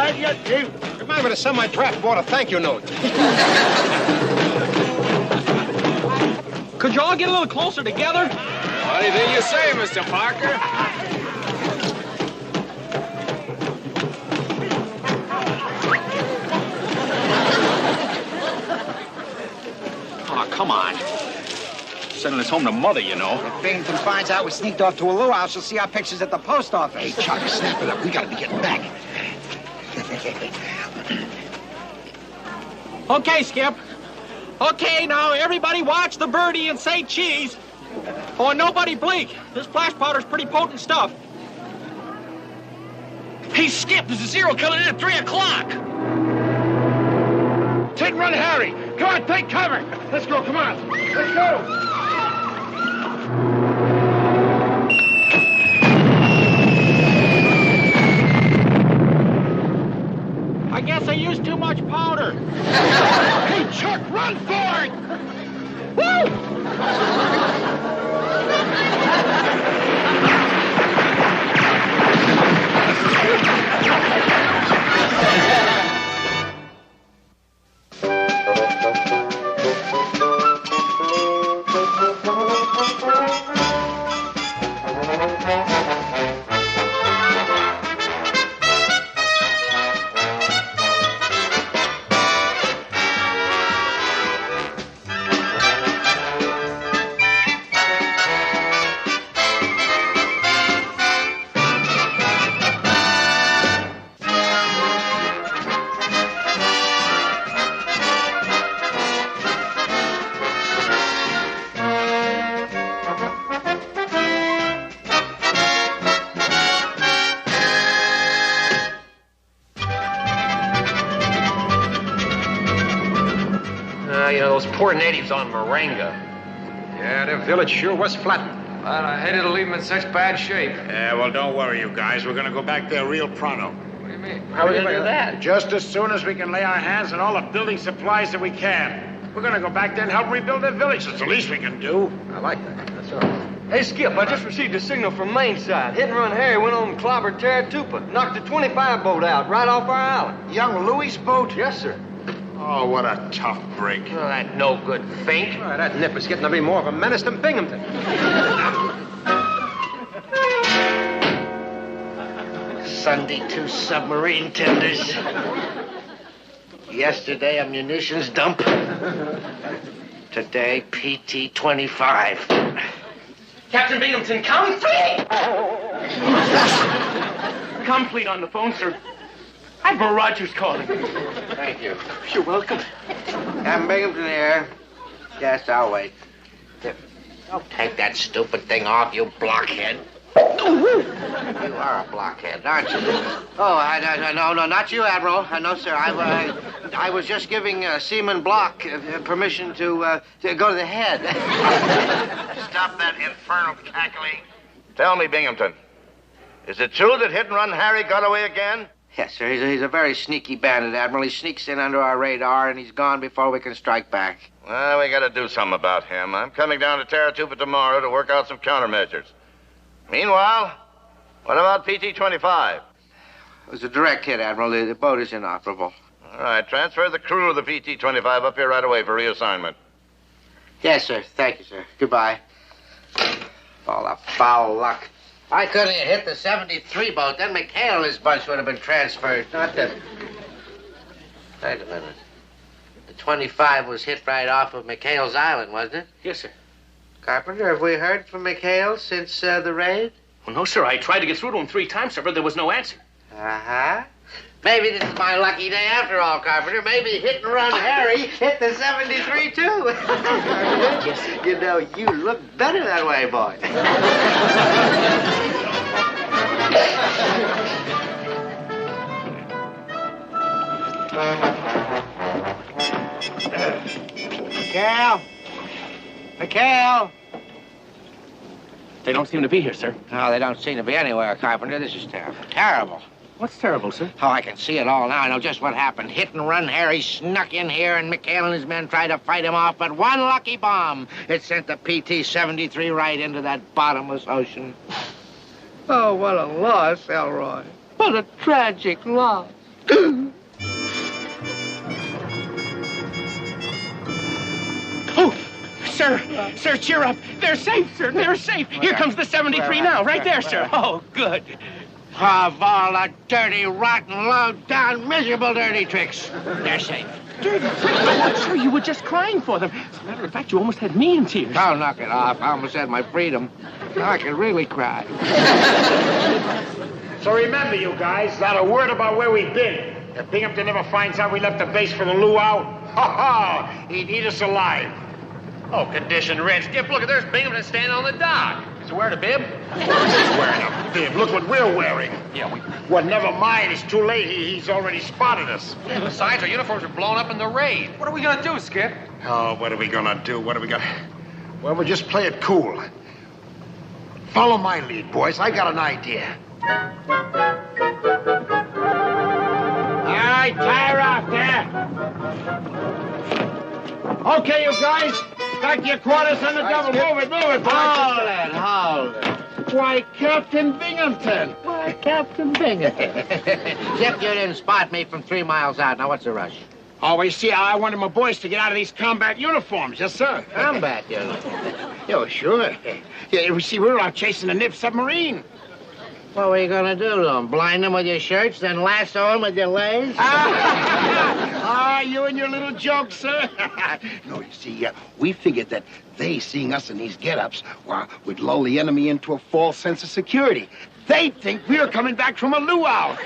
have you, Chief. Remind me to send my draft board a thank you note. Could you all get a little closer together? Anything you say, Mr. Parker. Oh, come on. Sending us home to Mother, you know. If Binghamton finds out we sneaked off to a luau, she'll see our pictures at the post office. Hey, Chuck, snap it up. We gotta be getting back. Okay, Skip. Okay, now, everybody watch the birdie and say cheese. Oh, and nobody blink. This flash powder's pretty potent stuff. Hey, Skip, there's a zero coming in at 3 o'clock. Hit and run, Harry. Come on, take cover. Let's go, come on. Let's go. I guess I used too much powder. Hey, Chuck, run for it! Woo! Those poor natives on Moringa. Yeah, their village sure was flattened. I hated to leave them in such bad shape. Yeah, well, don't worry, you guys. We're going to go back there real pronto. What do you mean? How are we going to do that? Just as soon as we can lay our hands on all the building supplies that we can. We're going to go back there and help rebuild their village. That's the least we can do. I like that. That's all right. Hey, Skip, I just received a signal from Main Side. Hit and Run Harry went on and clobbered Taratupa. Knocked the 25 boat out right off our island. Young Louie's boat? Yes, sir. Oh, what a tough break. Oh, that no good fink. Oh, that nip is getting to be more of a menace than Binghamton. Sunday, 2 submarine tenders. Yesterday, a munitions dump. Today, PT-25. Captain Binghamton, come fleet! Come fleet on the phone, sir. Admiral Rogers calling. Thank you. You're welcome. Captain Binghamton here. Yes, I'll wait. Don't take that stupid thing off, you blockhead. You are a blockhead, aren't you? Oh, no, not you, Admiral. No, sir. I was just giving Seaman Block permission to go to the head. Stop that infernal cackling. Tell me, Binghamton, is it true that Hit and Run Harry got away again? Yes, sir. He's a very sneaky bandit, Admiral. He sneaks in under our radar, and he's gone before we can strike back. Well, we got to do something about him. I'm coming down to Taratupa tomorrow to work out some countermeasures. Meanwhile, what about PT-25? It was a direct hit, Admiral. The boat is inoperable. All right, transfer the crew of the PT-25 up here right away for reassignment. Yes, sir. Thank you, sir. Goodbye. All the foul luck. I couldn't have hit the 73 boat. Then McHale and his bunch would have been transferred. Not the... Wait a minute. The 25 was hit right off of McHale's island, wasn't it? Yes, sir. Carpenter, have we heard from McHale since the raid? Well, no, sir. I tried to get through to him 3 times, sir, but there was no answer. Uh-huh. Maybe this is my lucky day after all, Carpenter. Maybe Hit and Run Harry hit the 73, too. Yes, sir. You know, you look better that way, boy. McHale! They don't seem to be here, sir. No, they don't seem to be anywhere, Carpenter. This is terrible. Terrible. What's terrible, sir? Oh, I can see it all now. I know just what happened. Hit and Run Harry snuck in here, and McHale and his men tried to fight him off, but one lucky bomb, it sent the PT-73 right into that bottomless ocean. Oh, what a loss, Elroy. What a tragic loss. Oh, sir, cheer up. They're safe, sir. They're safe. Here comes the 73 now, right there, sir. Oh, good. Of all the dirty, rotten, low-down, miserable dirty tricks, they're safe. Dirty trick. I'm not sure you were just crying for them. As a matter of fact, you almost had me in tears. Oh, knock it off. I almost had my freedom. Now I can really cry. So remember, you guys, not a word about where we've been. If Binghamton ever finds out we left the base for the luau, he'd eat us alive. Oh, condition rich. Skip, look, there's Binghamton standing on the dock. Is he wearing a bib? He's wearing a bib. Look what we're wearing. Yeah, Well, never mind. It's too late. He's already spotted us. besides, our uniforms are blown up in the raid. What are we gonna do, Skip? Oh, what are we gonna do? Well, we'll just play it cool. Follow my lead, boys. I got an idea. All right, tie her off there. Okay, you guys. Back to your quarters on the double. Move it, boys. Hold it. Why, Captain Binghamton. Zip, you didn't spot me from 3 miles out. Now, what's the rush? Oh, you see, I wanted my boys to get out of these combat uniforms. Yes, sir. Combat, you know. Yeah, sure. Yeah, you see, we were out chasing a nip submarine. What were you gonna do to them? Blind them with your shirts, then lasso them with your legs? You and your little jokes, sir. No, you see, we figured that they, seeing us in these get-ups, would lull the enemy into a false sense of security. They'd think we were coming back from a luau.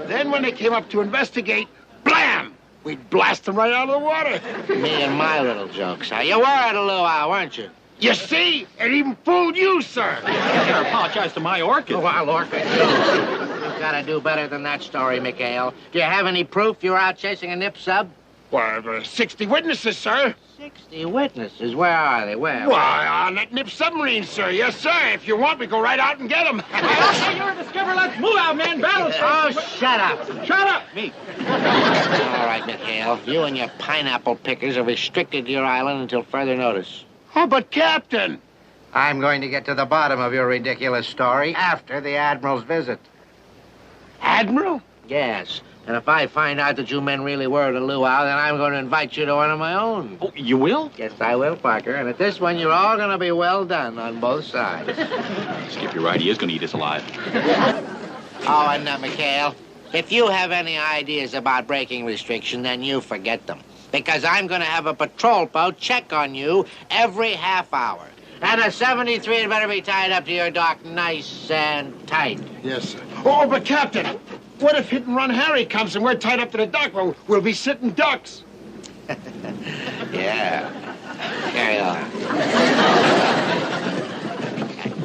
Then when they came up to investigate, blam! We'd blast them right out of the water. Me and my little jokes. You were at a luau, weren't you? You see? It even fooled you, sir. I gotta apologize to my orchid. Oh, well, orchid. You've got to do better than that story, McHale. Do you have any proof you were out chasing a nip sub? Well, 60 witnesses, sir. 60 witnesses? Where are they? Where? Why, on that nip submarine, sir. Yes, sir. If you want, we go right out and get them. Okay, you're the skipper. Let's move out, man. Battle Oh, shut up. Shut up. Me. All right, McHale. You and your pineapple pickers are restricted to your island until further notice. Oh, but Captain. I'm going to get to the bottom of your ridiculous story after the Admiral's visit. Admiral? Yes. And if I find out that you men really were at a luau, then I'm going to invite you to one of my own. Oh, you will? Yes, I will, Parker. And at this one, you're all going to be well done on both sides. Skip, you're right. He is going to eat us alive. Oh, and McHale, if you have any ideas about breaking restriction, then you forget them. Because I'm going to have a patrol boat check on you every half hour. And a 73 had better be tied up to your dock nice and tight. Yes, sir. Oh, but Captain, what if Hit and Run Harry comes and we're tied up to the dock? Well, we'll be sitting ducks. Yeah. Carry on.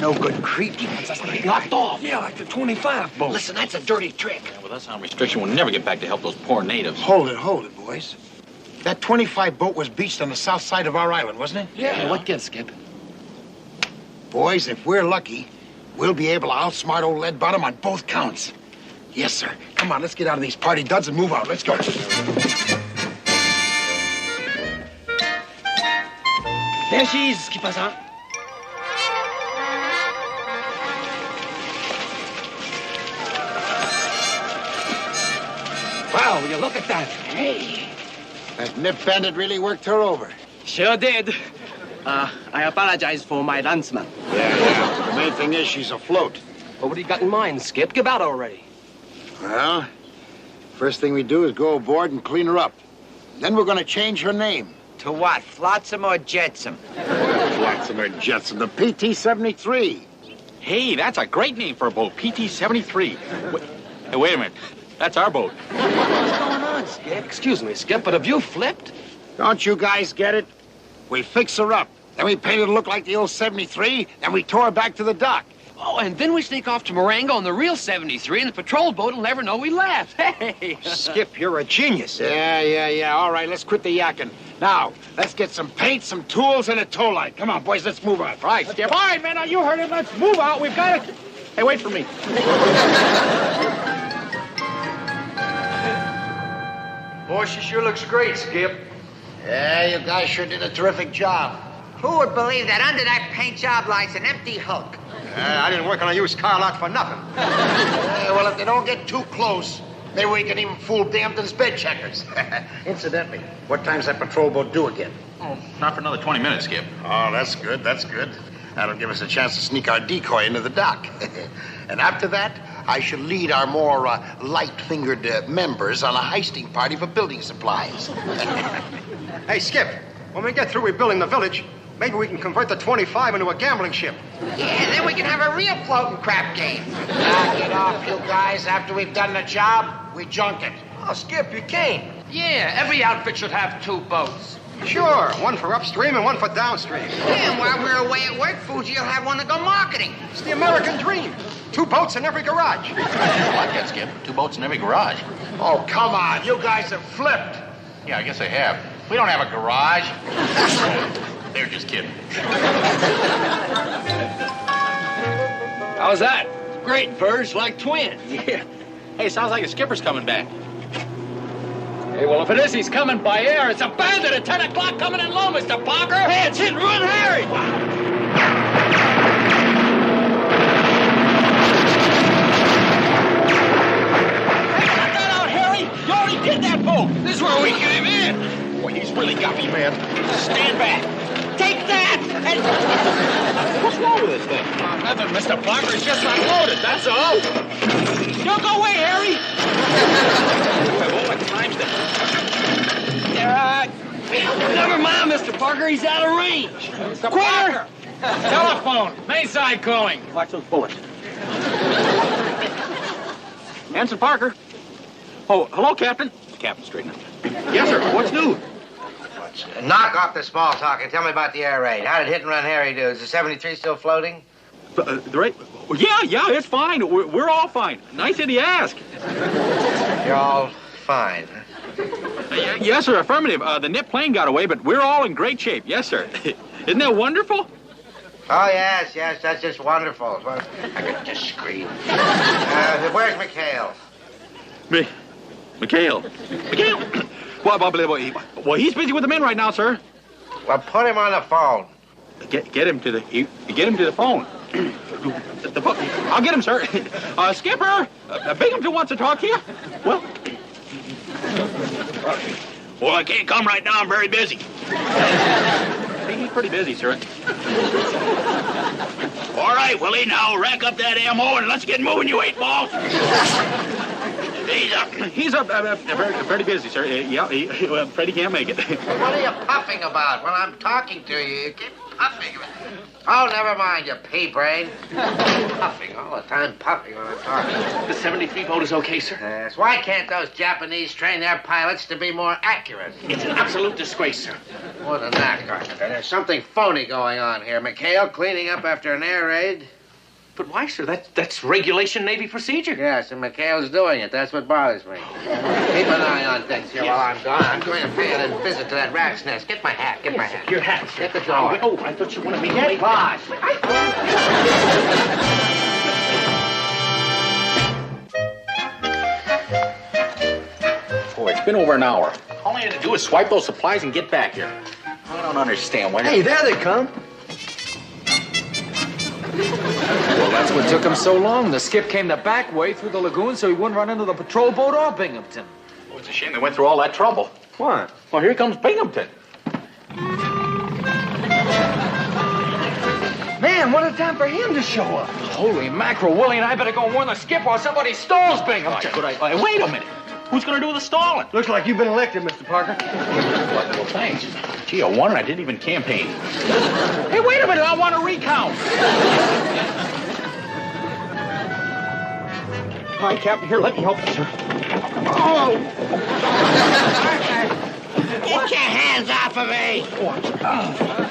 No good creep. He wants us to be locked off. Yeah, like the 25 boat. Listen, that's a dirty trick. Yeah, with us on restriction, we'll never get back to help those poor natives. Hold it, boys. That 25 boat was beached on the south side of our island, wasn't it? Yeah. What gives, Skip? Boys, if we're lucky, we'll be able to outsmart old Leadbottom on both counts. Yes, sir. Come on, let's get out of these party duds and move out. Let's go. There she is, Skipper-san. Wow, will you look at that? Hey. That nip bandit really worked her over. Sure did. I apologize for my landsman. Yeah. The main thing is she's afloat. Well, what do you got in mind, Skip? Give out already. Well, first thing we do is go aboard and clean her up. Then we're going to change her name. To what? Flotsam or Jetsam? Flotsam or Jetsam, the PT-73. Hey, that's a great name for a boat. PT-73. Hey, wait a minute. That's our boat. What's going on, Skip? Excuse me, Skip, but have you flipped? Don't you guys get it? We fix her up. Then we paint her to look like the old 73, and we tow her back to the dock. Oh, and then we sneak off to Marengo on the real 73, and the patrol boat will never know we left. Hey! Skip, you're a genius. Yeah. All right, let's quit the yakking. Now, let's get some paint, some tools, and a tow light. Come on, boys, let's move on. Right, Skip. All right, man, now you heard it. Let's move out. We've got to... Hey, wait for me. Boy, she sure looks great, Skip. Yeah, you guys sure did a terrific job. Who would believe that under that paint job lies an empty hook? I didn't work on a used car lot for nothing. Well, if they don't get too close, Maybe we can even fool Dampton's bed checkers. Incidentally, what time's that patrol boat due again? Oh, not for another 20 minutes, Skip. Oh, that's good, that's good. That'll give us a chance to sneak our decoy into the dock. And after that, I shall lead our more light-fingered members on a heisting party for building supplies. Hey, Skip, when we get through rebuilding the village, maybe we can convert the 25 into a gambling ship. Yeah, then we can have a real floating crap game. Knock it off, you guys. After we've done the job, we junk it. Oh, Skip, you can't. Yeah, every outfit should have 2 boats. Sure, one for upstream and one for downstream. Yeah, and while we're away at work, Fuji will have one to go marketing. It's the American dream. 2 boats in every garage. I like that, Skip. 2 boats in every garage. Oh, come on. You guys have flipped. Yeah, I guess I have. We don't have a garage. They're just kidding. How's that? Great, birds like twins. Yeah. Hey, sounds like the skipper's coming back. Hey, well, if it is, he's coming by air. It's a bandit at 10 o'clock coming in low, Mr. Parker. Hey, it's hit and run Harry. Hey, cut that out, Harry. You already did that boat. This is where we get him in. Boy, he's really got me, man. Stand back. Take that. And... What's wrong with this thing? Nothing, Mr. Parker. It's just unloaded, that's all. Don't go away, Harry. What time's that? Never mind, Mr. Parker. He's out of range. Mr. Parker! Telephone. Main side calling. Watch those bullets. Ensign Parker. Oh, hello, Captain. Captain, straighten up. Yes, sir. What's new? Knock off the small talk and tell me about the air raid. How did Hit and Run Harry do? Is the 73 still floating? The right? Yeah, it's fine. We're all fine. Nice of you to ask. You're all fine. Yes, sir. Affirmative. The nip plane got away, but we're all in great shape. Yes, sir. Isn't that wonderful? Oh, yes, that's just wonderful. Well, I could just scream. Where's McHale? McHale? Well, he's busy with the men right now, sir. Well, put him on the phone. Get him to the phone. The phone. I'll get him, sir. Skipper, Binghamton wants to talk to you. Well, I can't come right now. I'm very busy. He's pretty busy, sir. All right, Willie, now rack up that ammo and let's get moving, you 8-ball. He's very busy, sir. I'm afraid he can't make it. What are you puffing about when I'm talking to you? You keep puffing. Oh, never mind, you pea-brain. Puffing all the time, puffing when I'm talking. The 73 boat is okay, sir? Yes. Why can't those Japanese train their pilots to be more accurate? It's an absolute disgrace, sir. More than that, Carpenter. There's something phony going on here. McHale cleaning up after an air raid. But why, sir? That's regulation Navy procedure. Yes, and McHale's doing it. That's what bothers me. Keep an eye on things here while I'm gone. I'm going to pay a visit to that rat's nest. Get my hat. Get my hat. Your hat, sir. Get the door. Oh, I thought you wanted me to Get wait. lost. Boy, it's been over an hour. All I had to do is swipe those supplies and get back here. I don't understand why. Hey, there they come. Well, that's what took him so long. The skip came the back way through the lagoon so he wouldn't run into the patrol boat or Binghamton. Oh, it's a shame they went through all that trouble. What? Well, here comes Binghamton. Man, what a time for him to show up. Holy mackerel, Willie and I better go warn the skip while somebody stalls Binghamton. Wait a minute. Who's going to do the stalling? Looks like you've been elected, Mr. Parker. Well, thanks. Gee, I won and I didn't even campaign. Hey, wait a minute. I want a recount. All right, Captain, here, let me help you, sir. Oh! Get your hands off of me!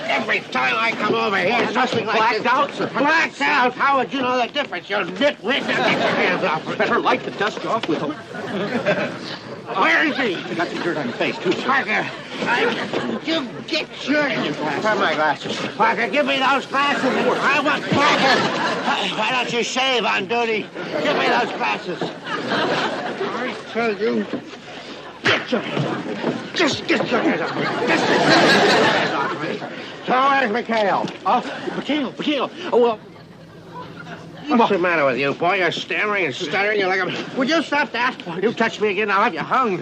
Every time I come over here, something like this. Blacked out, sir. Blacked out? How would you know the difference, you nitwit? Now get your hands off me. Better light the dust off with him. Where is he? You got the dirt on your face, too, sir. Parker, you get your glasses. Where are my glasses? Parker, give me those glasses. I want Parker. Why don't you shave on duty? Give me those glasses. I tell you, get your hands off me. Just get your hands off me. Just get your hands off me. So where's McHale? McHale. Oh, well, What's the matter with you, boy? You're stammering and stuttering. You're like a... Would you stop that? You touch me again, I'll have you hung.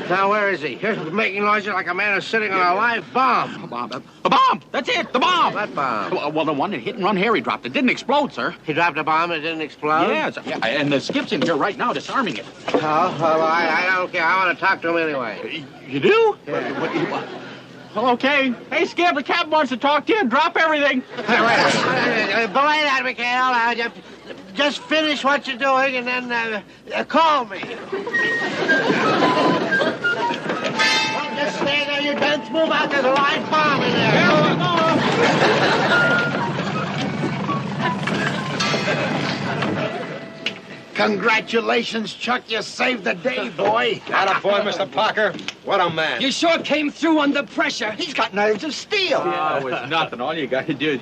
Now, where is he? He's making noises like a man who's sitting on a live bomb. A bomb. A bomb! That's it, the bomb! What bomb? Well, the one that hit and run Harry dropped. It didn't explode, sir. He dropped a bomb and it didn't explode? Yes, yeah, and the skip's in here right now disarming it. Oh, well, I don't care. I want to talk to him anyway. You do? Yeah. Well, okay. Hey, Skip, the captain wants to talk to you. Drop everything. Belay that, McHale. Just finish what you're doing and then call me. Just stay there, you dunce. Move out. There's a live bomb in there. Congratulations, Chuck. You saved the day, boy. Atta boy, Mr. Parker. What a man. You sure came through under pressure. He's got nerves of steel. Oh, it's nothing. All you got to do...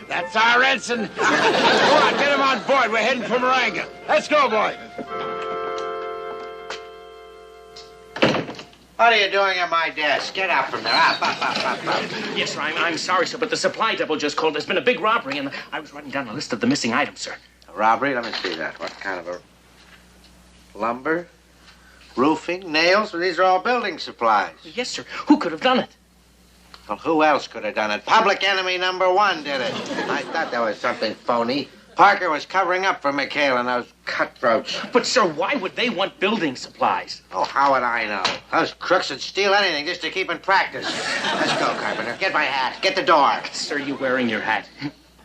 That's our ensign. Go on, get him on board. We're heading for Moraga. Let's go, boy. What are you doing at my desk? Get up from there. Up. Yes, sir, I'm sorry, sir, but the supply depot just called. There's been a big robbery, and I was writing down a list of the missing items, sir. A robbery? Let me see that. What kind of a... Lumber? Roofing? Nails? Well, these are all building supplies. Yes, sir. Who could have done it? Well, who else could have done it? Public enemy number one did it. I thought there was something phony. Parker was covering up for McHale and those cutthroats. But, sir, why would they want building supplies? Oh, how would I know? Those crooks would steal anything just to keep in practice. Let's go, Carpenter. Get my hat. Get the door. Sir, you wearing your hat.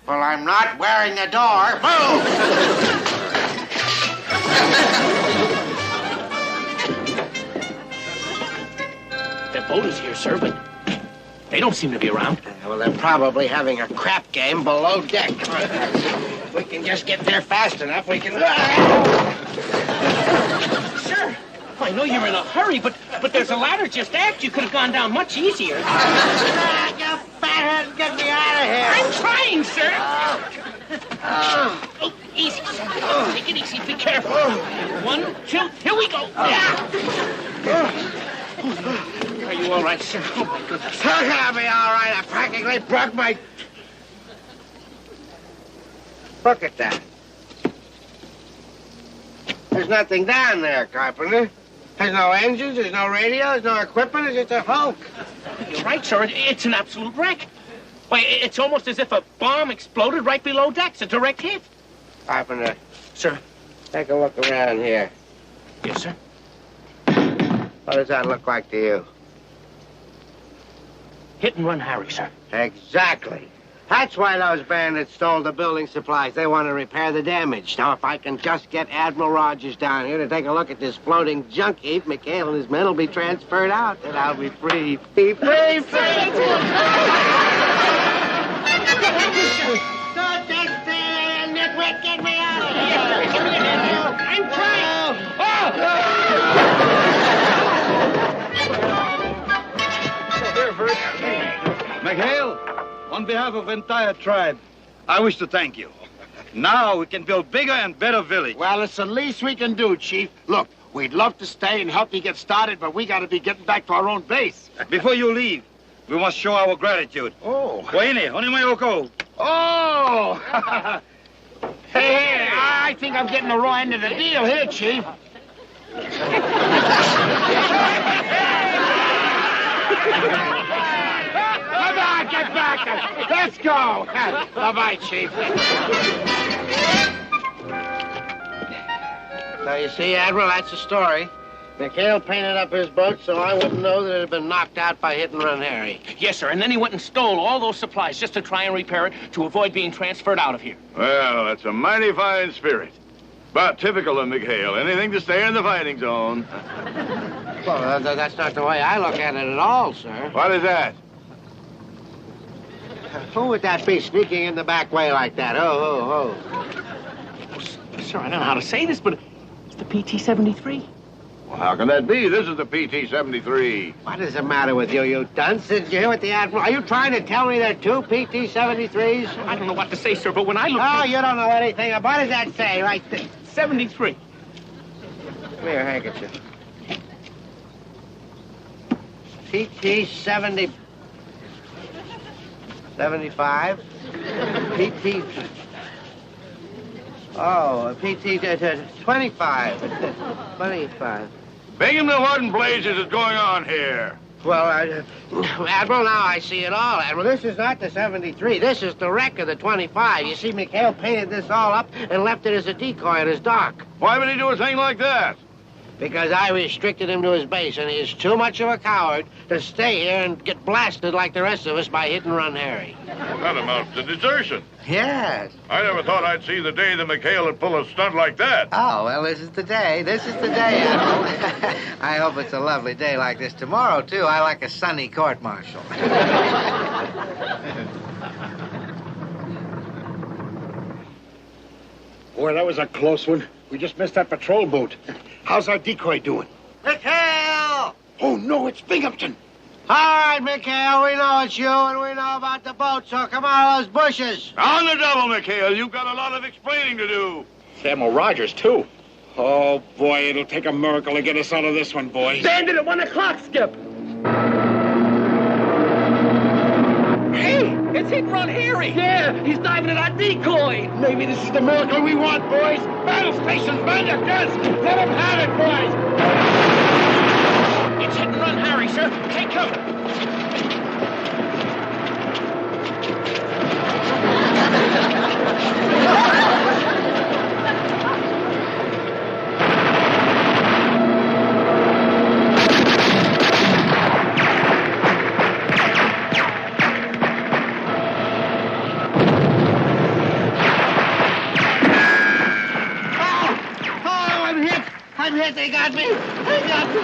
Well, I'm not wearing the door. Move! Their boat is here, sir, but they don't seem to be around. Well, they're probably having a crap game below deck. If we can just get there fast enough, we can... Sir, I know you're in a hurry, but there's a ladder just aft. You could have gone down much easier. You fathead, get me out of here. I'm trying, sir. Oh, easy, sir. Take it easy. Be careful. 1, 2, here we go. Are you all right, sir? Oh, my goodness. How can I be all right? I practically broke my... Look at that. There's nothing down there, Carpenter. There's no engines, there's no radio, there's no equipment, it's just a hulk. You're right, sir. It's an absolute wreck. Why, it's almost as if a bomb exploded right below decks, a direct hit. Carpenter, Sir? take a look around here. Yes, sir. What does that look like to you? Hit and run Harry, sir. Exactly. That's why those bandits stole the building supplies. They want to repair the damage. Now, if I can just get Admiral Rogers down here to take a look at this floating junk heap, McHale and his men will be transferred out, and I'll be free. Be free, free! Don't just stay there, nitwit! Get me out of here! I'm trying! McHale, on behalf of the entire tribe, I wish to thank you. Now we can build bigger and better village. Well, it's the least we can do, Chief. Look, we'd love to stay and help you get started, but we got to be getting back to our own base. Before you leave, we must show our gratitude. Oh. Wayne, Onimayoko. Oh! Hey, I think I'm getting the raw end of the deal here, Chief. Come on, get back. Let's go. Bye-bye, Chief. Now, you see, Admiral, that's the story. McHale painted up his boat so I wouldn't know that it had been knocked out by Hit and Run Harry. Yes, sir, and then he went and stole all those supplies just to try and repair it to avoid being transferred out of here. Well, that's a mighty fine spirit. But typical of McHale, anything to stay in the fighting zone. Well, that's not the way I look at it at all, sir. What is that? Who would that be sneaking in the back way like that? Oh. Sir, I don't know how to say this, but it's the PT-73. Well, how can that be? This is the PT-73. What is the matter with you, you dunce? Did you hear what the Admiral... Are you trying to tell me there are two PT-73s? I don't know what to say, sir, but when I look... Oh, you don't know anything. What does that say right there? 73. Come here, handkerchief. PT-70... 75. PT. Oh, PT 25. 25. Binghamton, what in blazes is going on here? Well, Admiral, now I see it all, Admiral. This is not the 73. This is the wreck of the 25. You see, McHale painted this all up and left it as a decoy in his dock. Why would he do a thing like that? Because I restricted him to his base, and he is too much of a coward to stay here and get blasted like the rest of us by hit-and-run Harry. That amounts to desertion. Yes. I never thought I'd see the day that McHale would pull a stunt like that. Oh, well, this is the day. This is the day, Admiral. I hope it's a lovely day like this tomorrow, too. I like a sunny court-martial. Boy, that was a close one. We just missed that patrol boat. How's our decoy doing? McHale! Oh, no, it's Binghamton. All right, McHale, we know it's you, and we know about the boat, so come out of those bushes. On the double, McHale. You've got a lot of explaining to do. Admiral Rogers, too. Oh, boy, it'll take a miracle to get us out of this one, boys. Landed at 1 o'clock, Skip. Hey, it's hit-and-run Harry. Yeah, he's diving at our decoy. Maybe this is the miracle we want, boys. Battle stations, man your guns. Let them have it, boys. It's hit-and-run Harry, sir. Take cover. I'm hit. They got me. They got me.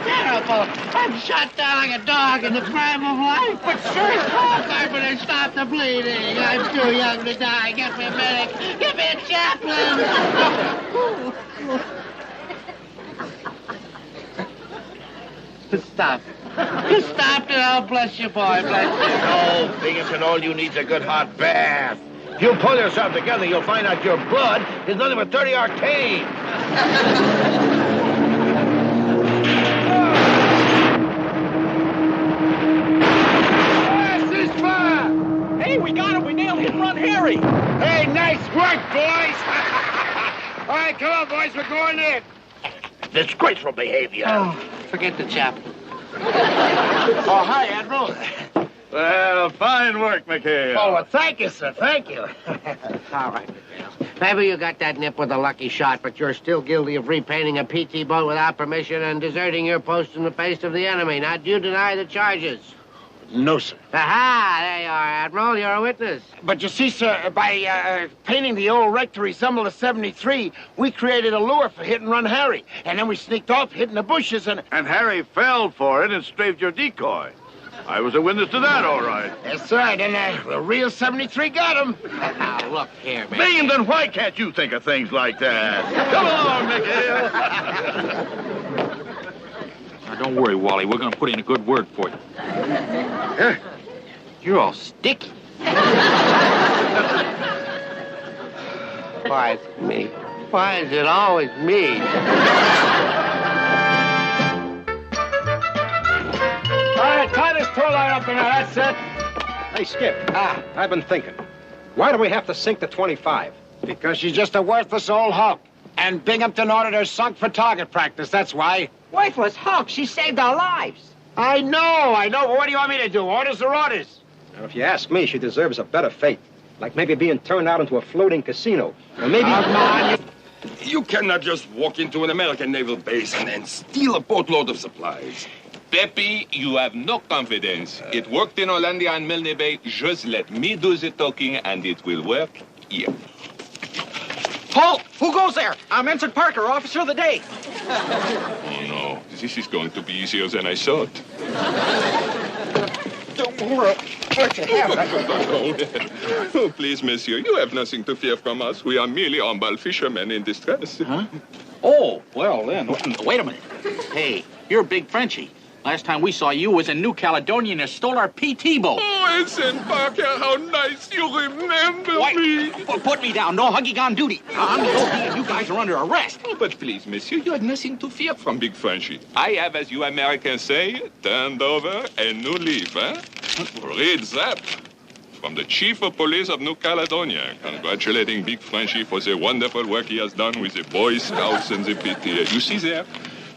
Terrible. I'm shot down like a dog in the prime of life. But, sir, Carpenter, stop the bleeding. I'm too young to die. Get me a medic. Get me a chaplain. Stop. Stop it. Oh, bless you, boy. Bless you. Oh, Binghamton, all you need's a good hot bath. If you pull yourself together, you'll find out your blood is nothing but 30 arcane. Hey, we got him. We nailed hit-and-run Harry. Hey, nice work, boys. All right, come on, boys. We're going in. Disgraceful behavior. Oh, forget the chaplain. Oh, hi, Admiral. Well, fine work, McHale. Oh, well, thank you, sir. Thank you. All right, McHale. Maybe you got that nip with a lucky shot, but you're still guilty of repainting a PT boat without permission and deserting your post in the face of the enemy. Now, do you deny the charges? No, sir. Aha! There you are, Admiral. You're a witness. But you see, sir, by painting the old wreck to resemble the 73, we created a lure for hit-and-run Harry. And then we sneaked off, hid in the bushes, and Harry fell for it and strafed your decoy. I was a witness to that, all right. That's right, and the real 73 got him. Now, look here, man. Binghamton, why can't you think of things like that? Come along, McHale. Now, don't worry, Wally. We're going to put in a good word for you. You're all sticky. Why it's me? Why is it always me? All right, tie this tow line up in there. That's it. Hey, Skip. I've been thinking. Why do we have to sink the 25? Because she's just a worthless old hulk. And Binghamton ordered her sunk for target practice, that's why. Worthless Hulk. She saved our lives. I know, but what do you want me to do? Orders are orders. Now, if you ask me, she deserves a better fate. Like maybe being turned out into a floating casino. Or maybe... You cannot just walk into an American naval base and steal a boatload of supplies. Pepe, you have no confidence. It worked in Hollandia and Milne Bay. Just let me do the talking, and it will work here. Halt! Who goes there? I'm Ensign Parker, officer of the day. Oh, no. This is going to be easier than I thought. Oh, please, monsieur, you have nothing to fear from us. We are merely humble fishermen in distress. Huh? Oh, well, then, wait a minute. Hey, you're a big Frenchie. Last time we saw you was in New Caledonia and you stole our PT boat. Oh, Ensign Parker, how nice you remember me. Put me down. No hugging on duty. I'm the OD and you guys are under arrest. Oh, but please, monsieur, you have nothing to fear from Big Frenchy. I have, as you Americans say, turned over a new leaf, huh? Read that. From the Chief of Police of New Caledonia, congratulating Big Frenchy for the wonderful work he has done with the Boy Scouts and the PTA. You see there?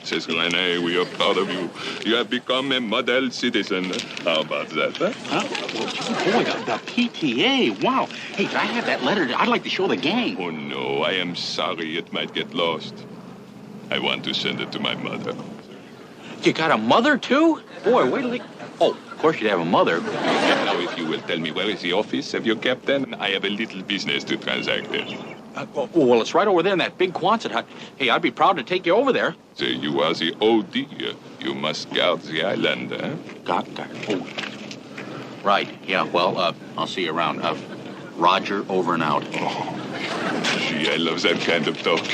Says René, we are proud of you. You have become a model citizen. How about that, huh? Boy, the PTA. Wow. Hey, I have that letter. I'd like to show the gang. Oh, no, I am sorry. It might get lost. I want to send it to my mother. You got a mother, too? Boy, wait till they... Oh, of course you'd have a mother. Now, if you will tell me, where is the office of your captain? I have a little business to transact there. Well, it's right over there in that big Quonset hut. Hey, I'd be proud to take you over there. So you are the OD. You must guard the island, huh? Guard. Oh. Right, yeah, well, I'll see you around. Roger, over and out. Oh, gee, I love that kind of talk.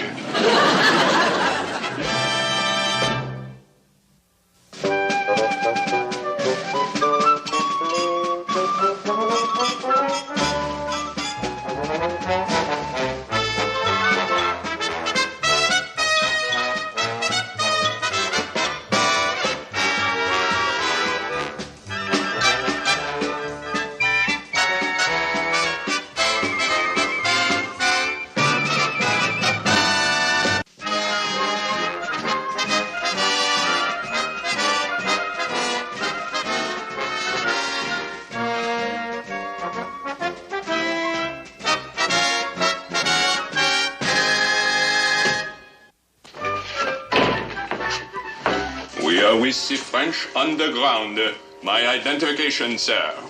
We are with the French underground. My identification, sir. I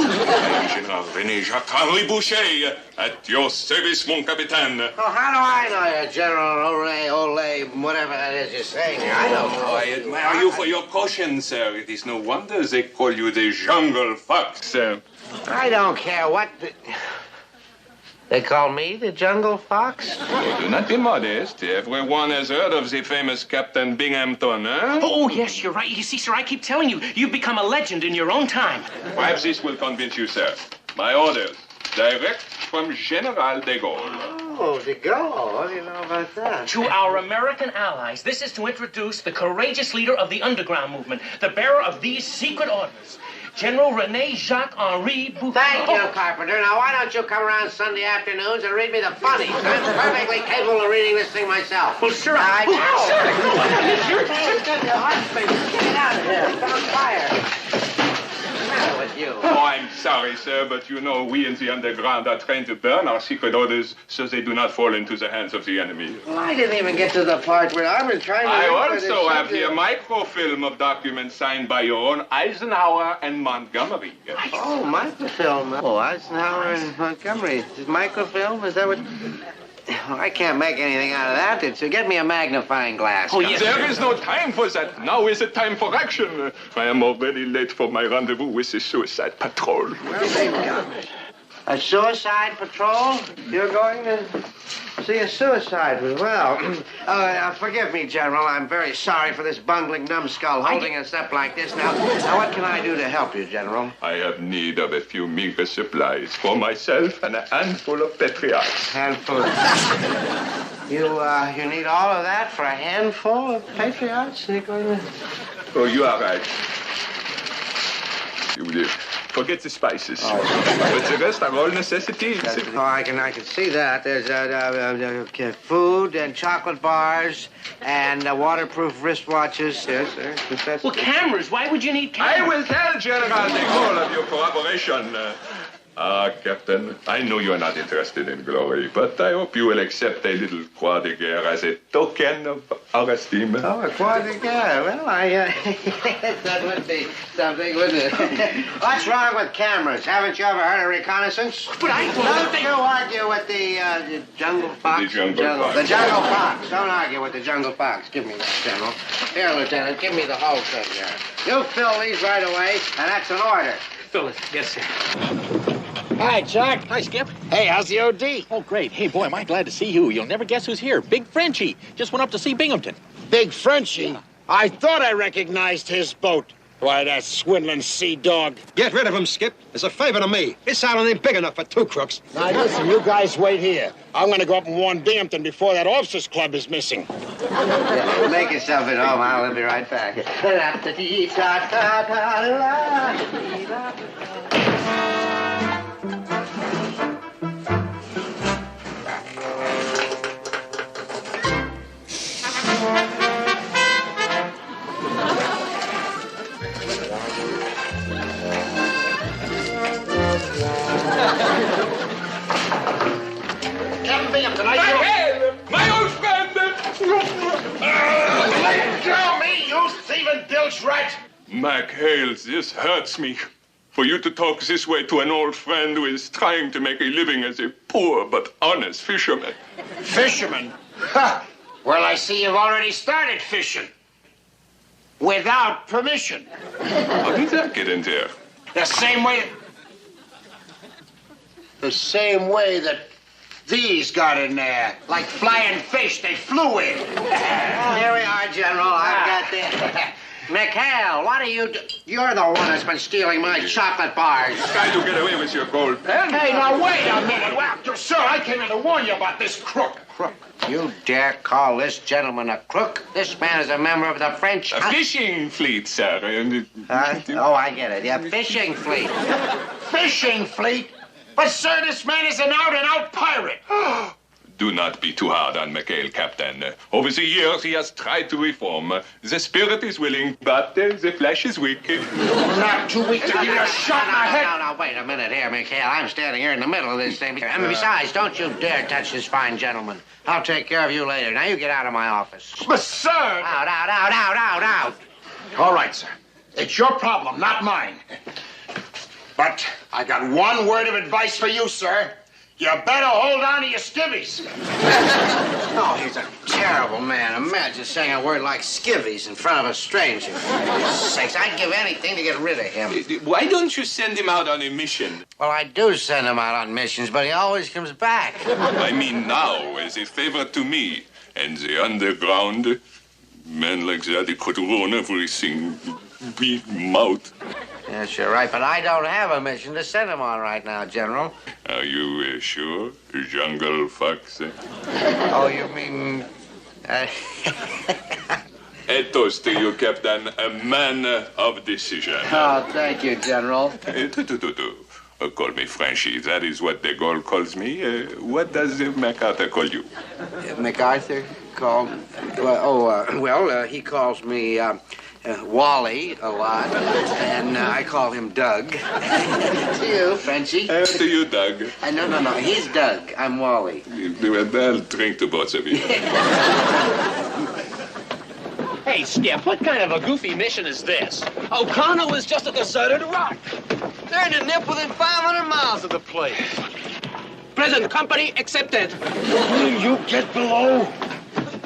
am General René Jacques-Henri Boucher, at your service, mon capitaine. Oh, how do I know you, General Ole, whatever that is you're saying here? I don't know. I admire you for your caution, sir. It is no wonder they call you the Jungle Fox. I don't care what They call me the Jungle Fox? Oh, do not be modest. Everyone has heard of the famous Captain Binghamton, huh? Oh, yes, you're right. You see, sir, I keep telling you, you've become a legend in your own time. Perhaps this will convince you, sir. My orders, direct from General de Gaulle. Oh, de Gaulle. What do you know about that? To our American allies, this is to introduce the courageous leader of the underground movement, the bearer of these secret orders, General René Jacques-Henri Boucher. Thank you, Carpenter. Now, why don't you come around Sunday afternoons and read me the funnies? I'm perfectly capable of reading this thing myself. Well, sir, Get out of here. It's on fire. What's the matter with you? Oh, I'm sorry, sir, but you know, we in the underground are trained to burn our secret orders so they do not fall into the hands of the enemy. Well, I didn't even get to the part where I've been trying to... I also have here a microfilm of documents signed by your own Eisenhower and Montgomery. Oh, microfilm. Oh, Eisenhower and Montgomery. Is microfilm? Is that what... Oh, I can't make anything out of that. So get me a magnifying glass. Oh, yes. There is no time for that. Now is the time for action. I am already late for my rendezvous with the suicide patrol. Well, they've done it. A suicide patrol? You're going to see a suicide? Well, forgive me, General. I'm very sorry for this bungling numbskull holding us up like this. Now, what can I do to help you, General? I have need of a few meager supplies for myself and a handful of patriots. Handful of... You need all of that for a handful of patriots? Oh, you are right. You will forget the spices. Oh. But the rest are all necessities. Oh, I can see that. There's food and chocolate bars and waterproof wristwatches. Yes, sir. Well, cameras. Why would you need cameras? I will tell General de Gaulle of your cooperation. Captain, I know you are not interested in glory, but I hope you will accept a little croix de guerre as a token of our esteem. Oh, a croix de guerre. Well, that would be something, wouldn't it? What's wrong with cameras? Haven't you ever heard of reconnaissance? But I don't you argue with the jungle fox. The jungle fox. The jungle fox. Don't argue with the jungle fox. Give me that, General. Here, Lieutenant, give me the whole thing here. You fill these right away, and that's an order. Fill it. Yes, sir. Hi, Chuck. Hi, Skip. Hey, how's the OD? Oh, great. Hey, boy, am I glad to see you. You'll never guess who's here. Big Frenchie. Just went up to see Binghamton. Big Frenchie? I thought I recognized his boat. Why, that swindling sea dog. Get rid of him, Skip. As a favor to me. This island ain't big enough for two crooks. Now, listen, you guys wait here. I'm going to go up and warn Binghamton before that officers' club is missing. Yeah, make yourself at home. I'll be right back. Captain Binghamton, My old friend! Kill me, you thieving bilge rat! McHale's, this hurts me. For you to talk this way to an old friend who is trying to make a living as a poor but honest fisherman. Fisherman? Ha! Well, I see you've already started fishing. Without permission. How did that get in there? The same way that these got in there. Like flying fish, they flew in. Here we are, General. I've got that. McHale, what are you You're the one that's been stealing my chocolate bars. Trying to get away with your gold pen? Hey, now wait a minute. Well, sir, I came in to warn you about this crook. Crook? You dare call this gentleman a crook? This man is a member of the French... A fishing fleet, sir. Oh, I get it. Yeah, fishing fleet. Fishing fleet? But, sir, this man is an out-and-out pirate. Do not be too hard on McHale, Captain. Over the years, he has tried to reform. The spirit is willing, but the flesh is weak. Not too weak to give you a shot in the head. No, wait a minute here, McHale. I'm standing here in the middle of this thing. And besides, don't you dare touch this fine gentleman. I'll take care of you later. Now you get out of my office. But, sir... Out. All right, sir. It's your problem, not mine. But I got one word of advice for you, sir. You better hold on to your skivvies. Oh, he's a terrible man. Imagine saying a word like skivvies in front of a stranger. For sakes, I'd give anything to get rid of him. Why don't you send him out on a mission? Well, I do send him out on missions, but he always comes back. I mean now, as a favor to me. And the underground, men like that, they could ruin everything. Big mouth. Yes, you're right, but I don't have a mission to send him on right now, General. Are you sure? Jungle fox? Oh, you mean... A toast to you, Captain. A man of decision. Oh, thank you, General. Call me Frenchy. That is what de Gaulle calls me. What does MacArthur call you? MacArthur called... Well, he calls me... Wally a lot, and I call him Doug. To you, Frenchie. To you, Doug. No, he's Doug. I'm Wally. I'll drink to both of you. Hey, Skip, what kind of a goofy mission is this? O'Connell is just a deserted rock. They're in a nip within 500 miles of the place. Present company accepted. Will you get below?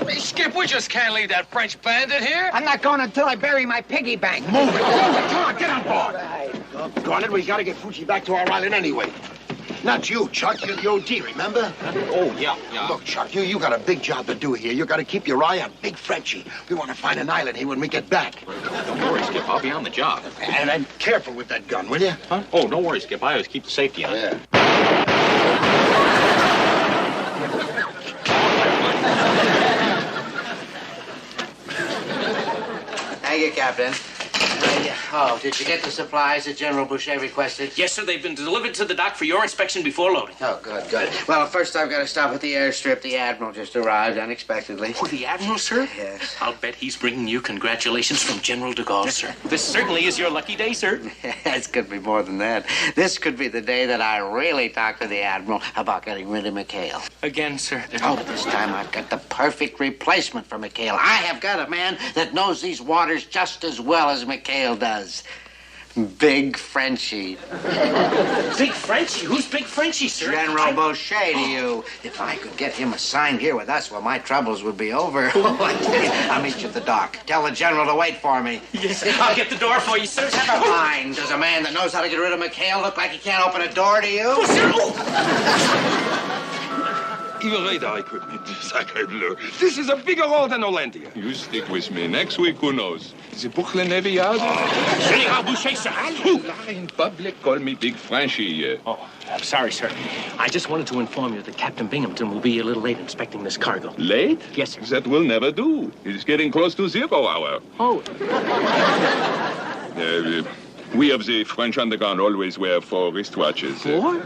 Hey, Skip, we just can't leave that French bandit here. I'm not going until I bury my piggy bank. Move it. Come on, get on board. Doggone it, we got to get Fuji back to our island anyway. Not you, Chuck. You're the OD, remember? Oh, yeah. Look, Chuck, you got a big job to do here. You got to keep your eye on Big Frenchie. We want to find an island here when we get back. Don't worry, Skip. I'll be on the job. And careful with that gun, will you? Huh? Oh, don't worry, Skip. I always keep the safety on. Yeah. Thank you, Captain. Oh, did you get the supplies that General Boucher requested? Yes, sir. They've been delivered to the dock for your inspection before loading. Oh, good. Well, first I've got to stop at the airstrip. The Admiral just arrived unexpectedly. Oh, the Admiral, sir? Yes. I'll bet he's bringing you congratulations from General de Gaulle, sir. This certainly is your lucky day, sir. This could be more than that. This could be the day that I really talk to the Admiral about getting rid of McHale. Again, sir. Oh, but this time I've got the perfect replacement for McHale. I have got a man that knows these waters just as well as McHale does. Big Frenchie. Big Frenchie? Who's Big Frenchie, sir? General Boucher to you. If I could get him assigned here with us, well, my troubles would be over. I'll meet you at the dock. Tell the General to wait for me. Yes, I'll get the door for you, sir. Never mind. Does a man that knows how to get rid of McHale look like he can't open a door to you? Oh, sir. Even radar equipment. Sacre bleu. This is a bigger roll than Hollandia. You stick with me. Next week, who knows? The Brooklyn Navy Yard? In public, call me Big Frenchie. Oh, I'm sorry, sir. I just wanted to inform you that Captain Binghamton will be a little late inspecting this cargo. Late? Yes, sir. That will never do. It's getting close to 0 hour. Oh. We of the French underground always wear 4 wristwatches. 4?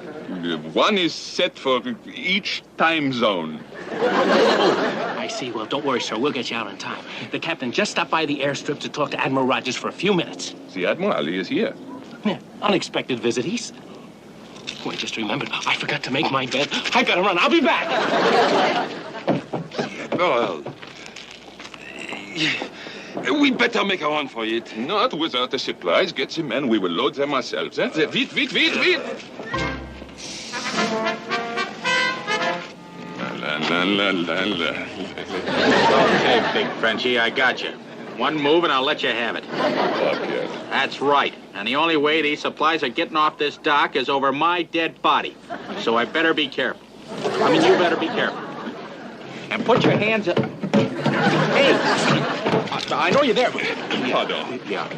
One is set for each time zone. I see. Well, don't worry, sir. We'll get you out in time. The captain just stopped by the airstrip to talk to Admiral Rogers for a few minutes. The Admiral is here. Yeah, unexpected visit, he said. Oh, I just remembered. I forgot to make my bed. I gotta run. I'll be back. Well, we better make a run for it. Not without the supplies. Get the men. We will load them ourselves. That's it. Vite, vite, vite, vite. La, la, la, la, la. Okay, Big Frenchie, I got you. One move and I'll let you have it. Okay. That's right. And the only way these supplies are getting off this dock is over my dead body. So I better be careful. I mean, you better be careful. And put your hands up. Hey! I know you're there. Pardon. Yeah.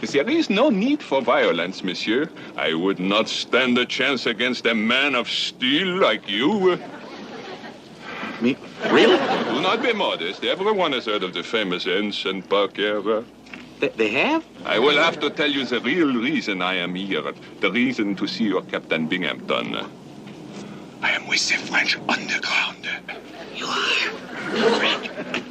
There is no need for violence, monsieur. I would not stand a chance against a man of steel like you. Me? Really? Do not be modest. Everyone has heard of the famous Ensign Parker. They have? I will have to tell you the real reason I am here. The reason to see your Captain Binghamton. I am with the French underground. You are?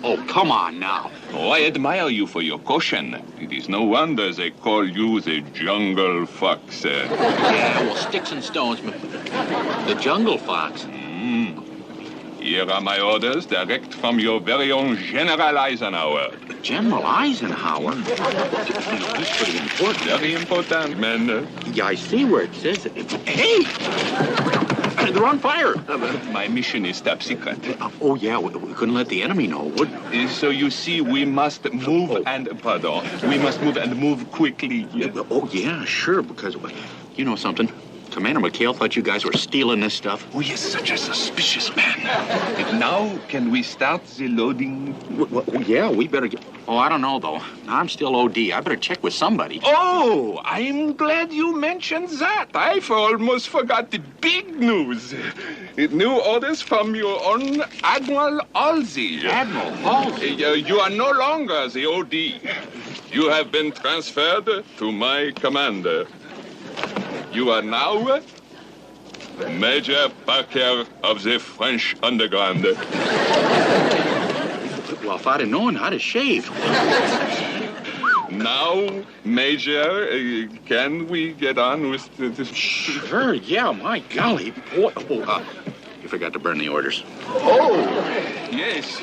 Oh, come on now. Oh, I admire you for your caution. It is no wonder they call you the Jungle Fox. Yeah, well, sticks and stones. The Jungle Fox. Here are my orders, direct from your very own General Eisenhower. General Eisenhower? He's pretty important. Very important, man. Yeah, I see where it says it. Hey! They're on fire. My mission is top secret. Oh, yeah, we couldn't let the enemy know, would we? So you see, we must move we must move and move quickly. Oh, yeah, sure, because, you know something? Commander McHale thought you guys were stealing this stuff. Oh, he is such a suspicious man. And now, can we start the loading? Well, yeah, we better get... Oh, I don't know, though. I'm still OD. I better check with somebody. Oh, I'm glad you mentioned that. I've almost forgot the big news. New orders from your own Admiral Halsey. Admiral Halsey? You are no longer the OD. You have been transferred to my commander. You are now Major Parker of the French Underground. Well, if I'd have known, I'd have shaved. Now, Major, can we get on with this? Sure, yeah, my golly. Boy, you forgot to burn the orders. Oh, yes.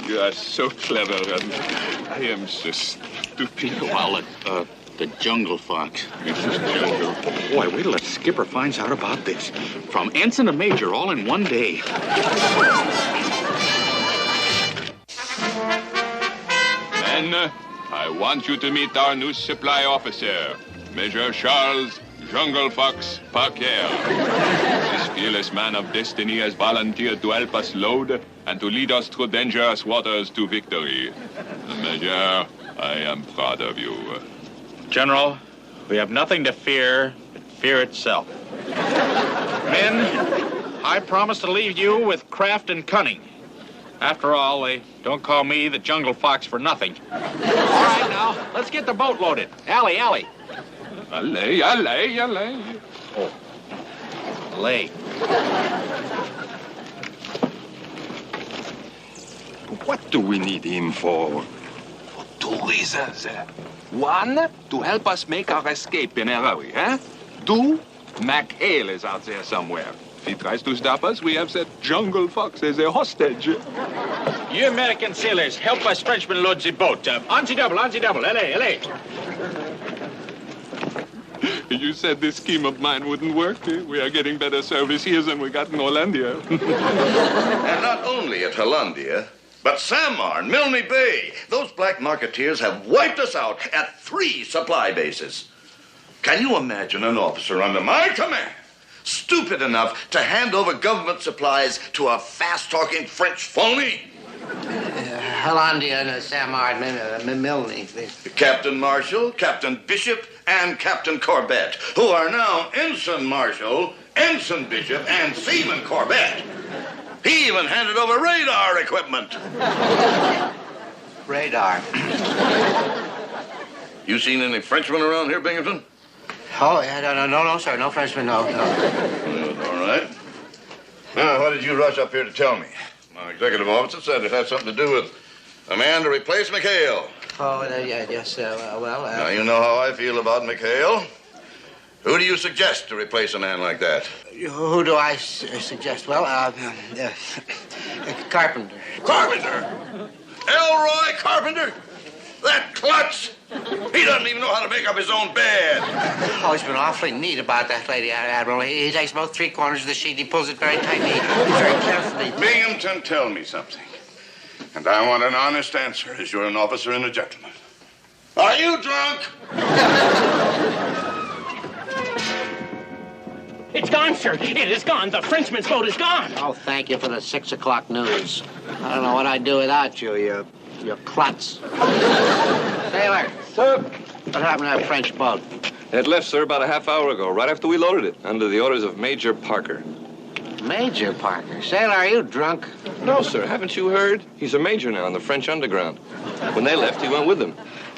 You are so clever, and I am so stupid. Well, the Jungle Fox. Boy, wait till the skipper finds out about this. From ensign to major, all in one day. Men, I want you to meet our new supply officer, Major Charles Jungle Fox Parker. This fearless man of destiny has volunteered to help us load and to lead us through dangerous waters to victory. Major, I am proud of you. General, we have nothing to fear but fear itself. Men, I promise to leave you with craft and cunning. After all, they don't call me the Jungle Fox for nothing. All right, now, let's get the boat loaded. Alley. Alley. Oh, alley. What do we need him for? For 2 reasons. 1, to help us make our escape in a hurry, eh? 2, McHale is out there somewhere. If he tries to stop us, we have that Jungle Fox as a hostage. You American sailors, help us Frenchmen load the boat. On the double, alley. You said this scheme of mine wouldn't work. We are getting better service here than we got in Hollandia. And not only at Hollandia, but Samar and Milne Bay. Those black marketeers have wiped us out at 3 supply bases. Can you imagine an officer under my command Stupid enough to hand over government supplies to a fast-talking French phony? Hollandia and Sam Ardman, Milne. Captain Marshall, Captain Bishop, and Captain Corbett, who are now Ensign Marshall, Ensign Bishop, and Seaman Corbett. He even handed over radar equipment. Radar. You seen any Frenchmen around here, Binghamton? Oh, yeah, no, sir. No Frenchman, no. All right. Now, what did you rush up here to tell me? My executive officer said it had something to do with a man to replace McHale. Oh, yes, well... Now, you know how I feel about McHale. Who do you suggest to replace a man like that? Who do I suggest? Well, Carpenter. Carpenter? Elroy Carpenter? That klutz? He doesn't even know how to make up his own bed. Oh, he's been awfully neat about that, Lady Admiral. He takes both 3 corners of the sheet. He pulls it very tightly, very carefully. Binghamton, tell me something. And I want an honest answer, as you're an officer and a gentleman. Are you drunk? It's gone, sir. It is gone. The Frenchman's boat is gone. Oh, thank you for the 6 o'clock news. I don't know what I'd do without you, you klutz. Sailor. Sir? What happened to that French boat? It left, sir, about a half hour ago, right after we loaded it, under the orders of Major Parker. Major Parker? Sailor, are you drunk? No, sir. Haven't you heard? He's a major now in the French underground. When they left, he went with them.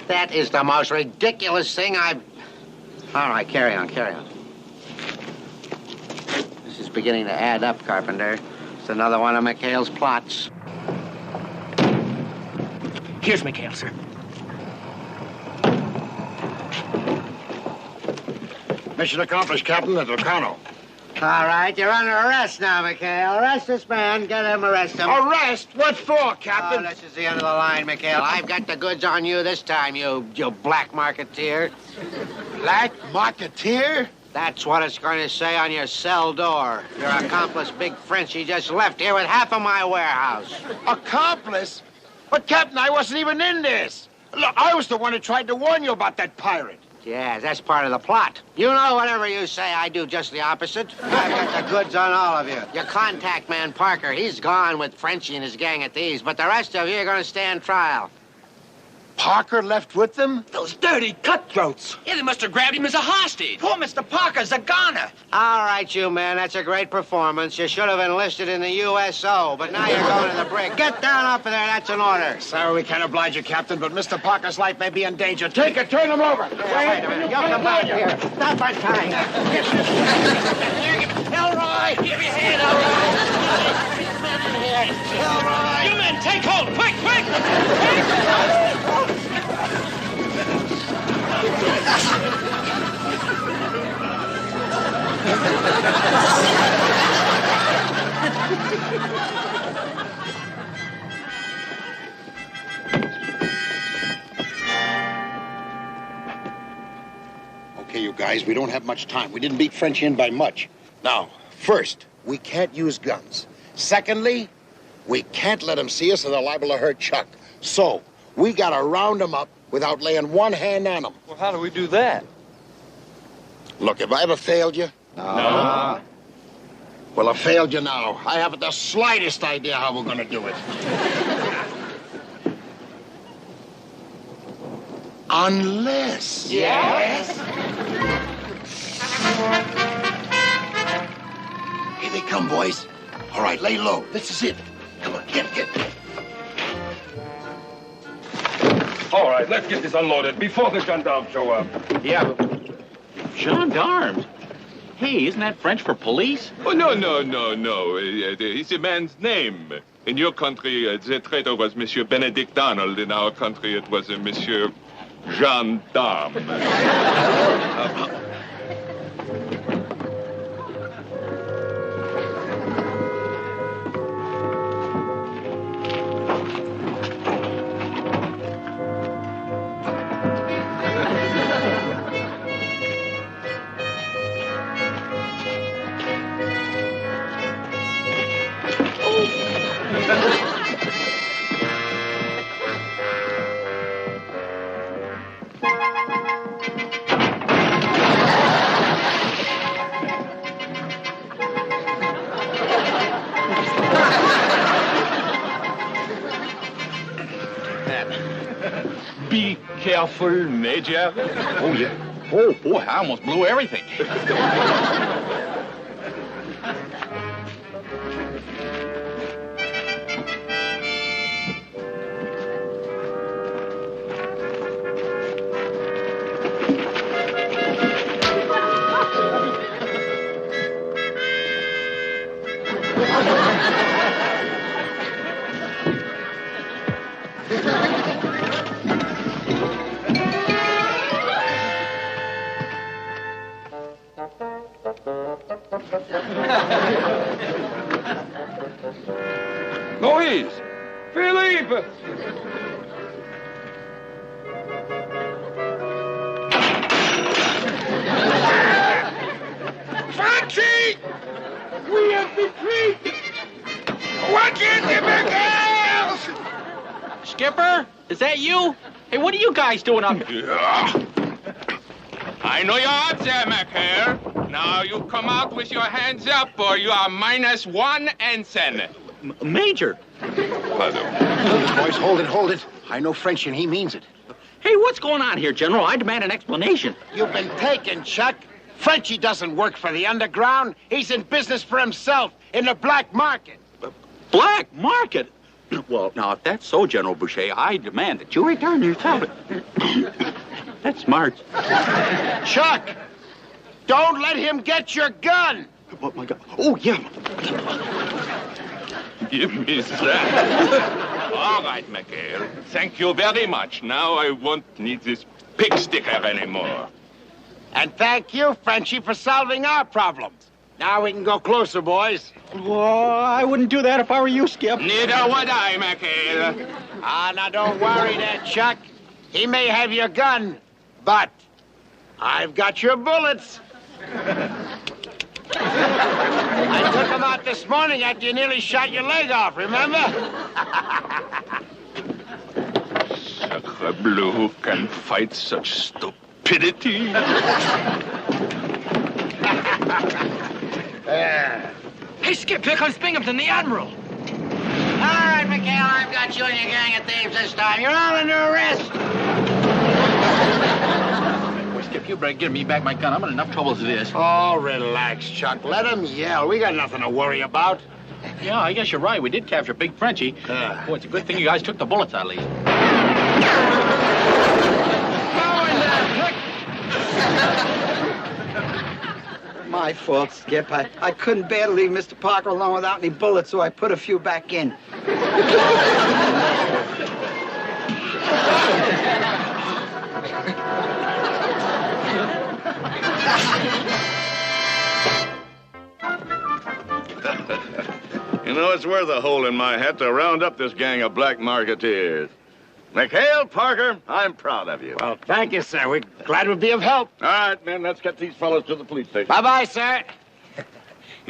That is the most ridiculous thing I've... All right, carry on. This is beginning to add up, Carpenter. It's another one of McHale's plots. Here's McHale, sir. Mission accomplished, Captain, at Locarno. All right, you're under arrest now, McHale. Arrest this man. Get him, arrest him. Arrest? What for, Captain? Oh, this is the end of the line, McHale. I've got the goods on you this time, you black marketeer. Black marketeer? That's what it's going to say on your cell door. Your accomplice, Big Frenchie, just left here with half of my warehouse. Accomplice? But, Captain, I wasn't even in this. Look, I was the one who tried to warn you about that pirate. Yeah, that's part of the plot. You know, whatever you say, I do just the opposite. I've got the goods on all of you. Your contact man, Parker, he's gone with Frenchie and his gang at these, but the rest of you are going to stand trial. Parker left with them? Those dirty cutthroats. Yeah, they must have grabbed him as a hostage. Poor Mr. Parker's a goner. All right, you men, that's a great performance. You should have enlisted in the USO, but now you're going to the brig. Get down off of there, that's an order. Sorry, we can't oblige you, Captain, but Mr. Parker's life may be in danger. Take it, turn him over. Wait a minute, you'll come back here. Stop on time. Elroy! Give your hand, Elroy! Elroy! You men, take hold! Quick! Okay, you guys, we don't have much time. We didn't beat French in by much. Now, first, we can't use guns. Secondly, we can't let them see us or they're liable to hurt Chuck. So, we gotta round them up without laying one hand on them. Well, how do we do that? Look, have I ever failed you? No. Well, I failed you now. I haven't the slightest idea how we're gonna do it. Unless... Yes? Here they come, boys. All right, lay low. This is it. Come on, get. All right, let's get this unloaded before the gendarmes show up. Yeah, but... Gendarmes? Hey, isn't that French for police? Oh, no. It's a man's name. In your country, the traitor was Monsieur Benedict Donald. In our country, it was Monsieur Gendarme. Be careful, Major. Oh, yeah. Oh, boy, I almost blew everything. Louise! Philippe! Franchi! We have been betrayed! What is the McHale's? Skipper, is that you? Hey, what are you guys doing up here? I know you're up there, McHale. Now you come out with your hands up or you are -1 ensign. Major. Pardon. Boys, hold it. I know French and he means it. Hey, what's going on here, General? I demand an explanation. You've been taken, Chuck. Frenchie doesn't work for the underground. He's in business for himself in the black market. Black market? Well, now, if that's so, General Boucher, I demand that you return your tablet. That's smart. Chuck, don't let him get your gun. Oh, my God. Oh, yeah. Give me that. All right, McHale. Thank you very much. Now I won't need this pig sticker anymore. And thank you, Frenchie, for solving our problems. Now we can go closer, boys. Oh, I wouldn't do that if I were you, Skip. Neither would I, McHale. Now don't worry there, Chuck. He may have your gun, but I've got your bullets. I took them out this morning after you nearly shot your leg off, remember? Sacre bleu, who can fight such stupidity? Hey, Skip, here comes Binghamton, the Admiral. All right, McHale, I've got you and your gang of thieves this time. You're all under arrest. Boy, Skip, you better give me back my gun. I'm in enough trouble as it is. Oh, relax, Chuck. Let him yell. We got nothing to worry about. Yeah, I guess you're right. We did capture Big Frenchie. Boy, it's a good thing you guys took the bullets, at least. My fault, Skip. I couldn't bear to leave Mr. Parker alone without any bullets, so I put a few back in. You know, it's worth a hole in my hat to round up this gang of black marketeers. McHale, Parker, I'm proud of you. Well, thank you, sir. We're glad to be of help. All right, men, let's get these fellows to the police station. Bye-bye, sir.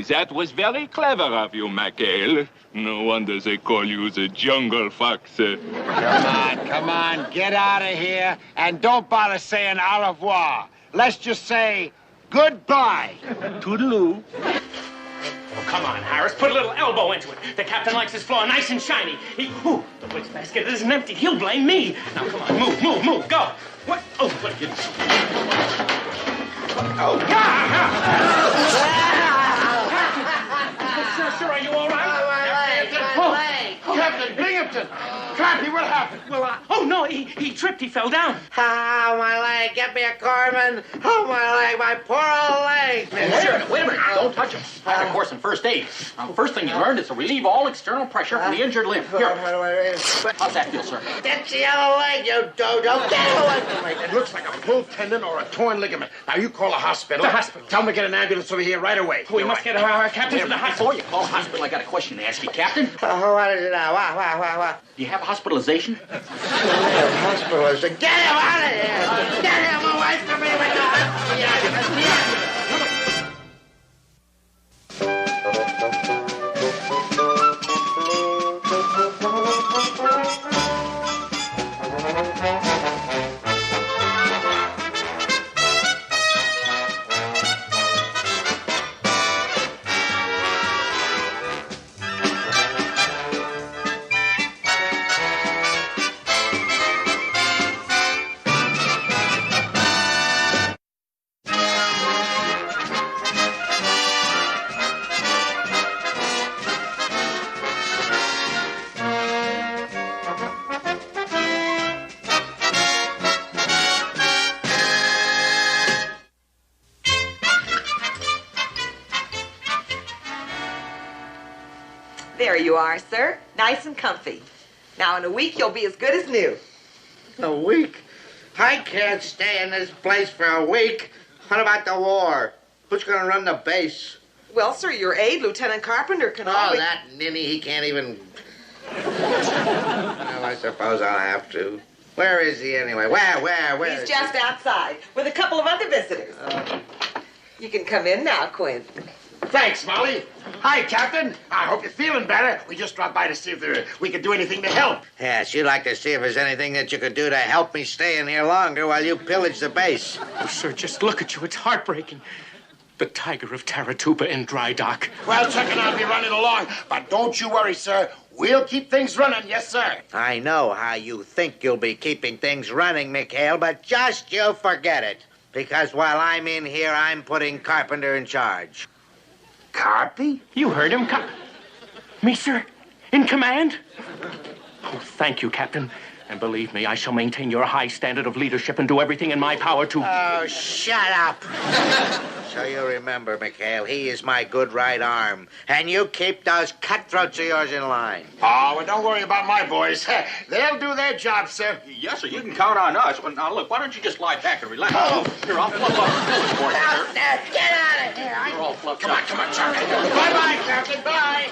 That was very clever of you, McHale. No wonder they call you the Jungle Fox. Come on, get out of here, and don't bother saying au revoir. Let's just say goodbye. Toodaloo. Oh, come on, Harris. Put a little elbow into it. The captain likes his floor nice and shiny. The wastebasket isn't empty. He'll blame me. Now, come on. Move. Go. What? Oh, what? Oh, God! Sir, are you all right? Captain Binghamton! Clappy, what happened? Well, oh, no, he tripped. He fell down. Oh, my leg. Get me a corpsman. Oh, my leg. My poor old leg. Wait a minute. Don't touch him. I had a course in first aid. Now, the first thing you learned is to relieve all external pressure from the injured limb. Here. How's that feel, sir? That's the other leg, you dodo. Get away from me. It looks like a pulled tendon or a torn ligament. Now, you call a hospital. The hospital. Tell them to get an ambulance over here right away. We must get our captain to the hospital. Before you call hospital, I got a question to ask you, Captain. What is it now? What? Do you have hospitalization? Hospitalization. Get him out of here! Get him away from me with the hospital! you are, sir. Nice and comfy. Now, in a week, you'll be as good as new. A week? I can't stay in this place for a week. What about the war? Who's going to run the base? Well, sir, your aide, Lieutenant Carpenter, can Oh, always... that ninny, he can't even... Well, I suppose I'll have to. Where is he anyway? Where He's is just he? outside with a couple of other visitors. You can come in now, Quinn. Thanks, Molly. Hi, Captain. I hope you're feeling better. We just dropped by to see if we could do anything to help. Yes, you'd like to see if there's anything that you could do to help me stay in here longer while you pillage the base. Oh, sir, just look at you. It's heartbreaking. The Tiger of Taratuba in dry dock. Well, checking I'll be running along. But don't you worry, sir. We'll keep things running, yes, sir. I know how you think you'll be keeping things running, McHale, but just you forget it. Because while I'm in here, I'm putting Carpenter in charge. Carpy? You heard him, Me, sir? In command? Oh, thank you, Captain. And believe me, I shall maintain your high standard of leadership and do everything in my power to... Oh, shut up. So you remember, McHale, he is my good right arm. And you keep those cutthroats of yours in line. Oh, well, don't worry about my boys. They'll do their job, sir. Yes, sir, you can count on us. Well, now, look, why don't you just lie back and relax? Oh. Here, I'll fluff up the village for you, sir. Get out of here. You're all fluffed Come up. on, Charlie. Bye-bye, Captain. Bye.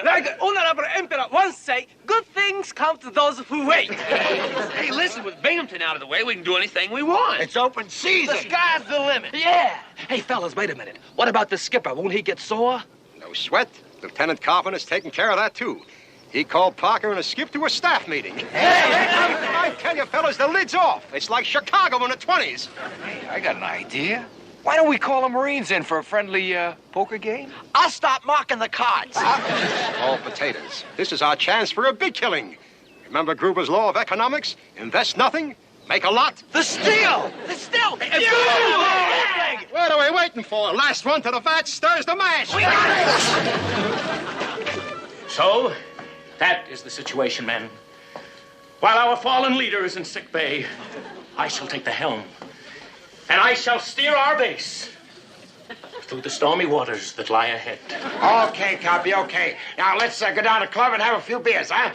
Like the Honorable Emperor once said, good things come to those who wait. Hey, listen, with Binghamton out of the way, we can do anything we want. It's open season. The sky's the limit. Yeah. Hey, fellas, wait a minute. What about the skipper? Won't he get sore? No sweat. Lieutenant Carpenter's taking care of that, too. He called Parker and a skip to a staff meeting. I tell you, fellas, the lid's off. It's like Chicago in the 20s. Hey, I got an idea. Why don't we call the Marines in for a friendly poker game? I'll stop marking the cards. All potatoes. This is our chance for a big killing. Remember Gruber's law of economics? Invest nothing, make a lot. The steel! The steel! What are we waiting for? Last one to the vat stirs the mash. So, that is the situation, men. While our fallen leader is in sick bay, I shall take the helm. And I shall steer our base through the stormy waters that lie ahead. Okay, Copy, okay. Now, let's go down to the club and have a few beers, huh?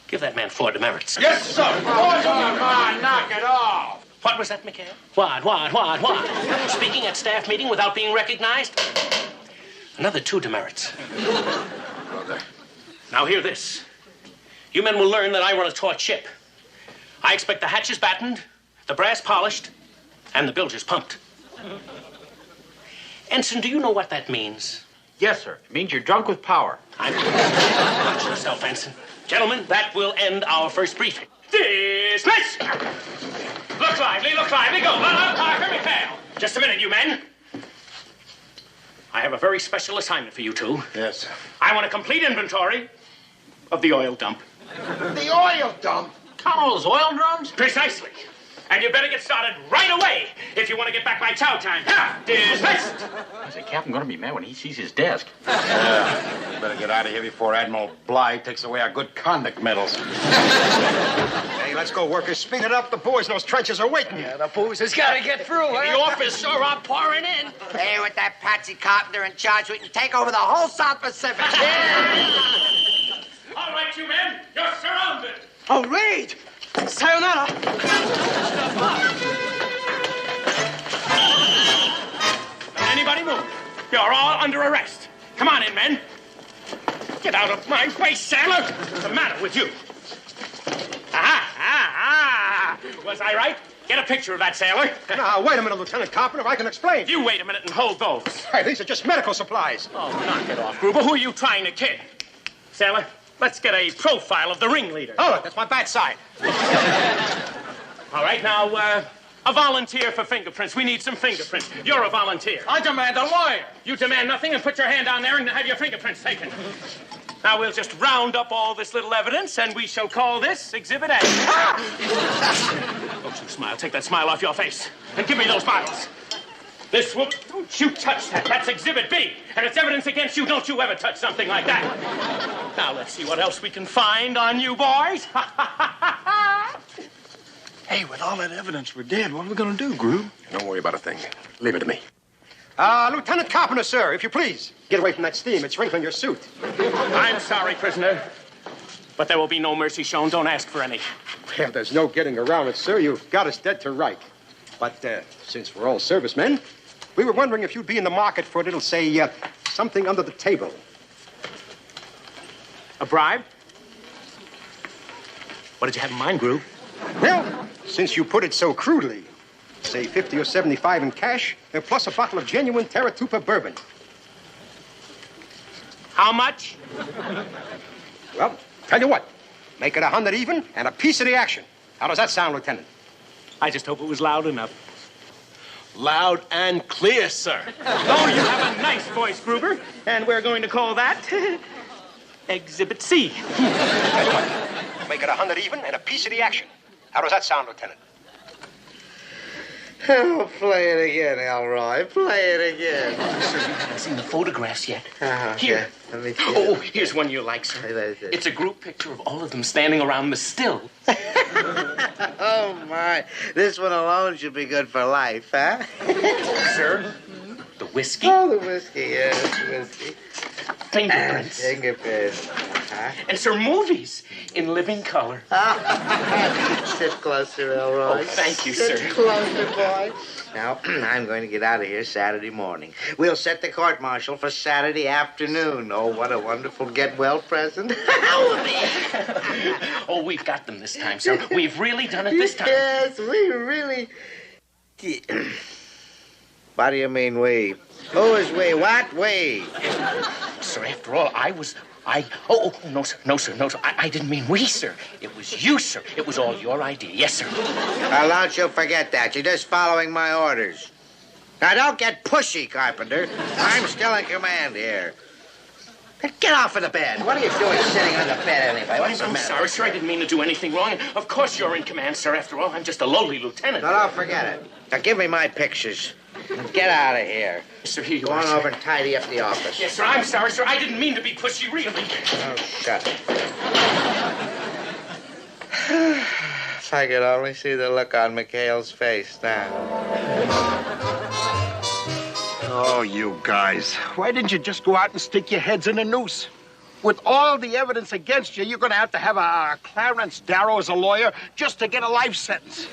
Give that man 4 demerits. Yes, sir. Oh, come on, knock it off. What was that, McHale? What? Speaking at staff meeting without being recognized? Another 2 demerits. Brother. Now, hear this. You men will learn that I run a taut ship. I expect the hatches battened, the brass polished, and the bilges pumped. Ensign, do you know what that means? Yes, sir. It means you're drunk with power. Watch yourself, Ensign. Gentlemen, that will end our first briefing. Dismiss! Look lively, go. Parker, McHale. Just a minute, you men. I have a very special assignment for you two. Yes, sir. I want a complete inventory of the oil dump. The oil dump? Count all those oil drums? Precisely. And you better get started right away if you want to get back by chow time. Dismissed! Is the captain going to be mad when he sees his desk? You better get out of here before Admiral Bligh takes away our good conduct medals. Hey, let's go, workers. Speed it up. The boys in those trenches are waiting. Yeah, the booze has got to get through, huh? The officers are pouring in. Hey, with that Patsy Carpenter in charge, we can take over the whole South Pacific. All right, you men, you're surrounded. Oh, Reed! Sayonara! Don't anybody move. You're all under arrest. Come on in, men. Get out of my way, sailor. What's the matter with you? Was I right? Get a picture of that sailor. Now, wait a minute, Lieutenant Carpenter. I can explain. You wait a minute and hold those. Hey, these are just medical supplies. Oh, knock it off, Gruber. Who are you trying to kid? Sailor, let's get a profile of the ringleader. Oh, look, that's my bad side. All right, now, a volunteer for fingerprints. We need some fingerprints. You're a volunteer. I demand a lawyer. You demand nothing and put your hand down there and have your fingerprints taken. Now, we'll just round up all this little evidence, and we shall call this Exhibit A. Don't you smile. Take that smile off your face. And give me those bottles. This will... Don't you touch that. That's Exhibit B. And it's evidence against you. Don't you ever touch something like that. Now, let's see what else we can find on you boys. Hey, with all that evidence we're dead, what are we going to do, Groove? Don't worry about a thing. Leave it to me. Lieutenant Carpenter, sir, if you please. Get away from that steam. It's wrinkling your suit. I'm sorry, prisoner. But there will be no mercy shown. Don't ask for any. Well, there's no getting around it, sir. You've got us dead to right. But since we're all servicemen, we were wondering if you'd be in the market for a little, say, something under the table. A bribe? What did you have in mind, Groove? Well, since you put it so crudely, say 50 or 75 in cash, plus a bottle of genuine Terratupa bourbon. How much? Well, tell you what. Make it 100 even and a piece of the action. How does that sound, Lieutenant? I just hope it was loud enough. Loud and clear, sir. Oh, you have a nice voice, Gruber. And we're going to call that Exhibit C. Make it 100 even and a piece of the action. How does that sound, Lieutenant? Oh, play it again, Elroy. Play it again. Sir, you haven't seen the photographs yet. Here. Yeah. Let me see Oh, it. here's one you like, sir. Hey, It's a group picture of all of them standing around the still. Oh, my. This one alone should be good for life, huh? Sir, the whiskey. Oh, the whiskey, yes, whiskey. Fingerprints. Fingerprints. And, sir, movies in living color. Sit closer, Elroy. Oh, thank you, Sit sir. closer, boy. Now, I'm going to get out of here Saturday morning. We'll set the court-martial for Saturday afternoon. Oh, what a wonderful get-well present. Oh, we've got them this time, sir. We've really done it this time. Yes, we really... What do you mean, we? Who is we? What we? Sir, after all, Oh, no, sir. I didn't mean we, sir. It was you, sir. It was all your idea. Yes, sir. Well, don't you forget that. You're just following my orders. Now, don't get pushy, Carpenter. I'm still in command here. Get off of the bed. What are you doing sitting on the bed anyway? What's the I'm matter? sorry, sir. I didn't mean to do anything wrong. And of course you're in command, sir. After all, I'm just a lowly lieutenant. No, don't forget it. Now, give me my pictures. And get out of here. Sir, here you Go are, on sir. over and tidy up the office. Yes, sir. I'm sorry, sir. I didn't mean to be pushy, really. Oh, shut it. If I could only see the look on McHale's face now. Oh, you guys. Why didn't you just go out and stick your heads in a noose? With all the evidence against you, you're going to have a Clarence Darrow as a lawyer just to get a life sentence.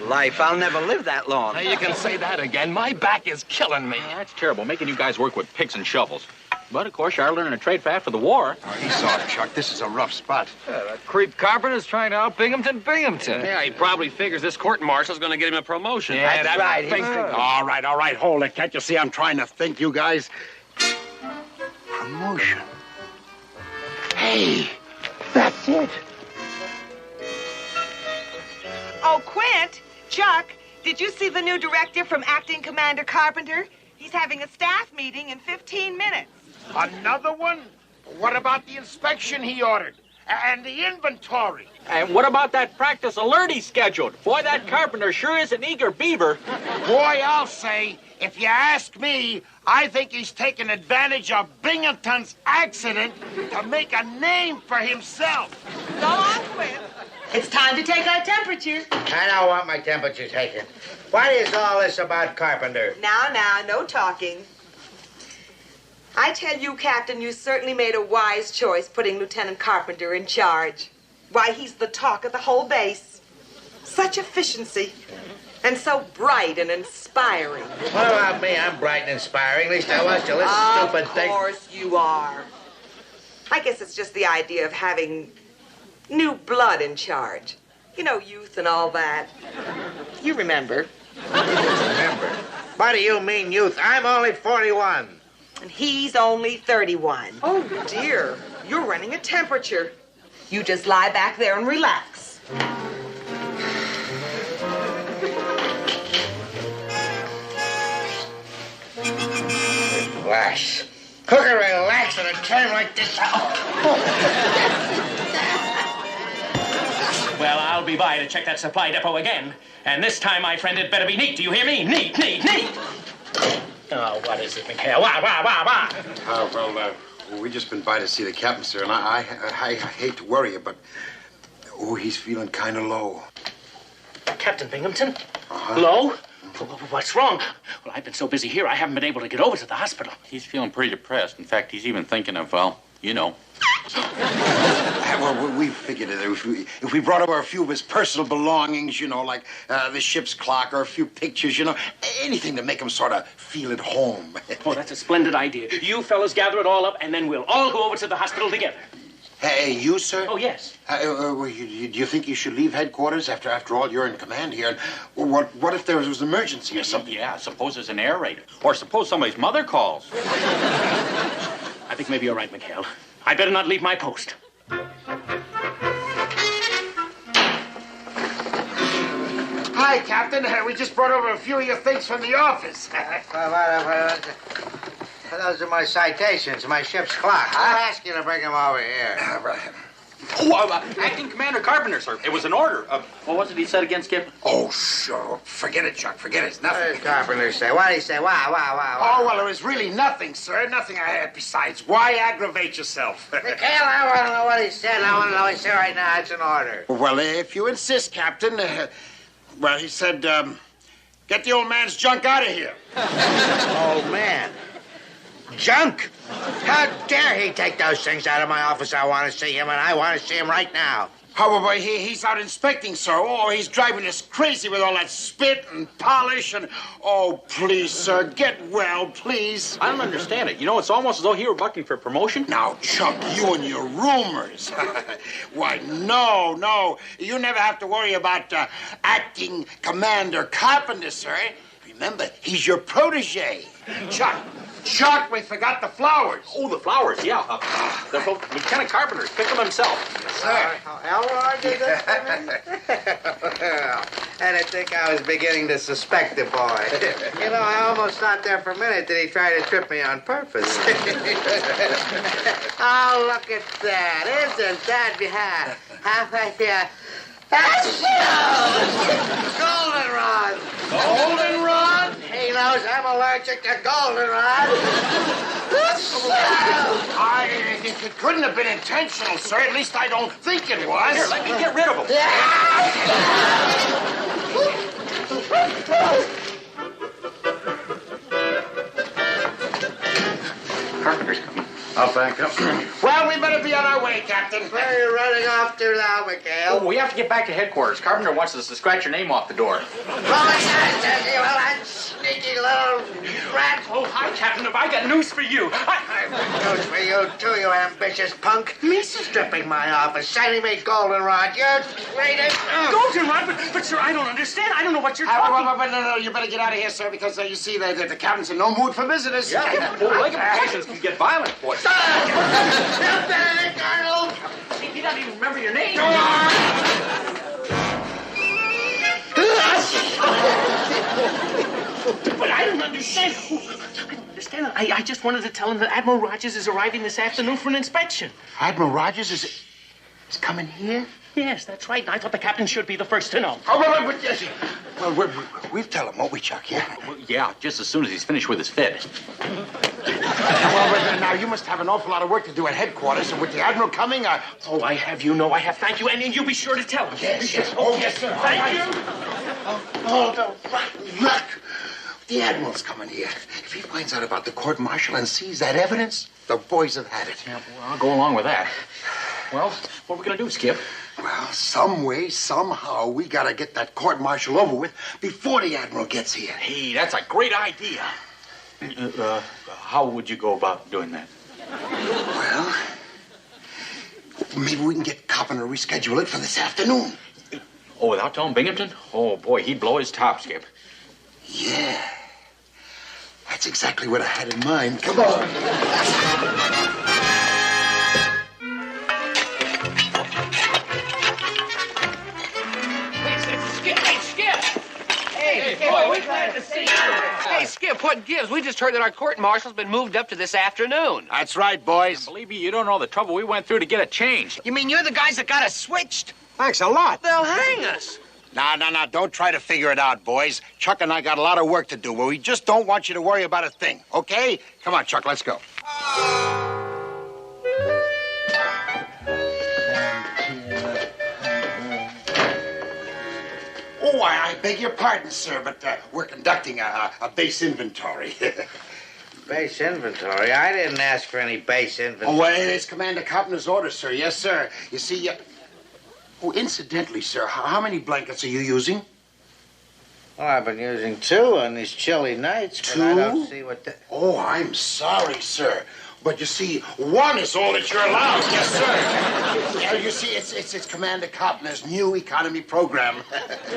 Life, I'll never live that long. Now, you can say that again. My back is killing me. That's terrible, making you guys work with picks and shovels. But, of course, you're learning a trade fast for the war. Oh, he's off, Chuck. This is a rough spot. That creep Carpenter's trying to out Binghamton. Yeah, he probably figures this court-martial's going to get him a promotion. Yeah, that's right. All right. Hold it. Can't you see I'm trying to think, you guys? Promotion. Hey, that's it. Oh, Quint, Chuck, did you see the new directive from Acting Commander Carpenter? He's having a staff meeting in 15 minutes. Another one? What about the inspection he ordered? And the inventory? And what about that practice alert he scheduled? Boy, that Carpenter sure is an eager beaver. Boy, I'll say, if you ask me, I think he's taken advantage of Binghamton's accident to make a name for himself. Go on, Quint. It's time to take our temperature. I don't want my temperature taken. What is all this about Carpenter? Now, no talking. I tell you, Captain, you certainly made a wise choice putting Lieutenant Carpenter in charge. Why, he's the talk of the whole base. Such efficiency. And so bright and inspiring. What about me? I'm bright and inspiring. At least I was till this stupid thing. Of course you are. I guess it's just the idea of having new blood in charge. You know, youth and all that. You remember. Remember? What do you mean, youth? I'm only 41. And he's only 31. Oh, dear. You're running a temperature. You just lie back there and relax. Relax. Who can relax at a time like this? Well, I'll be by to check that supply depot again. And this time, my friend, it better be neat. Do you hear me? Neat. Oh, what is it, McHale? Wah. We just been by to see the captain, sir, and I hate to worry you, but he's feeling kind of low. Captain Binghamton? Low? What's wrong? Well, I've been so busy here, I haven't been able to get over to the hospital. He's feeling pretty depressed. In fact, he's even thinking of, well, you know. Well, we figured that if we brought over a few of his personal belongings, you know, like the ship's clock or a few pictures, you know, anything to make him sort of feel at home. Oh, that's a splendid idea. You fellas gather it all up, and then we'll all go over to the hospital together. Hey, you, sir? Oh, yes. Do you think you should leave headquarters? After all, you're in command here. And what if there was an emergency or something? Yeah, suppose there's an air raid. Or suppose somebody's mother calls. I think maybe you're right, McHale. I better not leave my post. Hi, Captain. We just brought over a few of your things from the office. Those are my citations, my ship's clock. I'll ask you to bring them over here. Oh, Acting Commander Carpenter, sir. It was an order. What was it he said again, Skip? Oh, sure. Forget it, Chuck. Forget it. It's nothing. What did Carpenter say? What did he say? Wow. Oh, well, it was really nothing, sir. Nothing I had. Besides, why aggravate yourself? McHale, I want to know what he said. I want to know what he said right now. It's an order. Well, if you insist, Captain. Well, he said, get the old man's junk out of here. Old man? Junk? How dare he take those things out of my office? I want to see him, and I want to see him right now. However, he's out inspecting, sir. Oh, he's driving us crazy with all that spit and polish and... Oh, please, sir, get well, please. I don't understand it. You know, it's almost as though he were bucking for promotion. Now, Chuck, you and your rumors. Why, no. You never have to worry about acting Commander Carpenter, sir. Remember, he's your protege. Chuck, we forgot the flowers. Oh, the flowers, yeah. They're from Lieutenant Carpenter's. Pick them himself. Sir. Elroy did this for me? And I think I was beginning to suspect the boy. You know, I almost thought there for a minute that he tried to trip me on purpose. Oh, look at that. Isn't that half idea? Goldenrod! Goldenrod? He knows I'm allergic to goldenrod. It couldn't have been intentional, sir. At least I don't think it was. Here, let me get rid of him. Carpenter's coming. I'll thank him. Well, we better be on our way, Captain. Where are you running off to now, McHale? Oh, we have to get back to headquarters. Carpenter wants us to scratch your name off the door. You sneaky little rat. Oh, hi, Captain. Have I got news for you? News for you, too, you ambitious punk. Me stripping my office, sending me goldenrod. You're traitor. Goldenrod? But, sir, I don't understand. I don't know what you're talking about. No, you better get out of here, sir, because you see, the captain's in no mood for visitors. Yeah, well, leg impatience can get violent, boy. Colonel! He doesn't even remember your name. But I don't understand. I just wanted to tell him that Admiral Rogers is arriving this afternoon for an inspection. Admiral Rogers is coming here? Yes, that's right. I thought the captain should be the first to know. Well, we'll tell him, won't we, Chuck? Yeah. Well, yeah, just as soon as he's finished with his fit. Well, now, you must have an awful lot of work to do at headquarters, and with the Admiral coming, Oh, I have, you know I have. Thank you, and you be sure to tell him. Yes. Oh, yes, sir. Thank you. Oh, the rotten luck. The Admiral's coming here. If he finds out about the court-martial and sees that evidence, the boys have had it. Yeah, well, I'll go along with that. Well, what are we going to do, Skip? Well, some way, somehow, we got to get that court-martial over with before the Admiral gets here. Hey, that's a great idea. How would you go about doing that? Well, maybe we can get Carpenter to reschedule it for this afternoon. Oh, without telling Binghamton? Oh, boy, he'd blow his top, Skip. Yeah. That's exactly what I had in mind. Come on. Boy, we're glad to see you. Hey, Skip, what gives? We just heard that our court-martial's been moved up to this afternoon. That's right, boys. Believe me, you don't know the trouble we went through to get it changed. You mean you're the guys that got us switched? Thanks a lot. They'll hang us. No. Don't try to figure it out, boys. Chuck and I got a lot of work to do, but we just don't want you to worry about a thing, okay? Come on, Chuck, let's go. Oh, I beg your pardon, sir, but we're conducting a base inventory. Base inventory? I didn't ask for any base inventory. Oh, well, it's Commander Carpenter's order, sir. Yes, sir. You see, oh, incidentally, sir, how many blankets are you using? Well, I've been using 2 on these chilly nights, but I don't see what the... Oh, I'm sorry, sir. But you see, 1 is all that you're allowed. Yes, sir. You see, it's Commander Carpenter's new economy program.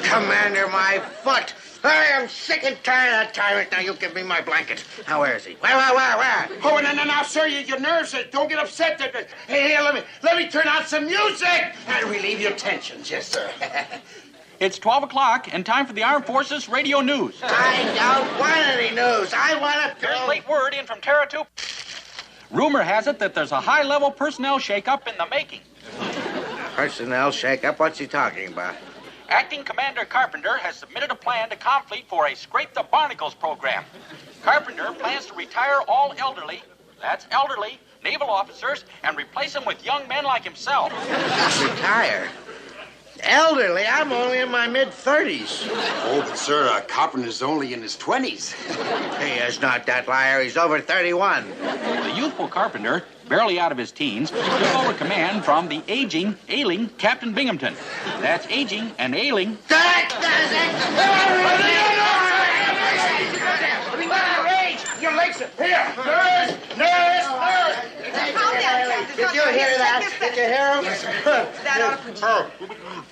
Commander, my foot. I am sick and tired of that tyrant. Now, you give me my blanket. Now, where is he? Where? Oh, no, sir, your nerves, don't get upset. Hey, let me turn on some music and relieve your tensions. Yes, sir. It's 12 o'clock and time for the Armed Forces Radio News. I don't want any news. I want to... There's late word in from Terra 2. Rumor has it that there's a high-level personnel shakeup in the making. Personnel shakeup? What's he talking about? Acting Commander Carpenter has submitted a plan to Complete for a Scrape the Barnacles program. Carpenter plans to retire all elderly, that's elderly, naval officers, and replace them with young men like himself. Retire? Elderly? I'm only in my mid-30s. Oh, but, sir, Carpenter's only in his 20s. He is not that liar. He's over 31. The youthful Carpenter, barely out of his teens, took over command from the aging, ailing Captain Binghamton. That's aging and ailing... Your legs are here. Nurse. Did you hear that? Did you hear him? Yes, sir. That ought to put you...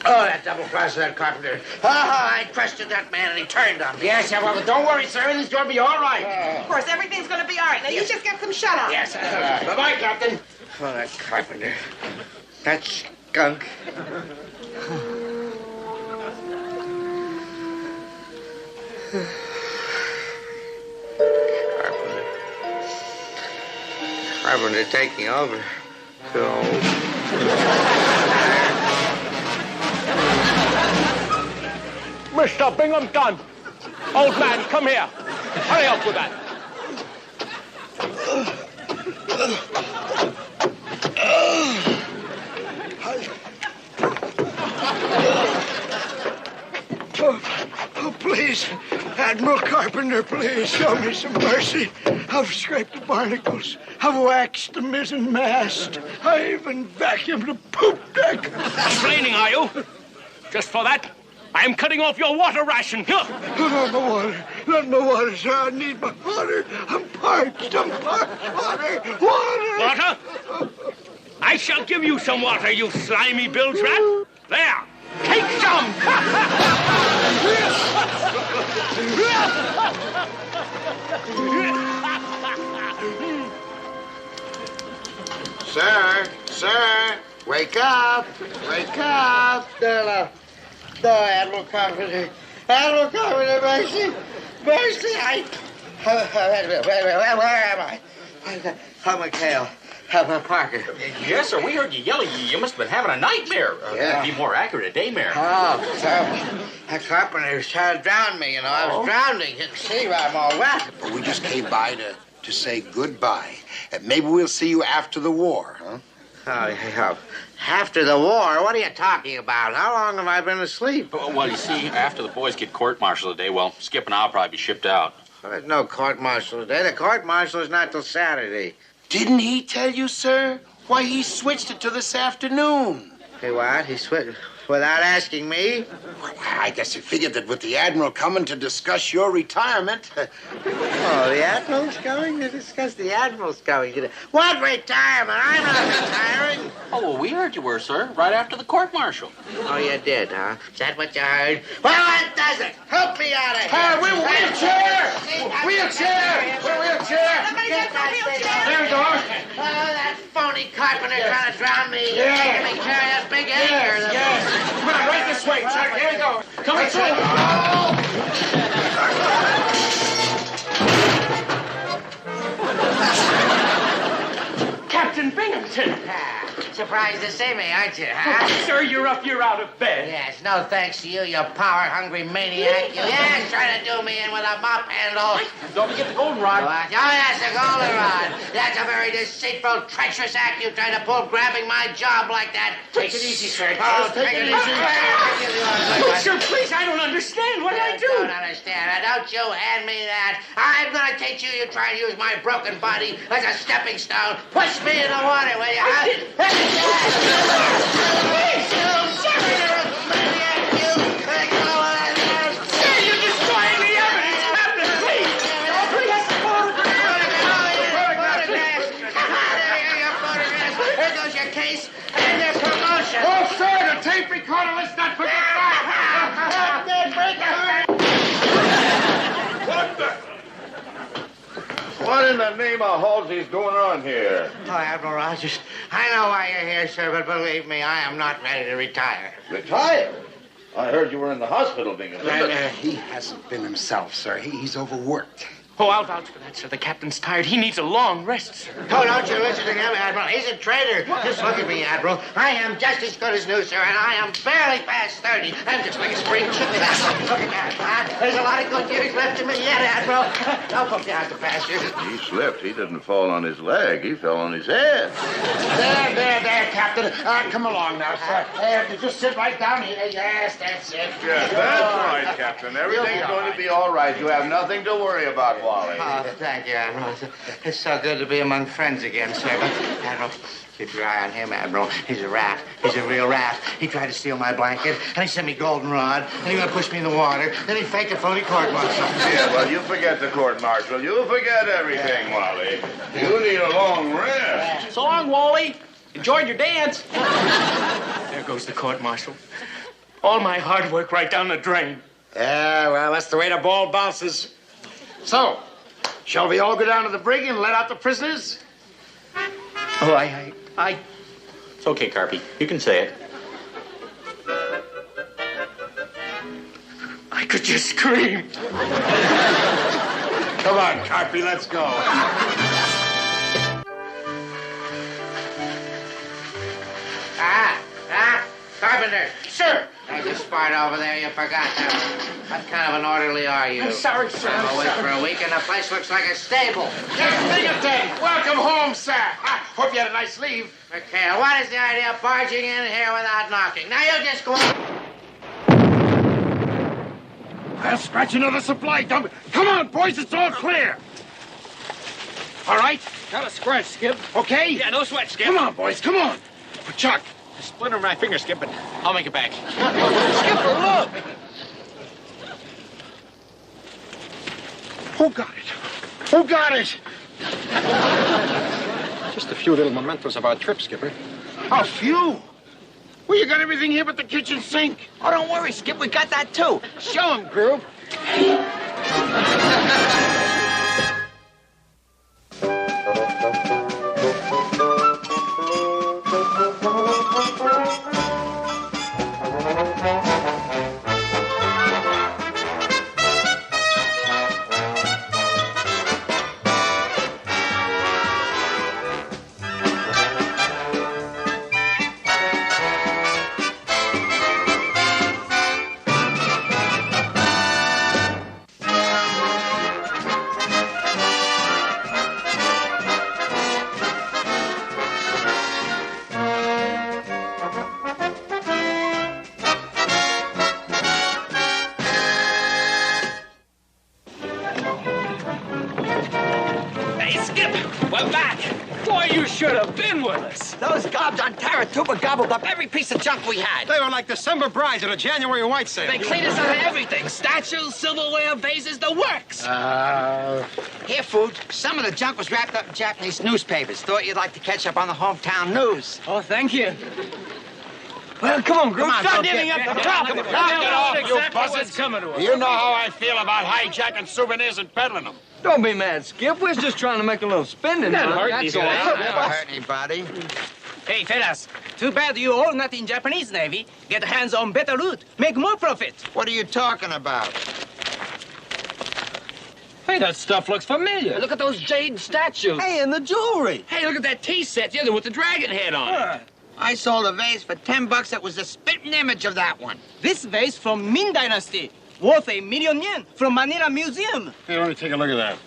Oh, that double cross of that Carpenter. Oh, I trusted that man and he turned on me. Yes, well, but don't worry, sir. Everything's going to be all right. Of course, everything's going to be all right. Now, you just get some shut-up. Yes, bye-bye, Captain. Oh, that Carpenter. That skunk. Carpenter taking over. Mr. Binghamton! Old man, come here. Hurry up with that. Oh, please, Admiral Carpenter, please show me some mercy. I've scraped the barnacles. I've waxed the mizzen mast. I even vacuumed the poop deck. Complaining, are you? Just for that, I'm cutting off your water ration. Here. Not my water, sir. I need my water. I'm parched. Water. Water? I shall give you some water, you slimy bilge rat. There. Take some. Sir, wake up. No, Admiral Carpenter. Admiral Carpenter, mercy. Where am I? Oh, McHale. Parker. Yes, sir. We heard you yelling. You must have been having a nightmare. Yeah. To be more accurate, a daymare. Oh, terrible. That Carpenter was trying to drown me, you know. I was drowning. You can see I'm all wet. But we just came by to say goodbye. And maybe we'll see you after the war, huh? Oh, yeah. After the war? What are you talking about? How long have I been asleep? Well, you see, after the boys get court-martialed today, well, Skip and I'll probably be shipped out. Well, there's no court-martial today. The court-martial is not till Saturday. Didn't he tell you, sir? Why, he switched it to this afternoon. Hey, what? He switched without asking me? Well, I guess he figured that with the Admiral coming to discuss your retirement... Oh, the Admiral's coming to discuss? The Admiral's coming to... What retirement? I'm not retiring. Oh, well, we heard you were, sir, right after the court-martial. Oh, you did, huh? Is that what you heard? Well, that does it. Help me out of here. Wheelchair! Somebody get my wheelchair. There we go. Oh, that phony Carpenter trying to drown me. Yeah. Making me carry that big anchor. Yes. Come on, right this way, Chuck. Here we go. Come Captain Bing! Binghamton! Surprised to see me, aren't you, huh? Oh, sir, you're up, you're out of bed. Yes, no thanks to you, you power-hungry maniac. You trying to do me in with a mop handle. Don't forget the goldenrod. Oh, yes, the goldenrod. That's a very deceitful, treacherous act you tried to pull, grabbing my job like that. Take it easy, sir. Oh, take it easy. Oh, sir, please, I don't understand. What did I do? Don't understand. Now, don't you hand me that. I'm going to teach you. You try to use my broken body as a stepping stone. Push me in the water, will you? Sir, you're destroying the evidence. Captain, please. Here goes your case and your promotion. Oh, sir, the tape recorder, let's not forget that. What the? What in the name of Halsey's going on here? Oh, Admiral Rogers, I know why you're here, sir, but believe me, I am not ready to retire. Retire? I heard you were in the hospital, Binghamton. He hasn't been himself, sir. He's overworked. Oh, I'll vouch for that, sir. The captain's tired. He needs a long rest, sir. Oh, don't you listen to him, Admiral. He's a traitor. Just look at me, Admiral. I am just as good as new, sir, and I am barely past 30. I'm just like a spring chicken. Look at that, huh? There's a lot of good years left in me yet, Admiral. Don't put me out the pasture. He slipped. He didn't fall on his leg. He fell on his head. There, Captain. Come along now, sir. Just sit right down here. Yes, that's it. Yes, that's right, Captain. Everything's going to be all right. You have nothing to worry about, Wally. Oh, thank you, Admiral. It's so good to be among friends again, sir. But, Admiral, keep your eye on him, Admiral. He's a rat. He's a real rat. He tried to steal my blanket, and he sent me goldenrod, and he gonna push me in the water, then he faked a phony court-martial. Yeah, well, you forget the court-martial. You forget everything, Wally. You need a long rest. So long, Wally. Enjoyed your dance. There goes the court-martial. All my hard work right down the drain. Yeah, well, that's the way the ball bounces. So, shall we all go down to the brig and let out the prisoners? Oh, I... It's okay, Carpy. You can say it. I could just scream. Come on, Carpy, let's go. Carpenter. Sir. Now, this part over there, you forgot that. What kind of an orderly are you? I'm sorry, sir. I'm away for a week, and the place looks like a stable. Binghamton, welcome home, sir. Hope you had a nice leave. McHale, what is the idea of barging in here without knocking? Now, you just go on. I'll scratch another supply dump. Come on, boys, it's all clear. All right? Not a scratch, Skip. Okay? Yeah, no sweat, Skip. Come on, boys, come on. Chuck. Splinter my finger, Skip, but I'll make it back. Skipper, look. Who got it? Who got it? Just a few little mementos of our trip, Skipper. A few? Well, you got everything here but the kitchen sink. Oh, don't worry, Skip. We got that, too. Show him, Groove. Those gobs on Taratuba gobbled up every piece of junk we had. They were like December brides at a January white sale. They cleaned us out of everything. Statues, silverware, vases, the works. Here, Food. Some of the junk was wrapped up in Japanese newspapers. Thought you'd like to catch up on the hometown news. Oh, thank you. Well, come on, Groove. Start divvying up the profit. Knock it off, you buzzards. You know how I feel about hijacking souvenirs and peddling them. Don't be mad, Skip. We're just trying to make a little spending. That's all. Never hurt anybody. Hey, fellas. Too bad you all not in Japanese Navy. Get hands on better loot. Make more profit. What are you talking about? Hey, Hey, that stuff looks familiar. Look at those jade statues. Hey, and the jewelry. Hey, look at that tea set, the other with the dragon head on it. I sold a vase for $10 that was a spitting image of that one. This vase from Ming Dynasty, worth $1 million from Manila Museum. Hey, let me take a look at that.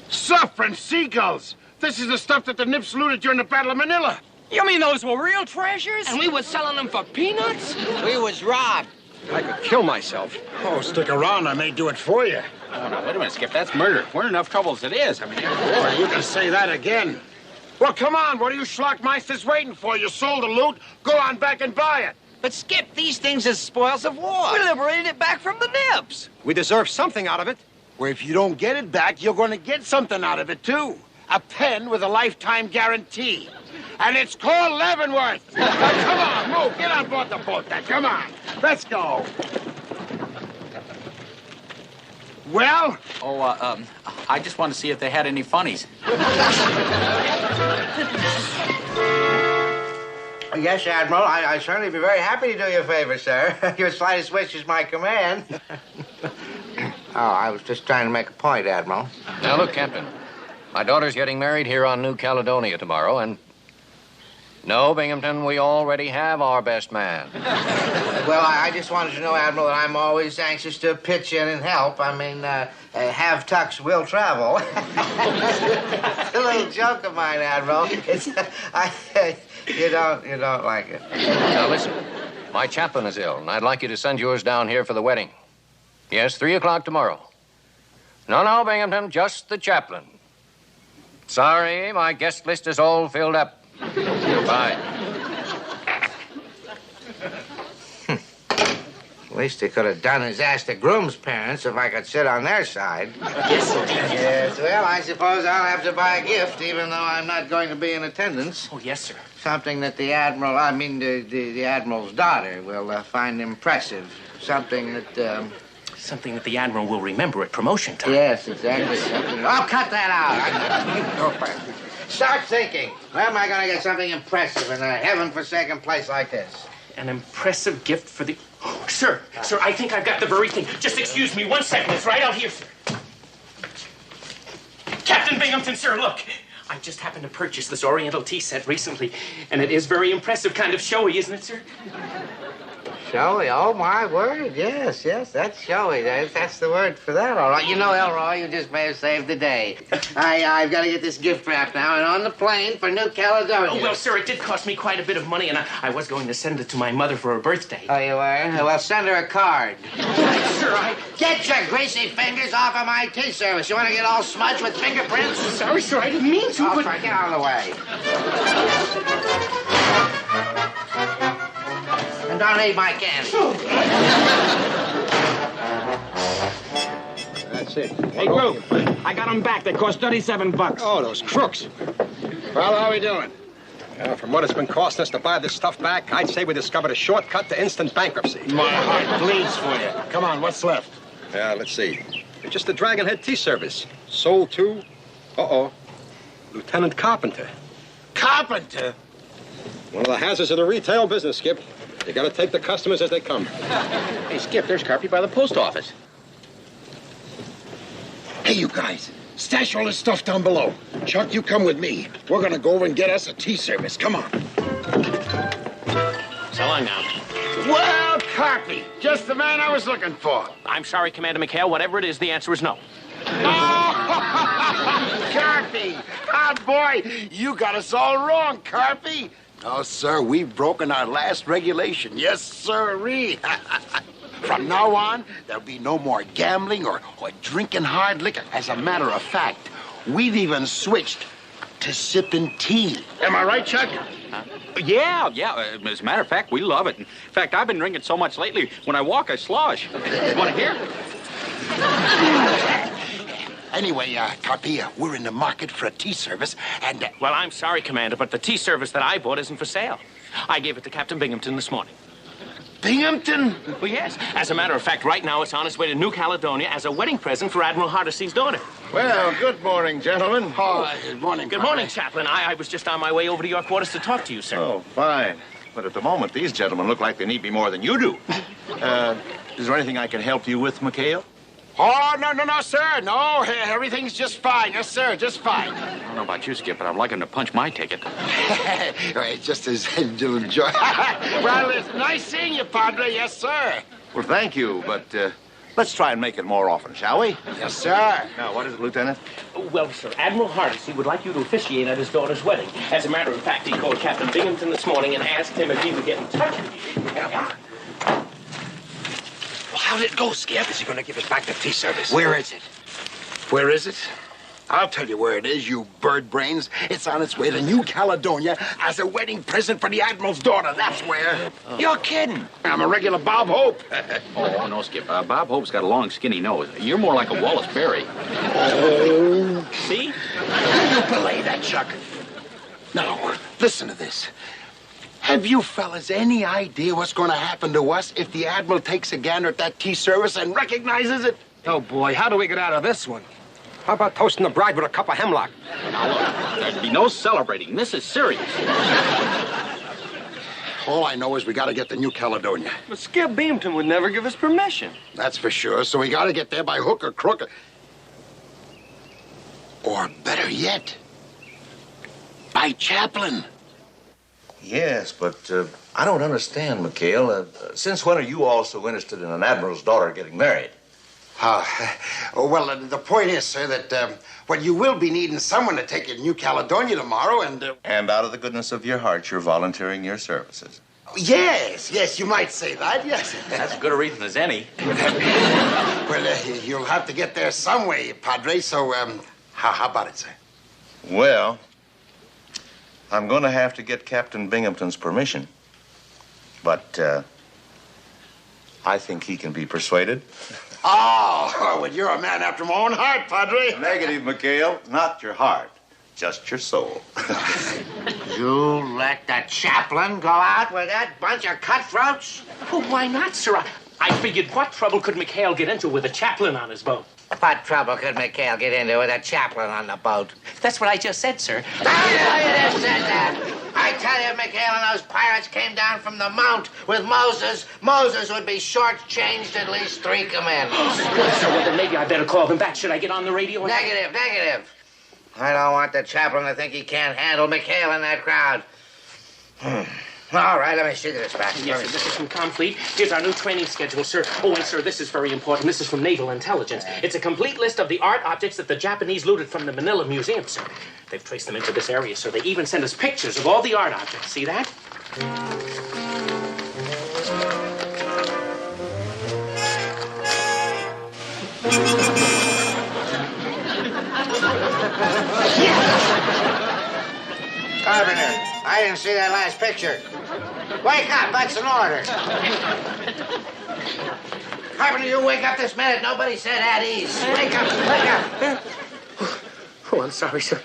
Suffering seagulls! This is the stuff that the Nips looted during the Battle of Manila. You mean those were real treasures? And we was selling them for peanuts? We was robbed. I could kill myself. Oh, stick around. I may do it for you. Oh, no, wait a minute, Skip. That's murder. We're in enough trouble as it is. I mean, Boy, you can say that again. Well, come on. What are you schlockmeisters waiting for? You sold the loot. Go on back and buy it. But, Skip, these things are spoils of war. We liberated it back from the Nips. We deserve something out of it. Well, if you don't get it back, you're going to get something out of it, too. A pen with a lifetime guarantee. And it's called Leavenworth. Come on, move. Get on board the boat then. Come on. Let's go. Well? oh, I just wanted to see if they had any funnies. Yes, Admiral. I'd certainly be very happy to do you a favor, sir. Your slightest wish is my command. Oh, I was just trying to make a point, Admiral. Now, look, Captain. My daughter's getting married here on New Caledonia tomorrow, and... No, Binghamton, we already have our best man. Well, I just wanted to know, Admiral, that I'm always anxious to pitch in and help. I mean, have tucks will travel. It's a little joke of mine, Admiral. It's, you don't like it. Now, listen. My chaplain is ill, and I'd like you to send yours down here for the wedding. Yes, 3 o'clock tomorrow. No, Binghamton, just the chaplain. Sorry, my guest list is all filled up. Bye. At least he could have done is ask the groom's parents if I could sit on their side. Yes, indeed. Yes, well, I suppose I'll have to buy a gift, even though I'm not going to be in attendance. Oh, yes, sir. Something that the Admiral's daughter will find impressive. Something that, Something that the Admiral will remember at promotion time. Yes, exactly. Something... Oh, cut that out. Start thinking. Where am I going to get something impressive in a heaven-forsaken place like this? An impressive gift for the... Oh, sir, I think I've got the very thing. Just excuse me 1 second. It's right out here, sir. Captain Binghamton, sir, look. I just happened to purchase this Oriental tea set recently, and it is very impressive, kind of showy, isn't it, sir? Showy? Oh, my word. Yes, that's showy. That's the word for that, all right. You know, Elroy, you just may have saved the day. I've got to get this gift wrapped now and on the plane for New Caledonia. Oh, well, sir, it did cost me quite a bit of money, and I was going to send it to my mother for her birthday. Oh, you were? Well, send her a card. Sir, Get your greasy fingers off of my tea service. You want to get all smudged with fingerprints? Sorry, sir, I didn't mean to, Oh, but... sorry, get out of the way. And don't eat my candy. That's it. Hey, Group, I got them back. They cost $37. Oh, those crooks. Well, how are we doing? From what it's been costing us to buy this stuff back, I'd say we discovered a shortcut to instant bankruptcy. My heart bleeds for you. Come on, what's left? Yeah, let's see. It's just the Dragonhead Tea Service. Sold to... Lieutenant Carpenter. Carpenter? One of the hazards of the retail business, Skip. You gotta take the customers as they come. Hey, Skip, there's Carpy by the post office. Hey, you guys. Stash all this stuff down below. Chuck, you come with me. We're gonna go over and get us a tea service. Come on. So long now. Well, Carpy, just the man I was looking for. I'm sorry, Commander McHale. Whatever it is, the answer is no. Carpy! Ah, boy, you got us all wrong, Carpy. Oh, sir, we've broken our last regulation. Yes, sirree. From now on, there'll be no more gambling or drinking hard liquor. As a matter of fact, we've even switched to sipping tea. Am I right, Chuck? Yeah. As a matter of fact, we love it. In fact, I've been drinking so much lately, when I walk, I slosh. Want to hear? Anyway, Carpy, we're in the market for a tea service, and... Well, I'm sorry, Commander, but the tea service that I bought isn't for sale. I gave it to Captain Binghamton this morning. Binghamton? Well, yes. As a matter of fact, right now it's on its way to New Caledonia as a wedding present for Admiral Hardesty's daughter. Well, good morning, gentlemen. Oh, good morning, Good morning, Chaplain. I was just on my way over to your quarters to talk to you, sir. Oh, fine. But at the moment, these gentlemen look like they need me more than you do. Is there anything I can help you with, McHale? Oh, no, sir. No, everything's just fine. Yes, sir, just fine. I don't know about you, Skip, but I'd like him to punch my ticket. It's just as little joy. Well, it's nice seeing you, Padre. Yes, sir. Well, thank you, but let's try and make it more often, shall we? Yes, sir. Now, what is it, Lieutenant? Well, sir, Admiral Hardesty would like you to officiate at his daughter's wedding. As a matter of fact, he called Captain Binghamton this morning and asked him if he would get in touch with you. Well, how did it go, Skip? Is he going to give us back the tea service? Where is it? Where is it? I'll tell you where it is, you bird brains. It's on its way to New Caledonia as a wedding present for the Admiral's daughter. That's where. Oh. You're kidding. I'm a regular Bob Hope. Oh, no, Skip. Bob Hope's got a long, skinny nose. You're more like a Wallace Berry. Oh. See? You belay that, Chuck. Now, listen to this. Have you fellas any idea what's going to happen to us if the Admiral takes a gander at that tea service and recognizes it? Oh, boy, how do we get out of this one? How about toasting the bride with a cup of hemlock? Now, look, there'd be no celebrating. This is serious. All I know is we got to get to New Caledonia. But Skip Binghamton would never give us permission. That's for sure, so we got to get there by hook or crook. Or better yet, by Chaplin. Yes, but I don't understand, McHale. Since when are you all so interested in an admiral's daughter getting married? Well, the point is, sir, that, well, you will be needing someone to take you to New Caledonia tomorrow, and... And out of the goodness of your heart, you're volunteering your services. Yes, you might say that, yes. That's as good a reason as any. Well, you'll have to get there some way, Padre, so, how about it, sir? Well, I'm going to have to get Captain Binghamton's permission. But, I think he can be persuaded. Oh, well, you're a man after my own heart, Padre. Negative, McHale. Not your heart, just your soul. You let the chaplain go out with that bunch of cutthroats? Oh, why not, sir? I figured what trouble could McHale get into with a chaplain on his boat? What trouble could McHale get into with a chaplain on the boat? That's what I just said, sir. I just said that. I tell you, McHale and those pirates came down from the mount with Moses. Moses would be shortchanged at least 3 commandments. Well, sir, well, then maybe I better call them back. Should I get on the radio? Negative. I don't want the chaplain to think he can't handle McHale in that crowd. All right, let me see this back. Yes, sir, this is from Confleet. Here's our new training schedule, sir. Oh, and, sir, this is very important. This is from Naval Intelligence. It's a complete list of the art objects that the Japanese looted from the Manila Museum, sir. They've traced them into this area, sir. They even sent us pictures of all the art objects. See that? Carpenter, I didn't see that last picture. Wake up, that's an order. Carpenter, you wake up this minute. Nobody said at ease. Wake up. Oh, I'm sorry, sir.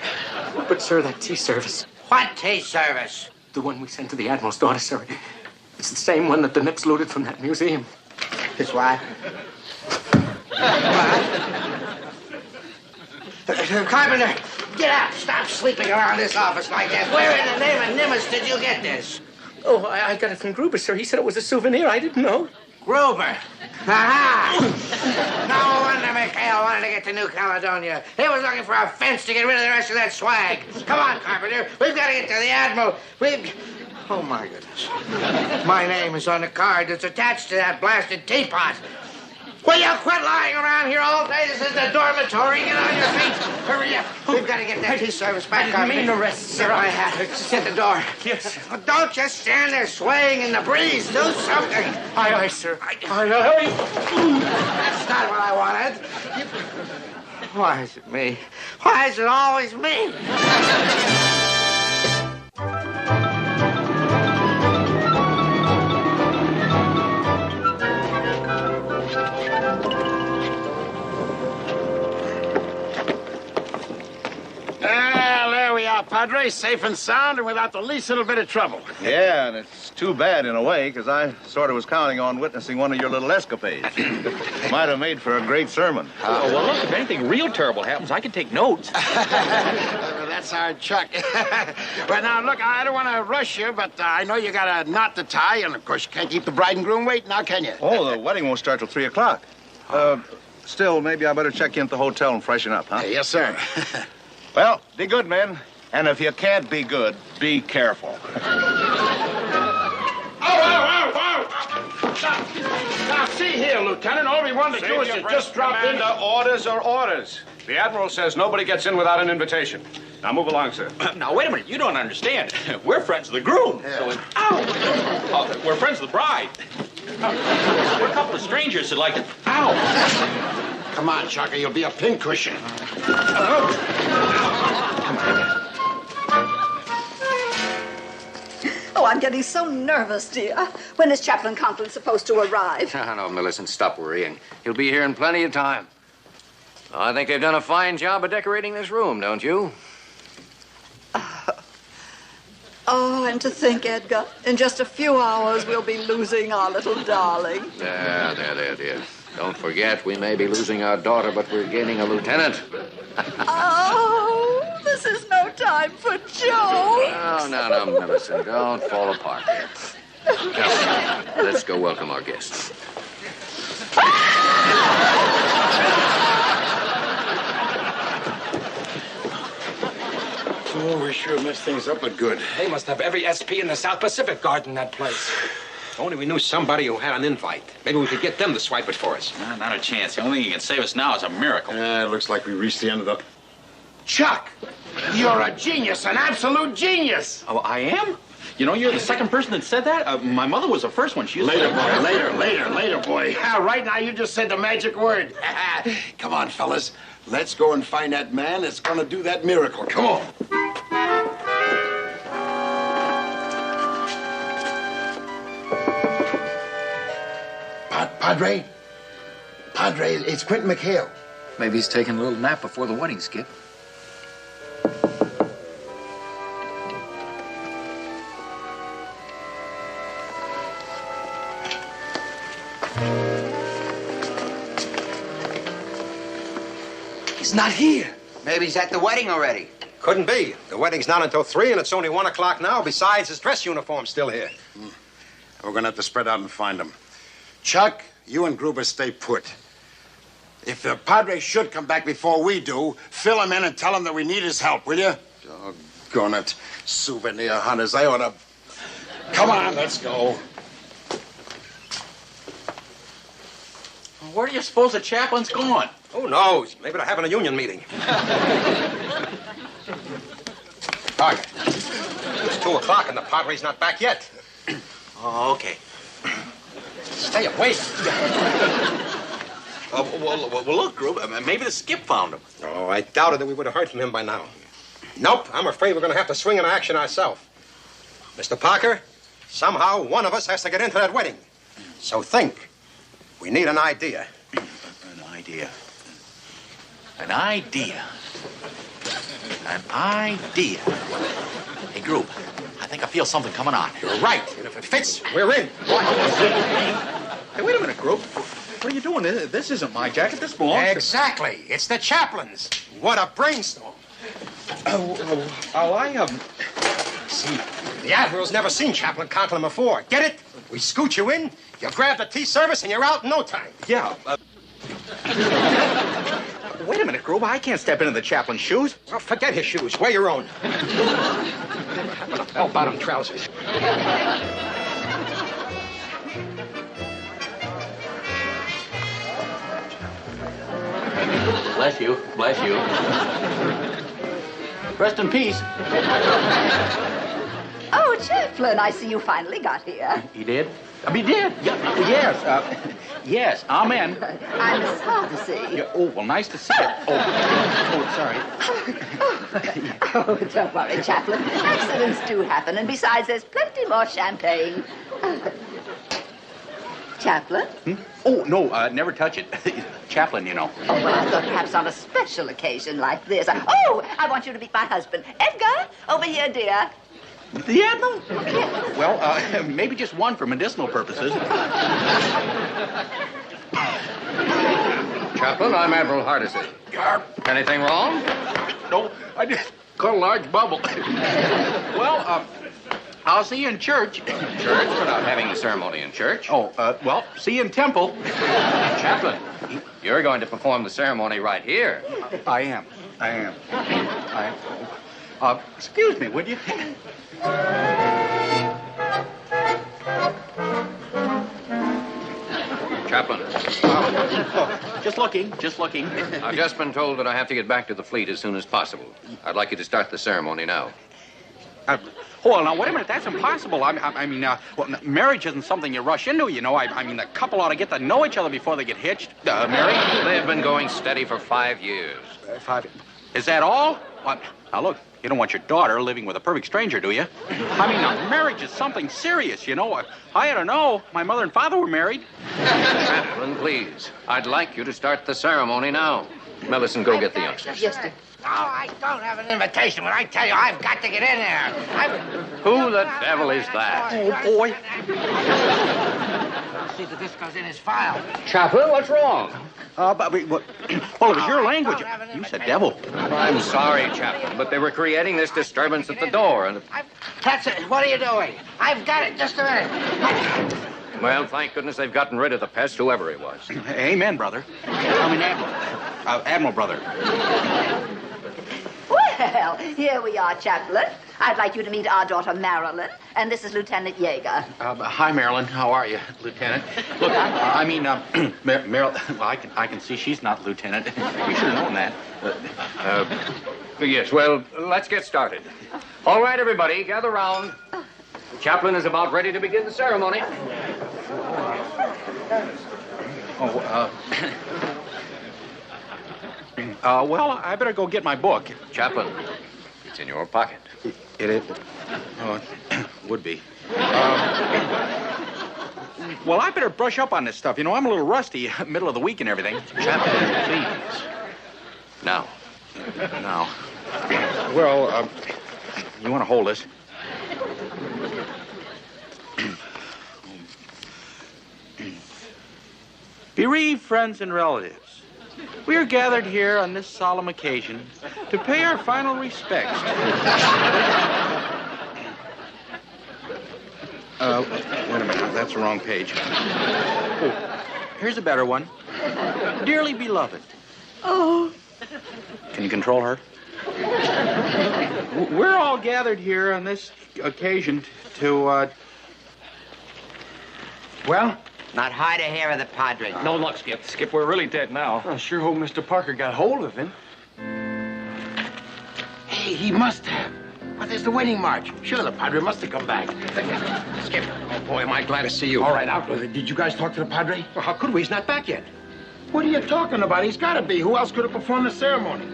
But, sir, that tea service. What tea service? The one we sent to the Admiral's daughter, sir. It's the same one that the Nips looted from that museum. It's what? Carpenter, get up. Stop sleeping around this office like that. Where in the name of Nimbus did you get this? Oh, I got it from Gruber, sir. He said it was a souvenir. I didn't know. Gruber. Aha! No wonder McHale wanted to get to New Caledonia. He was looking for a fence to get rid of the rest of that swag. Come on, Carpenter. We've got to get to the Admiral. Oh, my goodness. My name is on the card that's attached to that blasted teapot. Will you quit lying around here all day? This is the dormitory. Get on your feet. Hurry up. We've got to get that tea service back. I didn't mean to rest, sir. I had it. Just at the door. Yes. Well, don't just stand there swaying in the breeze. Do something. Aye, sir. Aye. That's not what I wanted. Why is it me? Why is it always me? There we are, Padre, safe and sound and without the least little bit of trouble. Yeah, and it's too bad in a way, because I sort of was counting on witnessing one of your little escapades. Might have made for a great sermon. Well, look, if anything real terrible happens, I can take notes. That's our Chuck. Well, now, look, I don't want to rush you, but I know you got a knot to tie, and, of course, you can't keep the bride and groom waiting, now can you? Oh, the wedding won't start till 3 o'clock. Still, maybe I better check in at the hotel and freshen up, huh? Hey, yes, sir. Well, be good, men. And if you can't be good, be careful. Now, see here, Lieutenant. All we want to do is to just drop in. Orders are orders. The Admiral says nobody gets in without an invitation. Now, move along, sir. Now, wait a minute. You don't understand. We're friends of the groom. Yeah. So, we're friends of the bride. We're a couple of strangers that like to... Ow! Come on, Chuck, or you'll be a pincushion. Oh, I'm getting so nervous, dear. When is Chaplain Conklin supposed to arrive? No, Millicent, stop worrying. He'll be here in plenty of time. I think they've done a fine job of decorating this room, don't you? Oh, and to think, Edgar, in just a few hours we'll be losing our little darling. There, dear. Don't forget, we may be losing our daughter, but we're gaining a lieutenant. Oh, this is no time for jokes. No, Millicent, don't fall apart here. Now, let's go welcome our guests. Oh, we sure messed things up but good. They must have every SP in the South Pacific guarding that place. If only we knew somebody who had an invite. Maybe we could get them to swipe it for us. Not a chance. The only thing that can save us now is a miracle. It looks like we reached the end of the... Chuck, you're a genius, an absolute genius. Oh, I am? You know, you're the second person that said that. My mother was the first one. She used Later, to... boy, later, boy. Right now, you just said the magic word. Come on, fellas. Let's go and find that man that's going to do that miracle. Come on. Padre, it's Quentin McHale. Maybe he's taking a little nap before the wedding, Skip. He's not here. Maybe he's at the wedding already. Couldn't be. The wedding's not until 3, and it's only 1 o'clock now. Besides, his dress uniform's still here. We're going to have to spread out and find him. Chuck, you and Gruber stay put. If the Padre should come back before we do, fill him in and tell him that we need his help, will you? Doggone it. Souvenir hunters, I ought to... Come on, let's go. Where do you suppose the chaplain's going? Who knows? Maybe they're having a union meeting. Parker, it's 2 o'clock and the Padre's not back yet. Oh, okay. Stay away. Well, look, Grube, maybe the Skip found him. Oh, I doubted that we would have heard from him by now. Nope, I'm afraid we're going to have to swing into action ourselves. Mr. Parker, somehow one of us has to get into that wedding. So think. We need an idea. An idea. An idea. An idea. Hey, Grube, I think I feel something coming on. You're right. And if it fits, we're in. Hey, wait a minute, Grube. What are you doing? This isn't my jacket. This belongs to... Exactly. It's the chaplain's. What a brainstorm. See, the Admiral's never seen Chaplain Conklin before. Get it? We scoot you in, you grab the tea service, and you're out in no time. Yeah. Wait a minute, Grube. I can't step into the chaplain's shoes. Well, forget his shoes. Wear your own. Bell-bottom trousers. Bless you. Bless you. Rest in peace. Oh, Chaplain, I see you finally got here. He did? He did? Yeah, yes. Yes, amen. I'm Miss Hardesty. Yeah, oh, well, nice to see you. Oh, sorry. Oh, don't worry, Chaplain. Accidents do happen, and besides, there's plenty more champagne. Chaplain? Oh, no, never touch it. Chaplain, you know. Oh, well, I thought perhaps on a special occasion like this. Oh, I want you to meet my husband. Edgar, over here, dear. The Admiral? Well, maybe just one for medicinal purposes. Chaplain, I'm Admiral Hardesty. Anything wrong? No, I just caught a large bubble. Well, I'll see you in church. Church? We're not having the ceremony in church. Oh, well, see you in temple. Chaplain, you're going to perform the ceremony right here. I am. Excuse me, would you? Chaplain. Just looking. I've just been told that I have to get back to the fleet as soon as possible. I'd like you to start the ceremony now. Well, now, wait a minute. That's impossible. Marriage isn't something you rush into, you know. I mean, the couple ought to get to know each other before they get hitched. Married? They've been going steady for 5 years. 5? Is that all? Now, look, you don't want your daughter living with a perfect stranger, do you? I mean, now, marriage is something serious, you know. I ought to know. My mother and father were married. Chaplain, please. I'd like you to start the ceremony now. Millicent, go get the youngsters. Yes, sir. No, I don't have an invitation. When I tell you, I've got to get in there. Who the devil is that? Oh, boy. See that this goes in his file. Chaplain, what's wrong? Well, it was your language. You said devil. I'm sorry, Chaplain, but they were creating this disturbance at the door. And That's it. What are you doing? I've got it. Just a minute. well, thank goodness they've gotten rid of the pest, whoever he was. Amen, brother. Admiral, brother. Well, here we are, Chaplain. I'd like you to meet our daughter, Marilyn, and this is Lieutenant Yeager. Hi, Marilyn. How are you, Lieutenant? Look, Marilyn, well, I can see she's not Lieutenant. You should have known that. Yes, well, let's get started. All right, everybody, gather round. The chaplain is about ready to begin the ceremony. Well, I better go get my book. Chaplain, it's in your pocket. It is? Oh, would be. Well, I better brush up on this stuff. You know, I'm a little rusty, middle of the week and everything. Chaplain, please. Now. Well, you want to hold this? Bereaved friends and relatives, we are gathered here on this solemn occasion to pay our final respects. Wait a minute, that's the wrong page. Oh, here's a better one. Dearly beloved. Oh. Can you control her? We're all gathered here on this occasion to, Well? Not hide a hair of the Padre. No luck, Skip. Skip, we're really dead now. I sure hope Mr. Parker got hold of him. Hey, he must have. But there's the wedding march. Sure, the Padre must have come back. Skip. Oh, boy, am I glad to see you. All right, out with it. Did you guys talk to the Padre? Well, how could we? He's not back yet. What are you talking about? He's got to be. Who else could have performed the ceremony?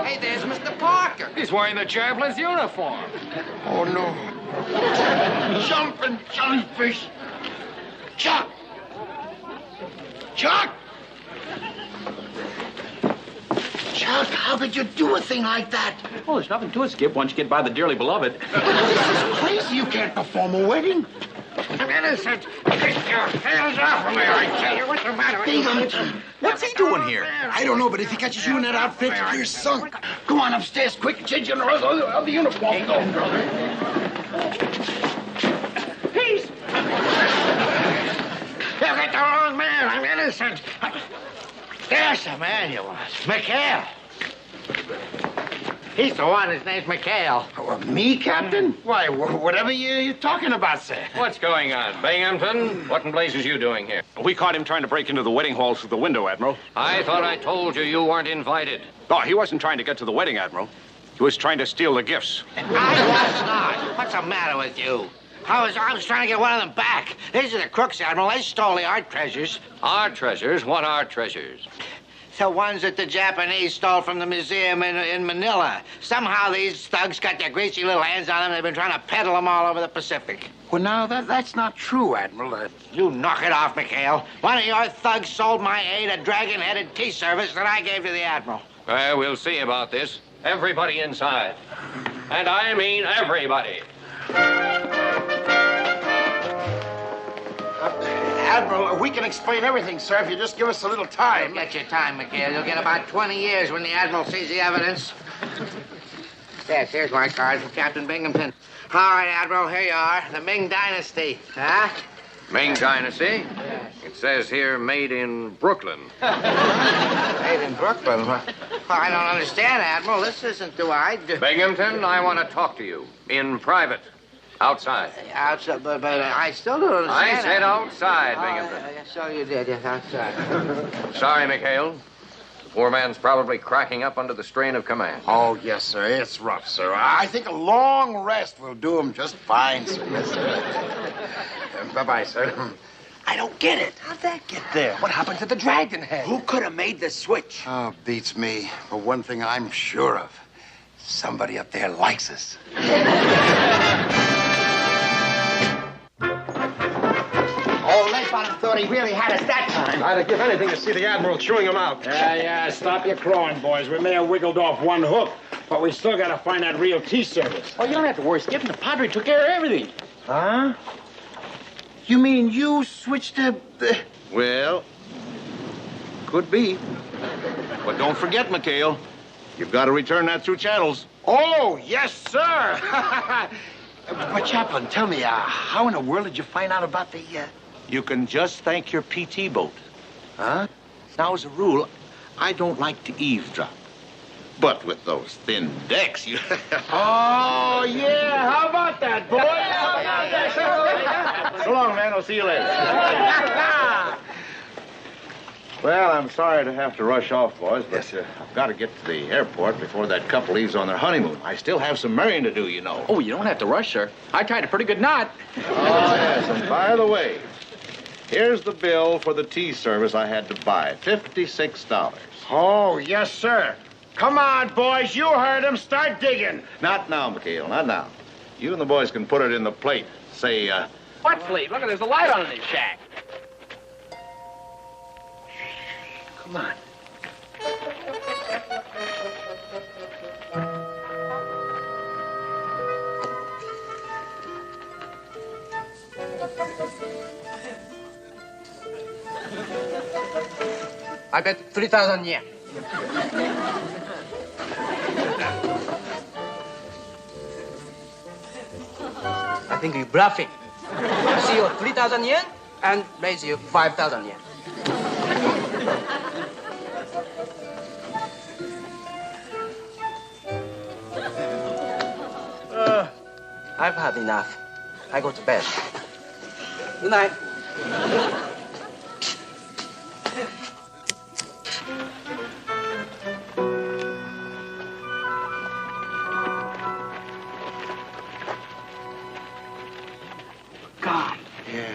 Hey, there's Mr. Parker. He's wearing the chaplain's uniform. Oh, no. Jumping jellyfish. Chuck! Chuck! Chuck, how could you do a thing like that? Well, there's nothing to it, Skip, once you get by the dearly beloved. This is crazy. You can't perform a wedding. I'm innocent. Get your hands off of me, I tell you. What's the matter with you? What's he doing here? I don't know, but if he catches you in that outfit, you're sunk. Go on upstairs, quick. Change your other uniform. Go, brother. Peace. You got the wrong man. I'm innocent. There's the man you want. McHale. He's the one. His name's McHale. Me, Captain? Why, whatever you're talking about, sir. What's going on? Binghamton, what in blazes you doing here? We caught him trying to break into the wedding hall through the window, Admiral. I thought I told you you weren't invited. Oh, he wasn't trying to get to the wedding, Admiral. He was trying to steal the gifts. I was not. What's the matter with you? I was trying to get one of them back. These are the crooks, Admiral. They stole the art treasures. Art treasures? What art treasures? The ones that the Japanese stole from the museum in Manila. Somehow these thugs got their greasy little hands on them. They've been trying to peddle them all over the Pacific. Well, now, that's not true, Admiral. You knock it off, McHale. One of your thugs sold my aide a dragon-headed tea service that I gave to the Admiral. Well, we'll see about this. Everybody inside. And I mean everybody. Admiral, we can explain everything, sir, if you just give us a little time. You'll get your time, McHale. You'll get about 20 years when the Admiral sees the evidence. Yes, here's my card from Captain Binghamton. All right, Admiral, here you are. The Ming Dynasty. Huh? Ming Dynasty? It says here made in Brooklyn. Made in Brooklyn? Well, I don't understand, Admiral. This isn't Binghamton, I want to talk to you. In private. Outside. Outside, but I still don't understand. I said outside, Binghamton. So you did, yes, outside. Sorry, McHale. The poor man's probably cracking up under the strain of command. Oh, yes, sir. It's rough, sir. I think a long rest will do him just fine, sir. Yes, sir. Bye-bye, sir. I don't get it. How'd that get there? What happened to the dragon head? Who could have made the switch? Oh, beats me. But one thing I'm sure of. Somebody up there likes us. Oh, Layfon thought he really had us that time. I'd give anything to see the Admiral chewing him out. Yeah, stop your clawing, boys. We may have wiggled off one hook, but we still got to find that real tea service. Oh, you don't have to worry, Skip. The Padre took care of everything. Huh? You mean you switched the... Well, could be. But don't forget, McHale, you've got to return that through channels. Oh, yes, sir. But, Chaplain, tell me, how in the world did you find out about the... You can just thank your PT boat. Huh? Now, as a rule, I don't like to eavesdrop. But with those thin decks, you... Oh, yeah. How about that, boy? So long, man. I'll see you later. Well, I'm sorry to have to rush off, boys, but I've got to get to the airport before that couple leaves on their honeymoon. I still have some marrying to do, you know. Oh, you don't have to rush, sir. I tied a pretty good knot. Oh, yes, and by the way, here's the bill for the tea service I had to buy, $56. Oh, yes, sir. Come on, boys. You heard him. Start digging. Not now, McHale, not now. You and the boys can put it in the plate. Say, What fleet? Look, there's a light on in this shack. Come on. I bet 3,000 yen. I think you're bluffing. I see you 3,000 yen and raise you 5,000 yen. I've had enough. I go to bed. Good night. God. Yeah.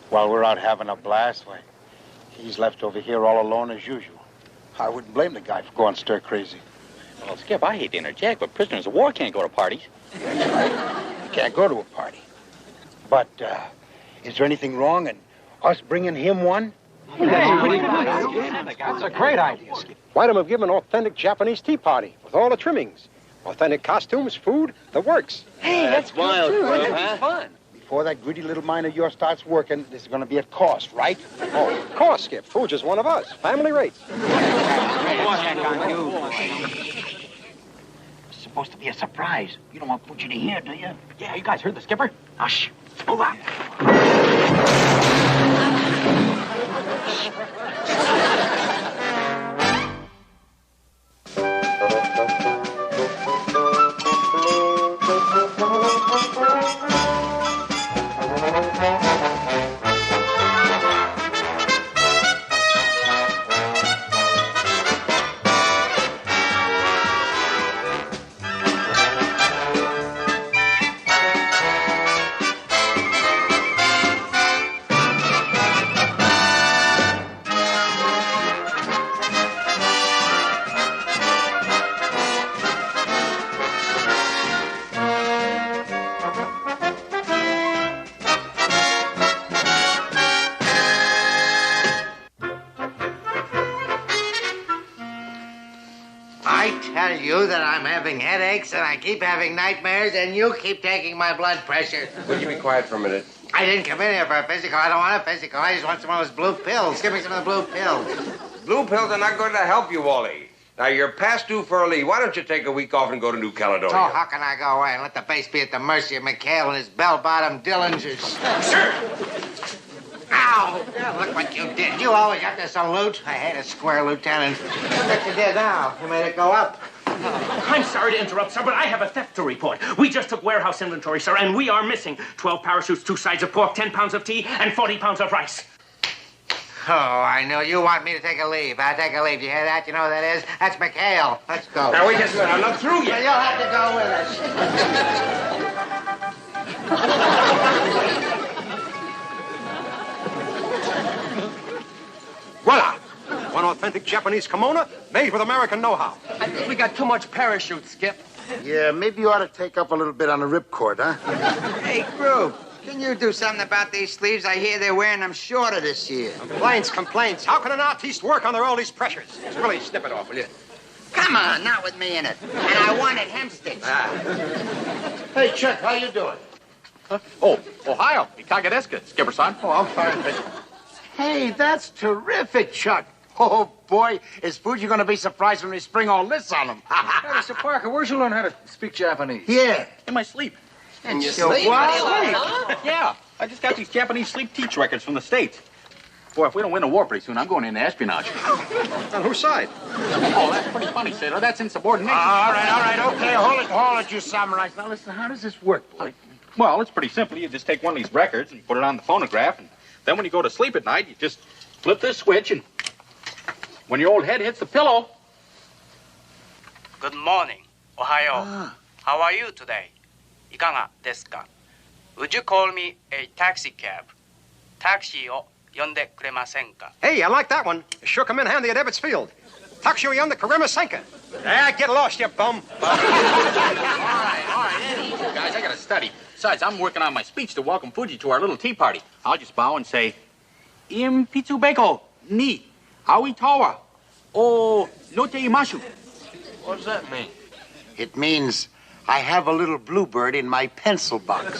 While we're out having a blast, why, he's left over here all alone as usual. I wouldn't blame the guy for going stir crazy. Well, Skip, I hate to interject, but prisoners of war can't go to parties. That's right. You can't go to a party. But, is there anything wrong in us bringing him one? That's a great idea, Skip. Why don't we give him an authentic Japanese tea party with all the trimmings? Authentic costumes, food, the works. Hey, that's wild, too. Will, It'd be huh? fun. Before that greedy little mind of yours starts working, this is going to be at cost, right? Oh, of course, Skip. Food's just one of us. Family rates. It's supposed to be a surprise. You don't want Poochie to hear, do you? Yeah, you guys heard the skipper? Hush. Move on. I tell you that I'm having headaches and I keep having nightmares and you keep taking my blood pressure. Will you be quiet for a minute? I I didn't come in here for a physical. I don't want a physical. I just want some of those blue pills. Give me some of the blue pills. Blue pills are not going to help you, Wally. Now, you're past due for a leave. Why don't you take a week off and go to New Caledonia? Oh, how can I go away and let the base be at the mercy of McHale and his bell-bottom Dillingers? Sir! Ow! Yeah, look what you did. You always got to salute. I hate a square lieutenant. Look what you did now. You made it go up. I'm sorry to interrupt, sir, but I have a theft to report. We just took warehouse inventory, sir, and we are missing 12 parachutes, 2 sides of pork, 10 pounds of tea, and 40 pounds of rice. Oh, I know. You want me to take a leave. I take a leave. You hear that? You know who that is? That's McHale. Let's go. Now, wait just a minute. I'm not through yet. You'll have to go with us. Voila! One authentic Japanese kimono made with American know-how. I think we got too much parachute, Skip. Yeah, maybe you ought to take up a little bit on the ripcord, huh? Hey, Group, can you do something about these sleeves? I hear they're wearing them shorter this year. Complaints. How can an artiste work under all these pressures? Just really snip it off, will you? Come on, not with me in it. And I wanted hemstitch. Hey, Chuck, how you doing? Oh, Ohio. Ikaga Skipper-san. Oh, I'm fine. Hey, that's terrific, Chuck. Oh, boy, is Fuji going to be surprised when we spring all this on him. Hey, Mr. Parker, where'd you learn how to speak Japanese? Yeah. In my sleep. In your sleep? What? Yeah, I just got these Japanese sleep teach records from the States. Boy, if we don't win the war pretty soon, I'm going into espionage. On whose side? Oh, that's pretty funny, sailor. That's insubordination. All right, okay. Hold it, you samurais. Now, listen, how does this work, boy? Well, it's pretty simple. You just take one of these records and put it on the phonograph, and then when you go to sleep at night, you just flip this switch, and when your old head hits the pillow... Good morning, Ohio. How are you today? Ikaga desu ka? Would you call me a taxi cab? Taxi o yonde kuremasen ka? Hey, I like that one. You shook him in handy at Ebbets Field. Takshu Yonda Karima-senka. Ah, get lost, you bum. All right, Eddie, you guys, I gotta study. Besides, I'm working on my speech to welcome Fuji to our little tea party. I'll just bow and say, Im Pitsubeko, ni, Aoi Tawa, o Note Imashu. What does that mean? It means I have a little bluebird in my pencil box. We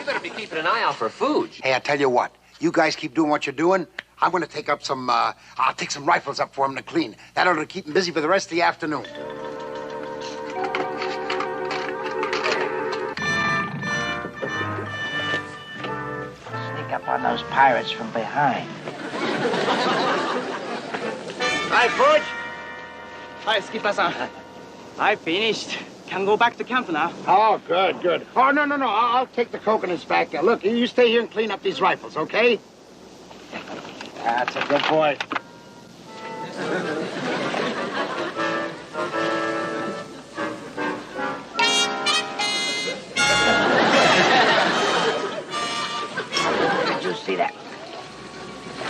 better be keeping an eye out for food. Hey, I tell you what. You guys keep doing what you're doing. I'm going to take up some, I'll take some rifles up for them to clean. That ought to keep them busy for the rest of the afternoon. Sneak up on those pirates from behind. Hi, Forge. Hi, Skipper-san. I finished. Can go back to camp now. Oh, good. Oh, no. I'll take the coconuts back there. Look, you stay here and clean up these rifles, okay? That's a good boy. Did you see that?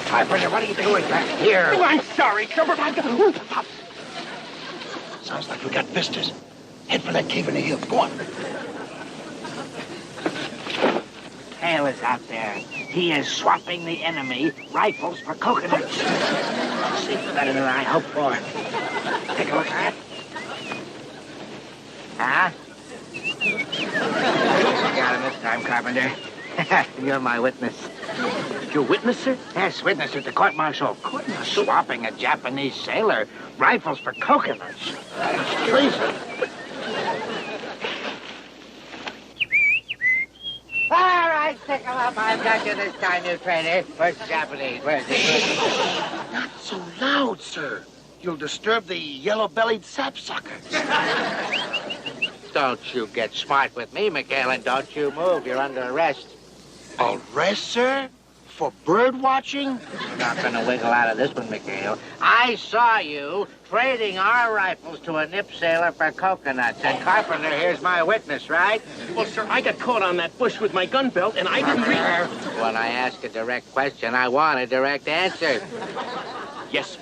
Carpenter, what are you doing back here? Oh, I'm sorry, Skipper. Sounds like we got visitors. Head for that cave in the hill. Go on. Hale is out there. He is swapping the enemy rifles for coconuts. See better than I hoped for. Take a look at that. Huh? You got him this time, Carpenter. You're my witness. Your witness, sir? Yes, witness at the court-martial. Court-martial? Swapping a Japanese sailor rifles for coconuts. That's treason. All right, pick him up. I've got you this time, you traitor. Where's the Japanese? Where's the... Not so loud, sir. You'll disturb the yellow-bellied sapsucker. Don't you get smart with me, McHale, and don't you move. You're under arrest. Arrest, sir? For bird watching? You're not going to wiggle out of this one, McHale. I saw you trading our rifles to a nip sailor for coconuts. And Carpenter, here's my witness, right? Well, sir, I got caught on that bush with my gun belt, and I didn't read... When I ask a direct question, I want a direct answer. Yes, sir.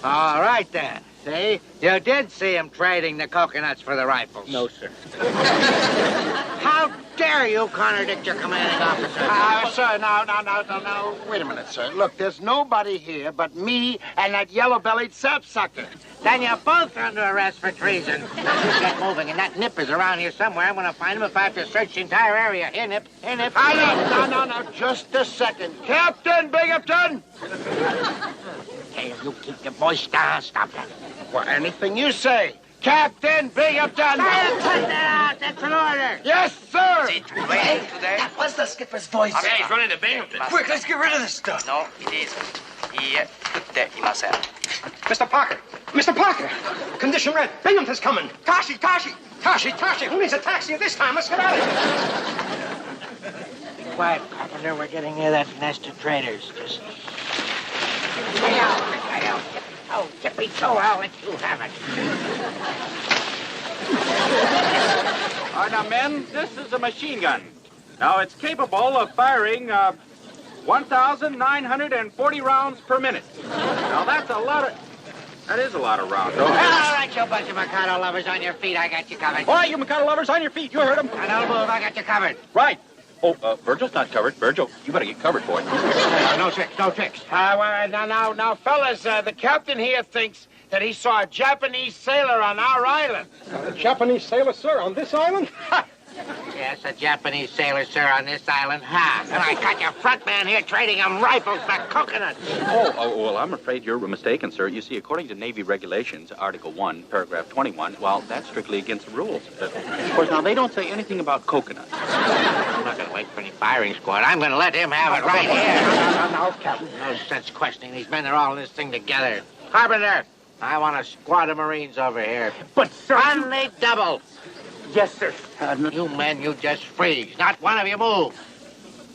All right, then. See? You did see him trading the coconuts for the rifles. No, sir. How dare you contradict your commanding officer? Sir, no. Wait a minute, sir. Look, there's nobody here but me and that yellow-bellied sapsucker. Then you're both under arrest for treason. Get moving, and that Nip is around here somewhere. I'm going to find him if I have to search the entire area. Here, Nip. Here, Nip. No, just a second. Captain Binghamton! Hey, you keep your voice down. Stop that. Well, anything you say. Captain Binghamton! Cut that out. That's an order. Yes, sir! Is it raining today? That was the skipper's voice. Yeah, he's running to Binghamton. Quick, let's get rid of this stuff. No, it isn't. いいえ、降っていません。 Mr. Parker! Mr. Parker! Condition red. Binghamton's coming. Tashi! Who needs a taxi at this time? Let's get out of here. Be quiet, Carpenter. We're getting near that nest of traitors. Just... Stay out. Oh, Tippy Toe, I'll let you have it. All right, now, men, this is a machine gun. Now, it's capable of firing 1,940 rounds per minute. Now, that is a lot of rounds. All right, you bunch of Mikado lovers on your feet. I got you covered. All right, you Mikado lovers on your feet. You heard him. Now, don't move. I got you covered. Right. Oh, Virgil's not covered. Virgil, you better get covered, boy. No tricks. Now, fellas, the captain here thinks that he saw a Japanese sailor on our island. A Japanese sailor, sir, on this island? Yes, a Japanese sailor, sir, on this island. Ha! And I got your front man here trading him rifles for coconuts. Oh, well, I'm afraid you're mistaken, sir. You see, according to Navy regulations, Article 1, Paragraph 21, well, that's strictly against the rules. Of course, now, they don't say anything about coconuts. I'm not going to wait for any firing squad. I'm going to let him have it right here. No, Captain. No sense questioning these men. They're all in this thing together. Carpenter, I want a squad of Marines over here. But, sir... Only double. Yes, sir. You men, you just freeze. Not one of you move.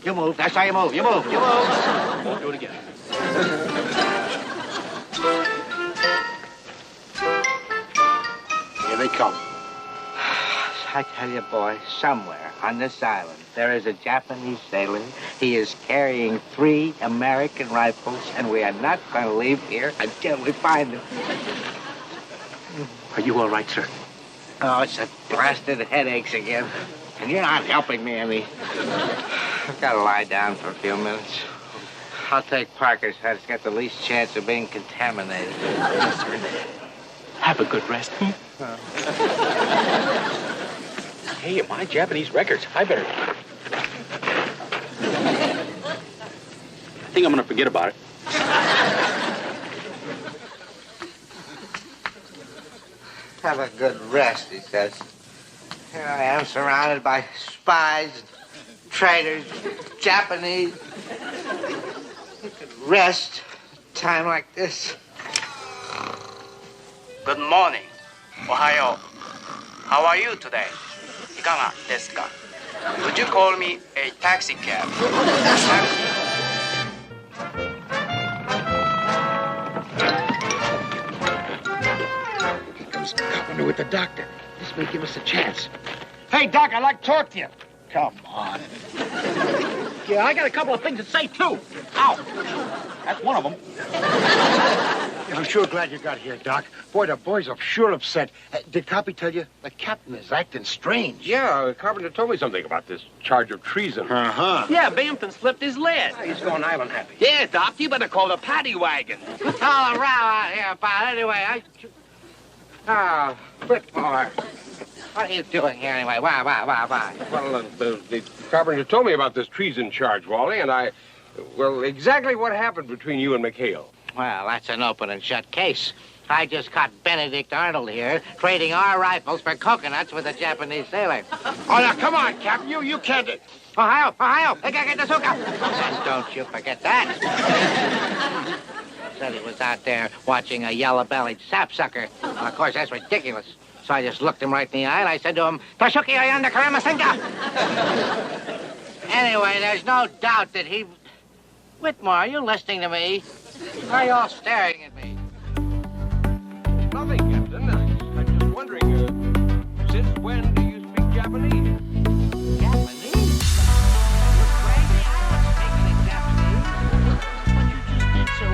You move. That's how you move. You move. Won't do it again. Here they come. I tell you, boy, somewhere on this island, there is a Japanese sailor. He is carrying 3 American rifles, and we are not going to leave here until we find him. Are you all right, sir? Oh, it's the blasted headaches again. And you're not helping me any. I've got to lie down for a few minutes. I'll take Parker's head. It's got the least chance of being contaminated. Have a good rest. Hey, my Japanese records. I better... I think I'm going to forget about it. Have a good rest, he says. Here I am surrounded by spies, traitors, Japanese. You could rest at a time like this. Good morning. Ohayo. How are you today? いかがですか? Would you call me a taxi cab? Here comes Carpenter with the doctor. This may give us a chance. Hey, Doc, I'd like to talk to you. Come on. Yeah, I got a couple of things to say, too. Ow. That's one of them. I'm sure glad you got here, Doc. Boy, the boys are sure upset. Did Coppy tell you? The captain is acting strange. Yeah, Carpenter told me something about this charge of treason. Uh-huh. Yeah, Binghamton slipped his lid. He's going island happy. Yeah, Doc, you better call the paddy wagon. What's all the row out here about anyway? Oh, Whitmore. What are you doing here anyway? Why? Well, the Carpenter told me about this treason charge, Wally, and well, exactly what happened between you and McHale. Well, that's an open and shut case. I just caught Benedict Arnold here trading our rifles for coconuts with a Japanese sailor. Oh, now, come on, Captain. You can't... Ohio! And don't you forget that. Said he was out there watching a yellow-bellied sapsucker. Well, of course, that's ridiculous. So I just looked him right in the eye and I said to him, Tashuki Ayanda Karamasenga! Anyway, there's no doubt that he... Whitmore, are you listening to me? Why are you all staring at me? Nothing, Captain. I'm just wondering, since when do you speak Japanese? Japanese? Are you crazy? I don't speak any Japanese. But you just did so.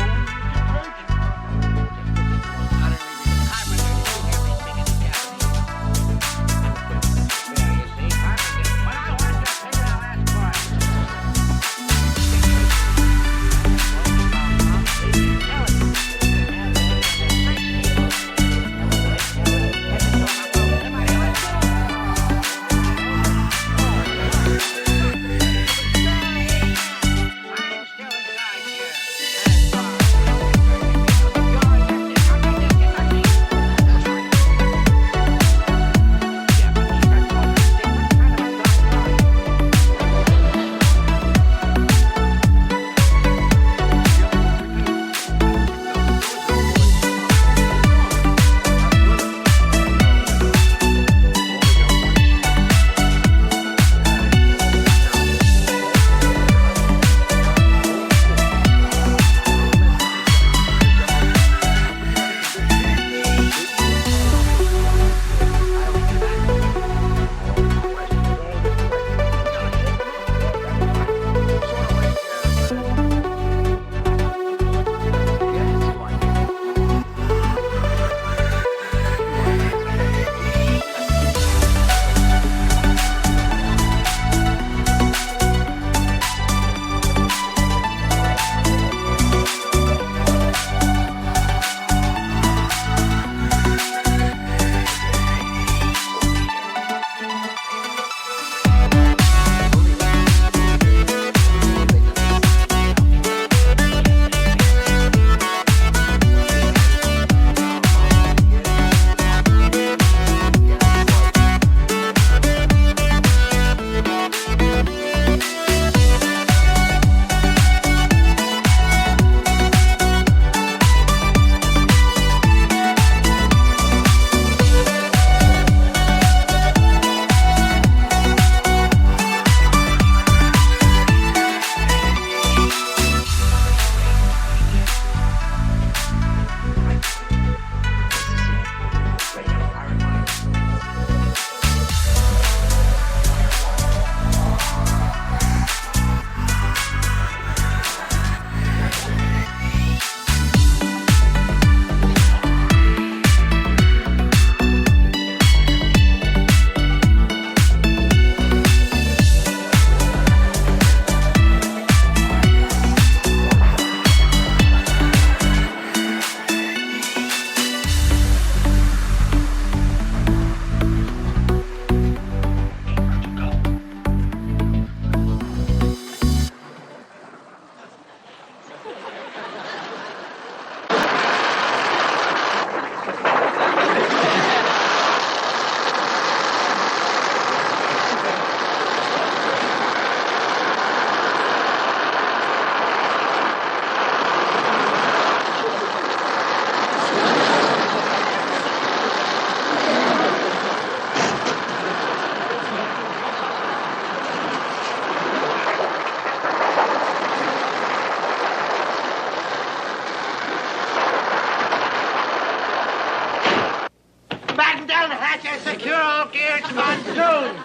secure all gear. It's a monsoon.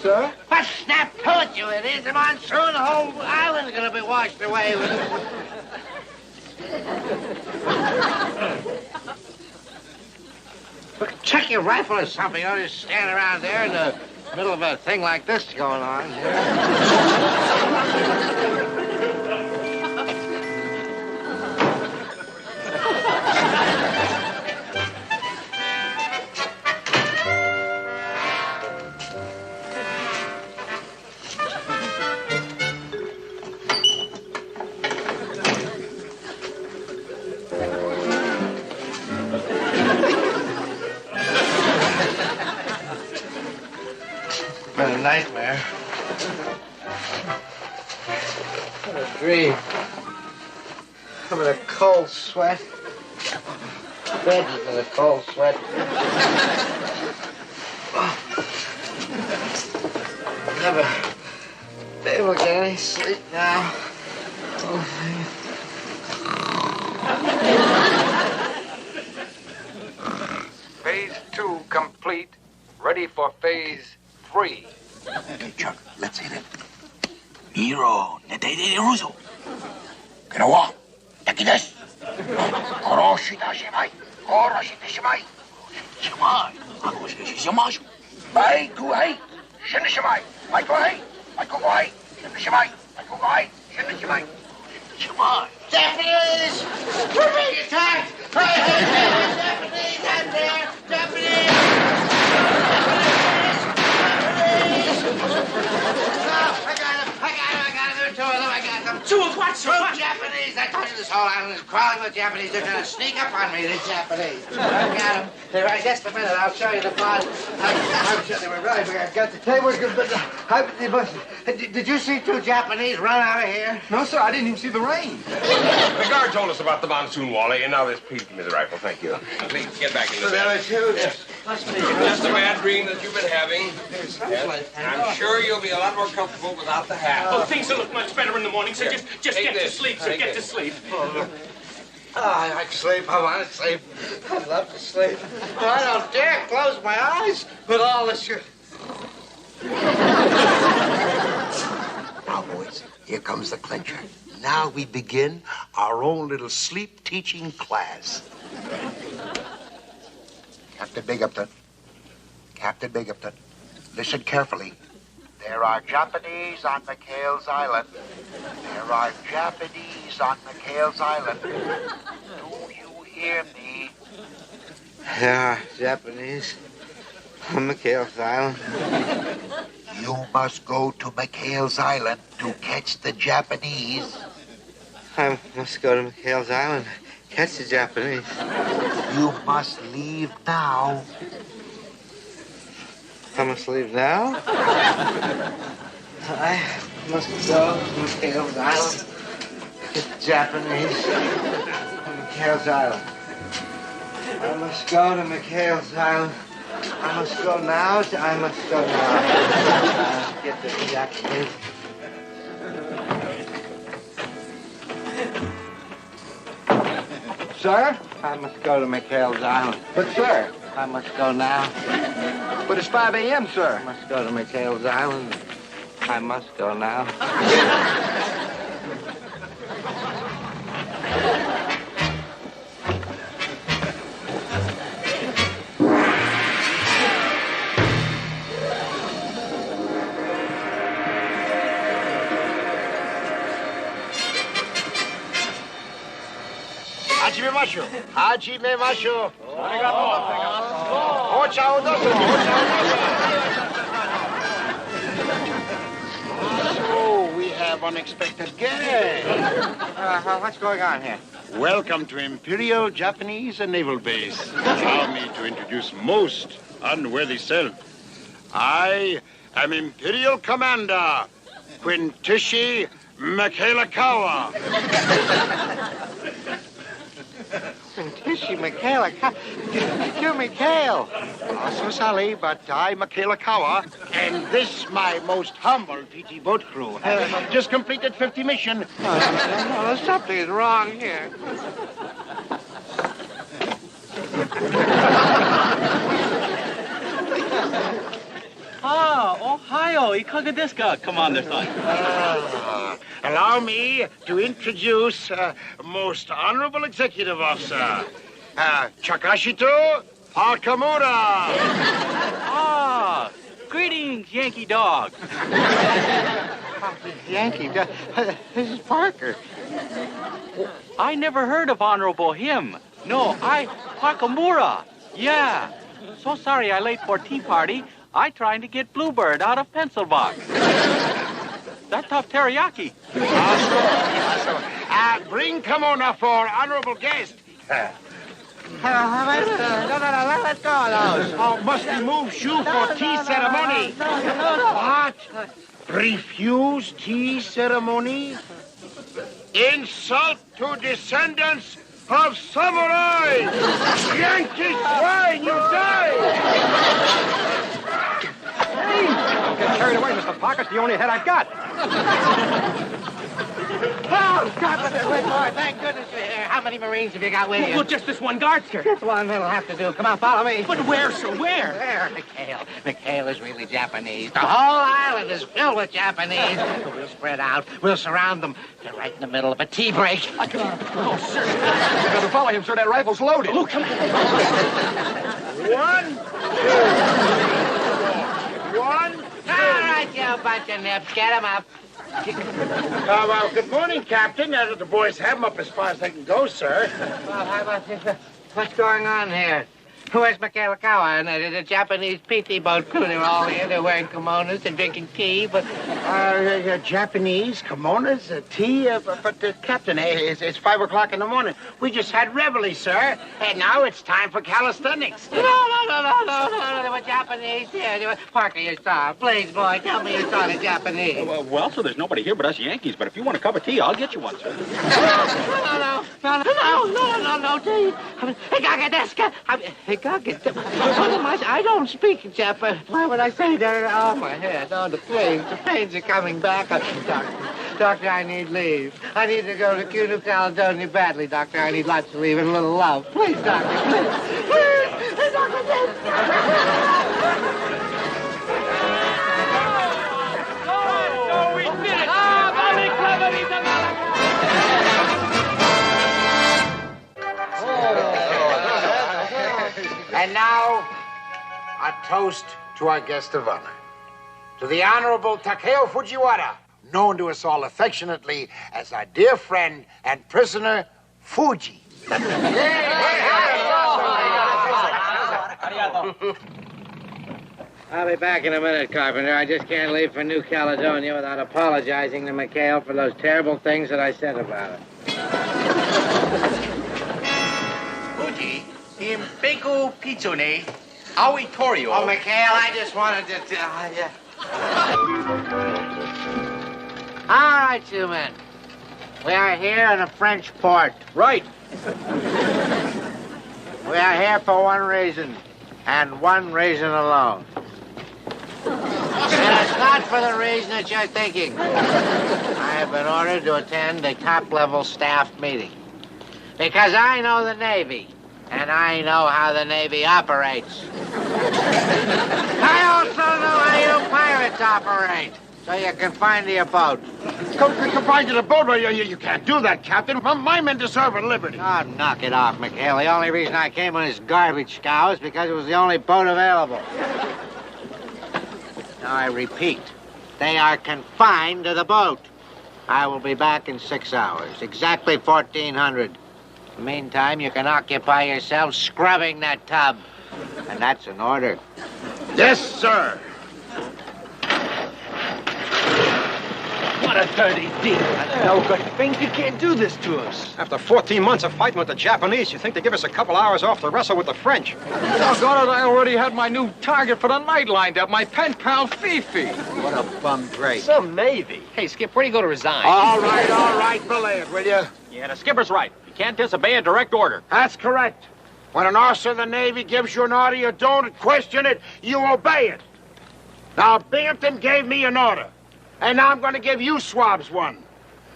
Sir? What snap to it, you idiot? The monsoon, the whole island's gonna be washed away with it. Look, check your rifle or something. You don't just stand around there in the middle of a thing like this going on. Been a nightmare. What a dream. I'm in a cold sweat. Bed is in a cold sweat. Never be able to get any sleep now. Phase 2 complete. Ready for phase 3. Okay, Chuck, let's hit it. Miro, nete ruso. Kerawa, takides. Koroshita shimai. Koroshita shimai. Shimai. Shimashu. Bai kuai. Shin shimai. Bai kuai. Bai kuai. Shin shimai. Bai kuai. Shin shimai. Shimai. Japanese! We're being attacked! Japanese! I'm there! Japanese! Two of them, I got them. Two of what, sir? Two Japanese. I told you this whole island is crawling with Japanese. They're trying to sneak up on me, the Japanese. I got them. They're right, just a minute. I'll show you the blood. I'm sure they were really big. I got the table. Did you see two Japanese run out of here? No, sir, I didn't even see the rain. The guard told us about the monsoon, Wally, and now this piece of me the rifle. Thank you. Please, get back in the bed. There were two. Just a bad dream that you've been having. Yes. I'm sure you'll be a lot more comfortable without the hat. Oh, things will look much better in the morning, sir. Just get to sleep, sir. Get to sleep. I like sleep. I want to sleep. I'd love to sleep. But I don't dare close my eyes with all this. Now, boys, here comes the clincher. Now we begin our own little sleep teaching class. Captain Binghamton. Captain Binghamton, listen carefully. There are Japanese on McHale's Island. There are Japanese on McHale's Island. Do you hear me? There are Japanese on McHale's Island. You must go to McHale's Island to catch the Japanese. I must go to McHale's Island, catch the Japanese. You must leave now. I must leave now? I must go to McHale's Island, get the Japanese on McHale's Island. I must go to McHale's Island. I must go now. I must go now. Get the Japanese. Sir? I must go to McHale's Island. But, sir. I must go now. But it's 5 a.m., sir. I must go to McHale's Island. I must go now. Hajime masho. So we have unexpected guests. What's going on here? Welcome to Imperial Japanese Naval Base. Allow me to introduce most unworthy self. I am Imperial Commander Quintishi Mikhailakawa. Quintishi Mikhailakawa? You're Mikhail. So sorry, but I'm Mikhailakawa, and this my most humble PT boat crew. Just completed 50 mission. No, something is wrong here. Ohio, Ikagadiska. Come on there, son. Allow me to introduce Most Honorable Executive Officer, Chakashito Hakamura. Greetings, Yankee dog. Yankee, this is Parker. I never heard of Honorable him. No, Hakamura. Yeah. So sorry I late for tea party. I trying to get Bluebird out of pencil box. That tough teriyaki. Bring Kimona for honorable guest. Let go of those. Oh, must remove shoe for tea ceremony. What? Refuse tea ceremony? Insult to descendants of samurai! Yankee swine, you die! Don't get carried away, Mr. Parker. It's the only head I've got. Oh, God, thank goodness you're here. How many Marines have you got with you? Well, just this one guard, sir. Just one. That'll have to do. Come on, follow me. But where, sir? Where? There, McHale. McHale is really Japanese. The whole island is filled with Japanese. We'll spread out. We'll surround them. They're right in the middle of a tea break. Oh, sir. You better follow him, sir. That rifle's loaded. Oh, come on. 1, 2, 1. All right, you bunch of nips. Get him up. Well, good morning, Captain. The boys have them up as far as they can go, sir. Well, how about this? What's going on here? Where's Michaelakawa and the Japanese PT boat crew? They're all here. They're wearing kimonos and drinking tea, but... Japanese, kimonos, tea, but Captain, it's 5 o'clock in the morning. We just had reveille, sir, and now it's time for calisthenics. No, they were Japanese here. Parker, you saw. Please, boy, tell me you saw the Japanese. Well, sir, there's nobody here but us Yankees, but if you want a cup of tea, I'll get you one, sir. No, tea. I don't speak Japanese. Why would I say that? Oh, my head. Oh, the planes are coming back. Doctor, I need leave. I need to go to New Caledonia badly, Doctor. I need lots of leave and a little love. Please, Doctor, please. Please, Doctor, please. Oh, we did it! Ah, very clever, And now, a toast to our guest of honor. To the Honorable Takeo Fujiwara, known to us all affectionately as our dear friend and prisoner, Fuji. I'll be back in a minute, Carpenter. I just can't leave for New Caledonia without apologizing to McHale for those terrible things that I said about it. Fuji, Impego Pizone, Auditorio. Oh, McHale, I just wanted to... All right, you men. We are here in a French port. Right. We are here for one reason, and one reason alone. And it's not for the reason that you're thinking. I have been ordered to attend a top-level staff meeting. Because I know the Navy, and I know how the Navy operates. I also know how you pirates operate, so you can find your boat. Confined to the boat? Well, you can't do that, Captain. My men deserve a liberty. Oh, knock it off, McHale. The only reason I came on this garbage scow is because it was the only boat available. Now, I repeat, they are confined to the boat. I will be back in 6 hours, exactly 1400. In the meantime, you can occupy yourselves scrubbing that tub. And that's an order. Yes, sir. What a dirty deal. No good thing. You can't do this to us. After 14 months of fighting with the Japanese, you think they give us a couple hours off to wrestle with the French? Doggone it, I already had my new target for the night lined up, my pen pal Fifi. What a bum break. Some Navy. Hey, Skip, where do you go to resign? All right, belay it, will you? Yeah, the skipper's right. You can't disobey a direct order. That's correct. When an officer of the Navy gives you an order, you don't question it, you obey it. Now, Binghamton gave me an order, and now I'm going to give you swabs one.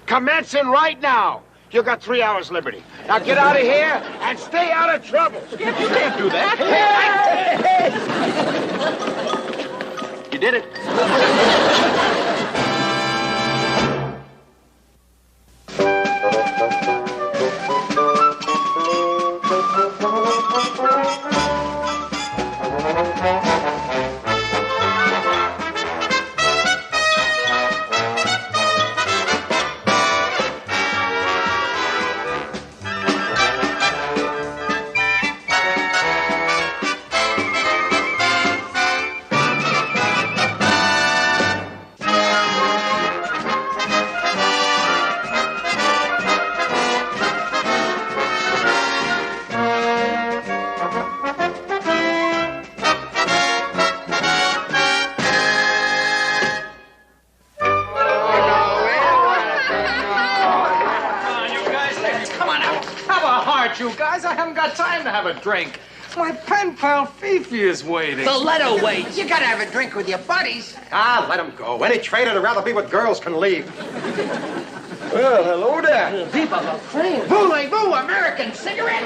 Commencing right now. You got 3 hours liberty. Now get out of here and stay out of trouble. You can't do that. did it. You guys, I haven't got time to have a drink. My pen pal Fifi is waiting. So let her wait. You gotta have a drink with your buddies. Ah, let him go. Any trader that'd rather be with girls can leave. Well, hello there. People are crazy. Voulez-vous, American cigarette?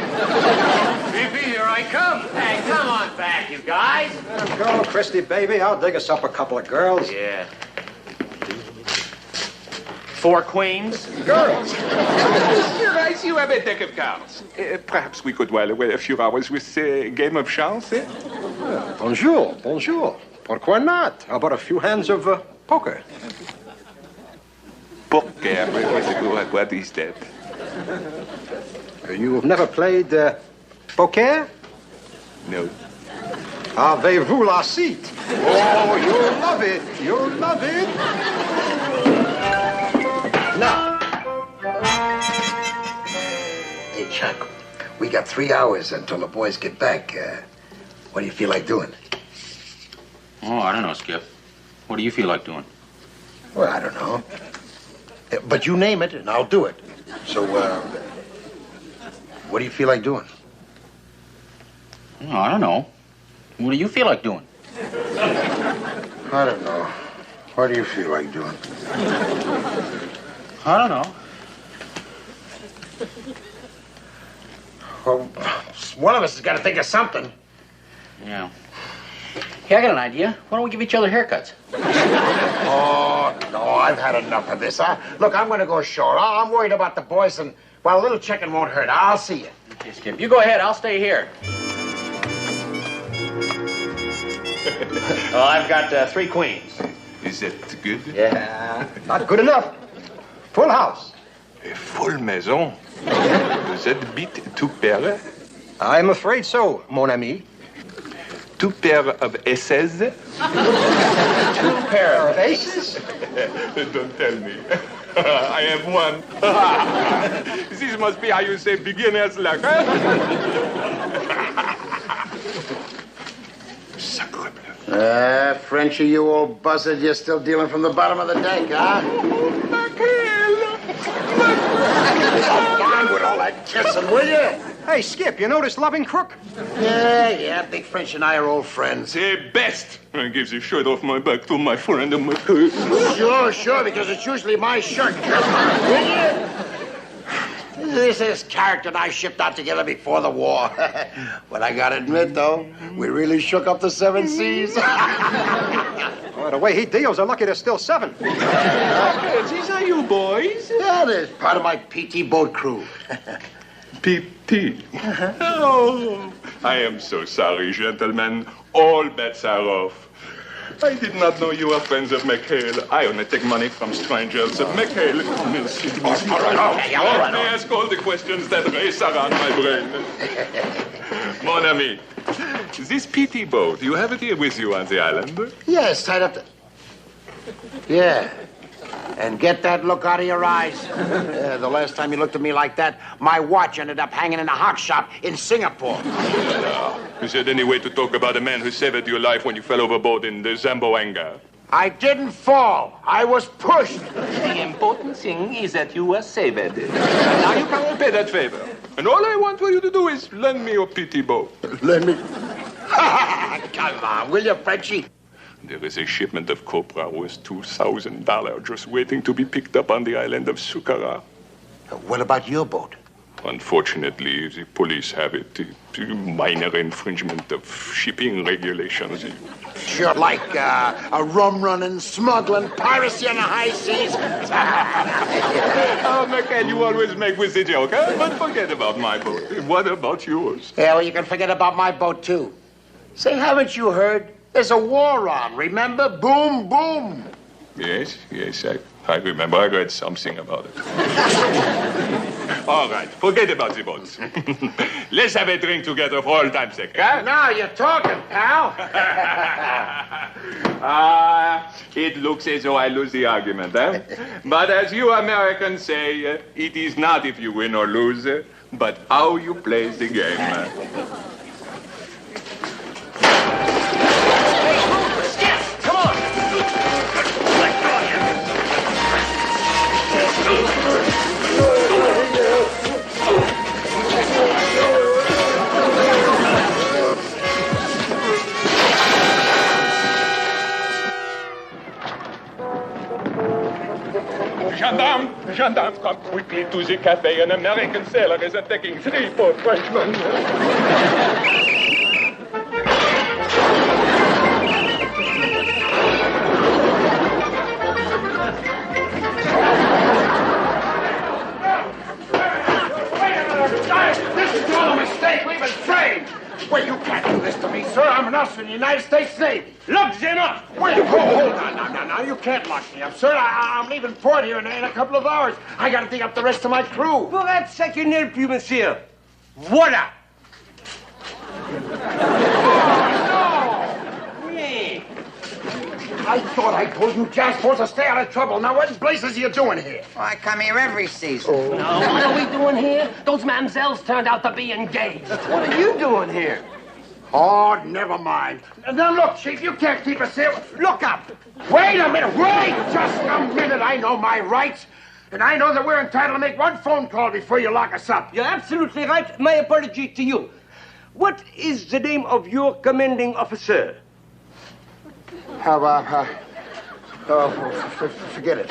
Fifi, here I come. Hey, come on back, you guys. Let him go, Christy, baby. I'll dig us up a couple of girls. Yeah. 4 queens? Girls. I see you have a deck of cards. Perhaps we could while away a few hours with a game of chance, eh? Bonjour, bonjour. Pourquoi not? How about a few hands of poker? Poker? What is that? You've never played poker? No. Avez-vous la seat? Oh, you'll love it. You'll love it. Now. Hey, Chuck, we got 3 hours until the boys get back. What do you feel like doing? Oh, I don't know, Skip. What do you feel like doing? Well, I don't know. But you name it, and I'll do it. So, what do you feel like doing? Oh, I don't know. What do you feel like doing? I don't know. What do you feel like doing? I don't know. Well, one of us has got to think of something. Yeah. Hey, I got an idea. Why don't we give each other haircuts? Oh, no, I've had enough of this. Look, I'm going to go ashore. I'm worried about the boys, and, well, a little chicken won't hurt. I'll see you. Okay, Skip. You go ahead. I'll stay here. Oh, I've got 3 queens. Is that good? Yeah. Not good enough. Full house. A full maison? Does that beat 2 paires? I'm afraid so, mon ami. 2 paires of aces? 2 pair of aces? Don't tell me. I have 1. This must be how you say beginner's luck, huh? Sacre bleu. Frenchie, you old buzzard, you're still dealing from the bottom of the deck, huh? Come on with all that kissing, will you? Hey, Skip, you know this loving crook? Yeah, Big French and I are old friends. Say best. I give the shirt off my back to my friend. Sure, because it's usually my shirt. Will you? This is character and I shipped out together before the war. But I gotta admit, though, we really shook up the 7 seas. Well, the way he deals, I'm lucky there's still 7. These are you boys? Yeah, they're part of my PT boat crew. PT? Oh, I am so sorry, gentlemen. All bets are off. I did not know you were friends of McHale. I only take money from strangers. McHale, merci. All right. May I ask all the questions that race around my brain? Mon ami, this PT boat, you have it here with you on the island? Yeah, it's tied up to... Yeah. And get that look out of your eyes. The last time you looked at me like that, my watch ended up hanging in a hock shop in Singapore. Is there any way to talk about a man who saved your life when you fell overboard in the Zamboanga? I didn't fall. I was pushed. The important thing is that you were saved. Now you can repay that favor. And all I want for you to do is lend me your PT boat. Lend me? Come on, will you, Frenchie? There is a shipment of copra worth $2,000 just waiting to be picked up on the island of Sukara. What about your boat? Unfortunately, the police have it. Minor infringement of shipping regulations. Sure, like a rum-running, smuggling, piracy on the high seas. Oh, McHale, you always make with the joke, huh? But forget about my boat. What about yours? Yeah, well, you can forget about my boat, too. Say, haven't you heard? There's a war on, remember? Boom, boom. Yes, I remember. I read something about it. All right, forget about the boats. Let's have a drink together for all time's sake, huh? Now you're talking, pal. It looks as though I lose the argument, huh? But as you Americans say, it is not if you win or lose, but how you play the game. Gendarme, come quickly to the cafe. An American sailor is attacking 3 poor Frenchmen. This is all a mistake. We've been trained. Well, you can't do this to me, sir. I'm an officer in the United States Navy. Look them up. Wait, hold on. Now, you can't lock me up, sir. I'm leaving port here in a couple of hours. I got to dig up the rest of my crew. Pour être ça qui n'est plus, monsieur. Voilà. I thought I told you just supposed to stay out of trouble. Now, what in blazes are you doing here? Well, I come here every season. No, what are we doing here? Those mamsells turned out to be engaged. What are you doing here? Oh, never mind. Now, look, Chief, you can't keep us here. Look up. Wait a minute. Wait just a minute. I know my rights. And I know that we're entitled to make one phone call before you lock us up. You're absolutely right. My apology to you. What is the name of your commanding officer? How about, forget it.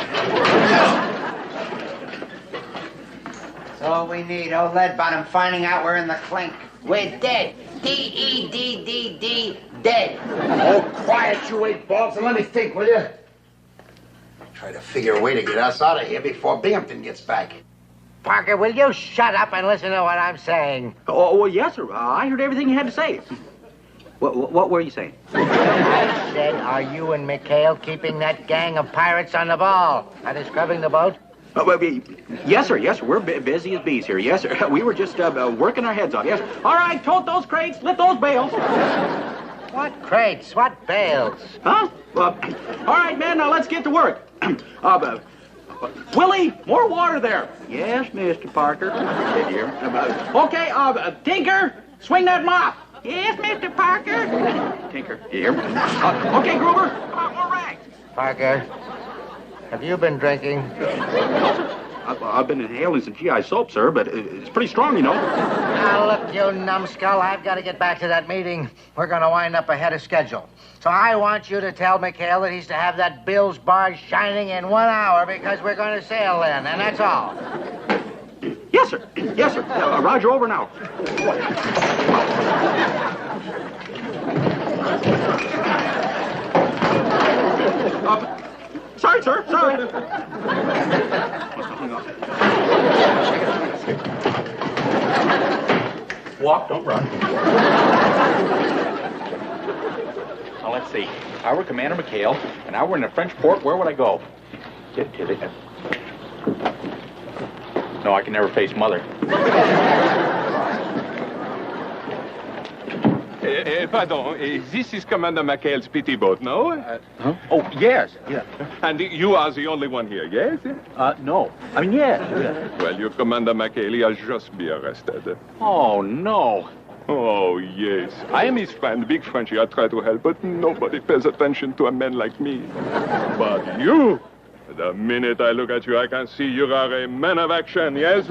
That's all we need. Old Leadbottom finding out we're in the clink. We're dead. D-E-D-D-D, dead. Oh, quiet, you 8 balls, and let me think, will you? Try to figure a way to get us out of here before Binghamton gets back. Parker, will you shut up and listen to what I'm saying? Oh, well, yes, sir. I heard everything you had to say. What were you saying? I said, are you and McHale keeping that gang of pirates on the ball? Are they scrubbing the boat? Yes, sir. Yes, sir. We're busy as bees here. Yes, sir. We were just working our heads off. Yes. All right, tote those crates, lift those bales. What crates? What bales? Huh? All right, man. Now let's get to work. Willie, more water there. Yes, Mr. Parker. Right here. Okay, Tinker, swing that mop. Yes, Mr. Parker. Tinker, here. Okay, Gruber, come on, more rags. Parker, have you been drinking? I've been inhaling some GI soap, sir, but it's pretty strong, you know. Now, look, you numbskull, I've got to get back to that meeting. We're going to wind up ahead of schedule. So I want you to tell McHale that he's to have that Bill's barge shining in 1 hour because we're going to sail then, and that's all. Yes, sir. Yes, sir. Roger, over now. Sorry, sir. Sorry. Walk, don't run. Now, let's see. If I were Commander McHale, and I were in a French port, where would I go? No, I can never face Mother. Pardon, this is Commander McHale's pity boat, no? Huh? Oh, yes, yeah. And you are the only one here, yes? No. I mean, yes. Well, your Commander McHale has just been arrested. Oh, no. Oh, yes. I am his friend, big Frenchie. I try to help, but nobody pays attention to a man like me. But you, the minute I look at you, I can see you are a man of action, yes?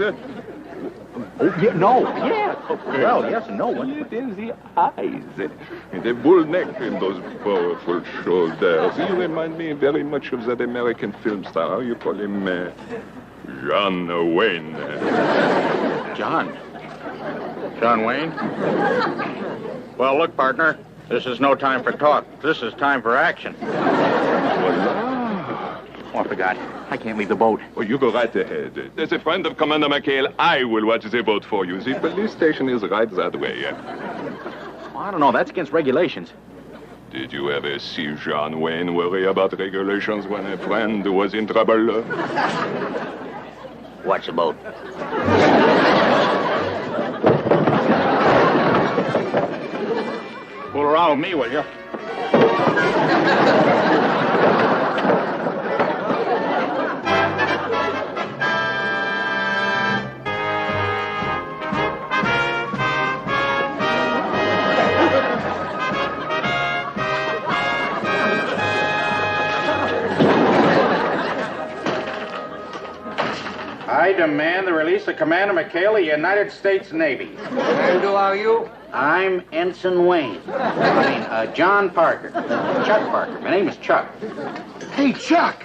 Oh, yeah, no, yeah. Well, yes and no. It is the eyes, the bull neck and those powerful shoulders. You remind me very much of that American film star. How you call him? John Wayne. John Wayne? Well, look, partner, this is no time for talk. This is time for action. Oh, I forgot. I can't leave the boat. Oh, you go right ahead. As a friend of Commander McHale, I will watch the boat for you. The police station is right that way. Well, I don't know. That's against regulations. Did you ever see John Wayne worry about regulations when a friend was in trouble? Watch the boat. Fool around with me, will you? I demand the release of Commander McHale of the United States Navy. And who are you? I'm Ensign Wayne. John Parker. Chuck Parker. My name is Chuck. Hey, Chuck.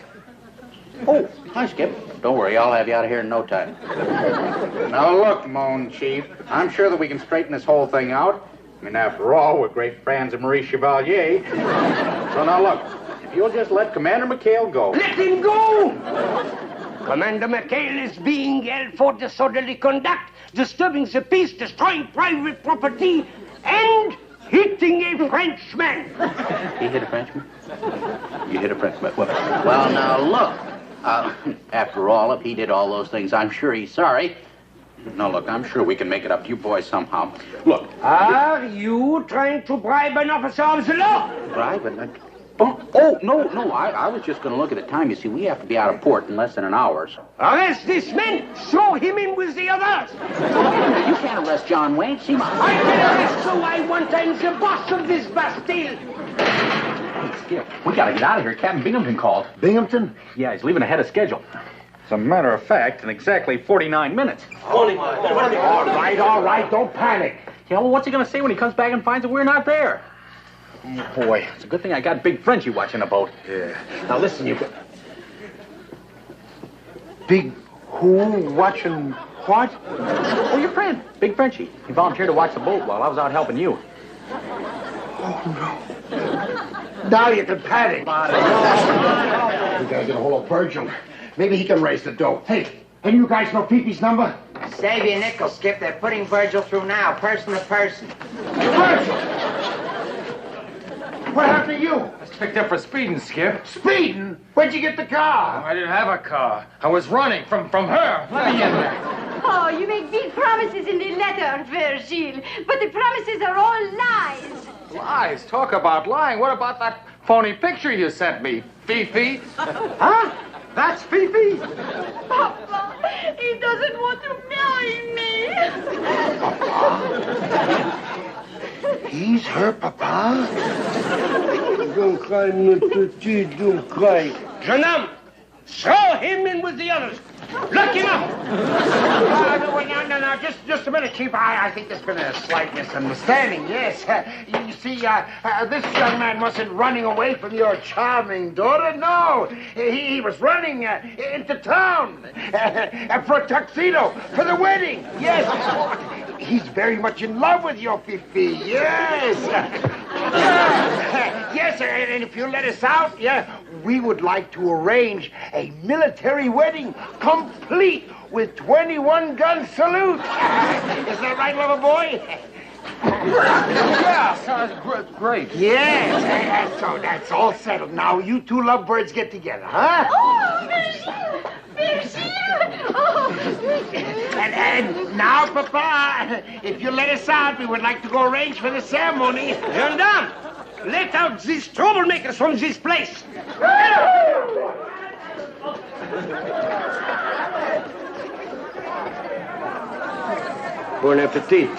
Oh, hi, Skip. Don't worry, I'll have you out of here in no time. Now, look, Moan Chief, I'm sure that we can straighten this whole thing out. I mean, after all, we're great fans of Maurice Chevalier. So now, look, if you'll just let Commander McHale go. Let him go! Commander McHale is being held for disorderly conduct, disturbing the peace, destroying private property, and hitting a Frenchman. He hit a Frenchman? You hit a Frenchman? Well, now, look. After all, if he did all those things, I'm sure he's sorry. No, look, I'm sure we can make it up to you boys somehow. Look. Are you trying to bribe an officer of the law? Bribe? No. I was just going to look at the time. You see, we have to be out of port in less than an hour. So. Arrest this man! Throw him in with the others! You can't arrest John Wayne. See, I can arrest you. I want I'm the boss of this Bastille. Hey, Skip, we got to get out of here. Captain Binghamton called. Binghamton? Yeah, he's leaving ahead of schedule. As a matter of fact, in exactly 49 minutes. All right, don't panic. Yeah, well, what's he going to say when he comes back and finds that we're not there? Oh, boy, it's a good thing I got Big Frenchy watching the boat. Yeah. Now, listen, you... Big who watching what? Oh, your friend, Big Frenchy. He volunteered to watch the boat while I was out helping you. Oh, no. Now you can panic. We gotta get a hold of Virgil. Maybe he can raise the dough. Hey, and you guys know Pee-Pee's number? Save your nickel, Skip. They're putting Virgil through now, person to person. Virgil! What happened to you? I was picked up for speeding, Skip. Speeding? Where'd you get the car? I didn't have a car. I was running from her. Let me in there. Oh, you make big promises in the letter, Virgil, but the promises are all lies. Lies? Talk about lying. What about that phony picture you sent me, Fifi? Huh? That's Fifi? Papa, he doesn't want to marry me. He's her papa? Don't cry, my petit, don't cry. Jeune homme, throw him in with the others. Lock him up. No, just a minute, Chief. I think there's been a slight misunderstanding, yes. You see, this young man wasn't running away from your charming daughter, no. He was running into town for a tuxedo, for the wedding, yes. He's very much in love with your Fifi, yes. Yes, and if you let us out, we would like to arrange a military wedding complete with 21-gun salute. Is that right, little boy? Yeah, sounds great. Yes, so that's all settled. Now you two lovebirds get together, huh? Oh, Virgil! Oh. And now, Papa, if you let us out, we would like to go arrange for the ceremony. Gendarme, let out these troublemakers from this place. Bon appetit.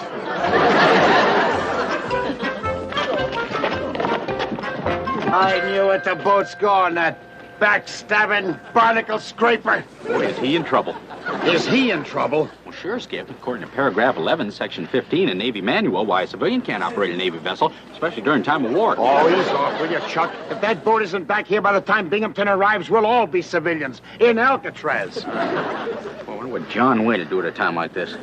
I knew it, the boat's gone, that backstabbing barnacle scraper. Boy, is he in trouble. Is he in trouble? Well, sure, Skip. According to paragraph 11, section 15 in Navy Manual, why a civilian can't operate a Navy vessel, especially during time of war. Oh, ease off, will you, Chuck? If that boat isn't back here by the time Binghamton arrives, we'll all be civilians in Alcatraz. Well, I wonder what John Wayne to do at a time like this.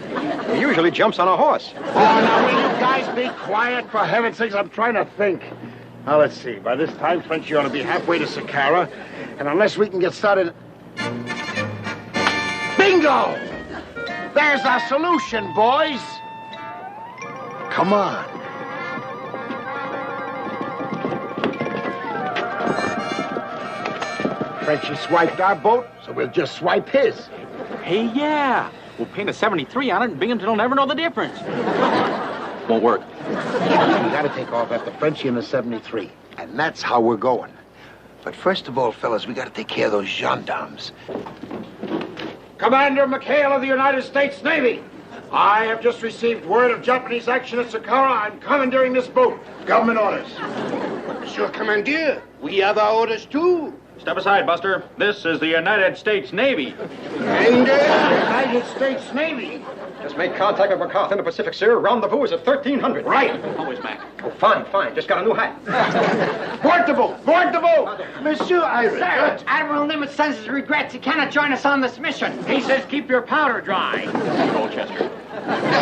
He usually jumps on a horse. Oh, now, will you guys be quiet? For heaven's sakes, I'm trying to think. Now, let's see. By this time, Frenchy ought to be halfway to Saqqara. And unless we can get started... Bingo! There's our solution, boys. Come on. Frenchy swiped our boat, so we'll just swipe his. Hey, yeah. We'll paint a 73 on it, and Binghamton will never know the difference. Won't work. We gotta take off after Frenchy and the 73. And that's how we're going. But first of all, fellas, we gotta take care of those gendarmes. Commander McHale of the United States Navy. I have just received word of Japanese action at Saqqara. I'm commandeering this boat. Government orders. Monsieur Commander, we have our orders too. Step aside, Buster. This is the United States Navy. And United States Navy. Just make contact with MacArthur in the Pacific, sir. Rendezvous is at 1300. Right. Always, Mac. Oh, fine, fine. Just got a new hat. Board the boat! Board the boat! Monsieur, sir, Admiral Nimitz sends his regrets. He cannot join us on this mission. He says keep your powder dry. Colchester.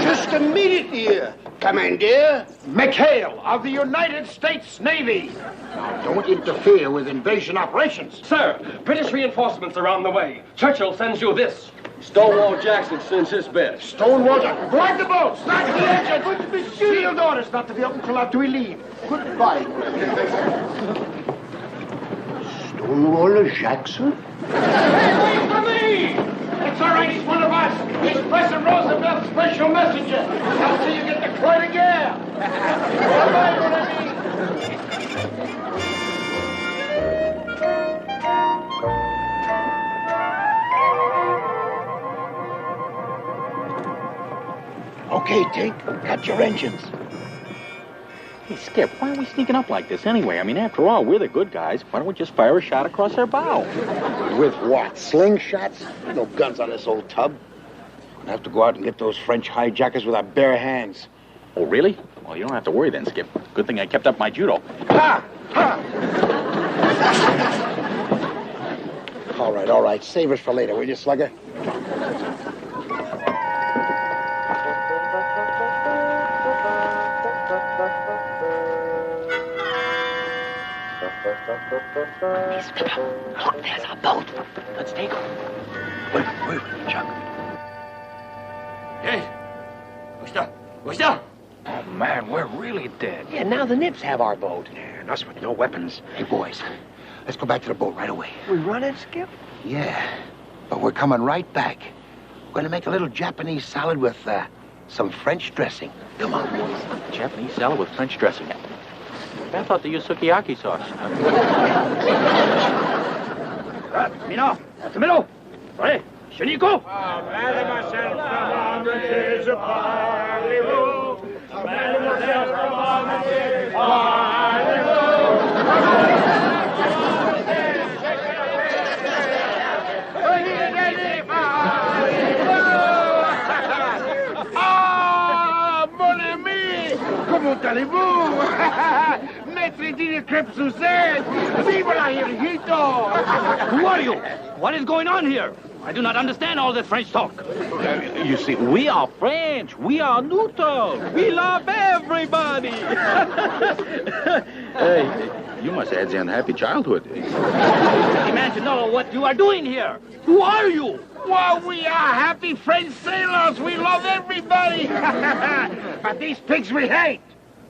Just a minute here. Commander. McHale of the United States Navy. Now, don't interfere with invasion operations. Sir, British reinforcements are on the way. Churchill sends you this. Stonewall Jackson sends his best. Stonewall Jackson. Board the boat! Start the engine! Sealed orders not to be opened until after we leave. Goodbye. Stonewall Jackson? Hey, wait for me! It's all right, he's one of us. He's President Roosevelt's special messenger. I'll see you get the Croix de Guerre. Goodbye, mon ami. Okay, Tink, cut your engines. Hey, Skip, why are we sneaking up like this anyway? I mean, after all, we're the good guys. Why don't we just fire a shot across their bow? With what? Slingshots? No guns on this old tub. We'll have to go out and get those French hijackers with our bare hands. Oh, really? Well, you don't have to worry then, Skip. Good thing I kept up my judo. Ha! Ha! All right. Save us for later, will you, Slugger? Look, there's our boat. Let's take her. Wait, Chuck. Hey, what's that? Oh, man, we're really dead. Yeah, now the Nips have our boat. And us with no weapons. Hey, boys, let's go back to the boat right away. We run it, Skip? Yeah, but we're coming right back. We're going to make a little Japanese salad with some French dressing. Come on, boys. Japanese salad with French dressing. I thought they used sukiyaki sauce. Mino, that's the middle. Ready? Shiniko. Ah, mon ami! Comment allez-vous? Maître Dine Crêpe Suzette! Vive la Hirgito! Who are you? What is going on here? I do not understand all this French talk. You see, we are French. We are neutral. We love everybody. Hey, you must have had the unhappy childhood. I demand to know what you are doing here. Who are you? Well, we are happy French sailors. We love everybody. But these pigs we hate.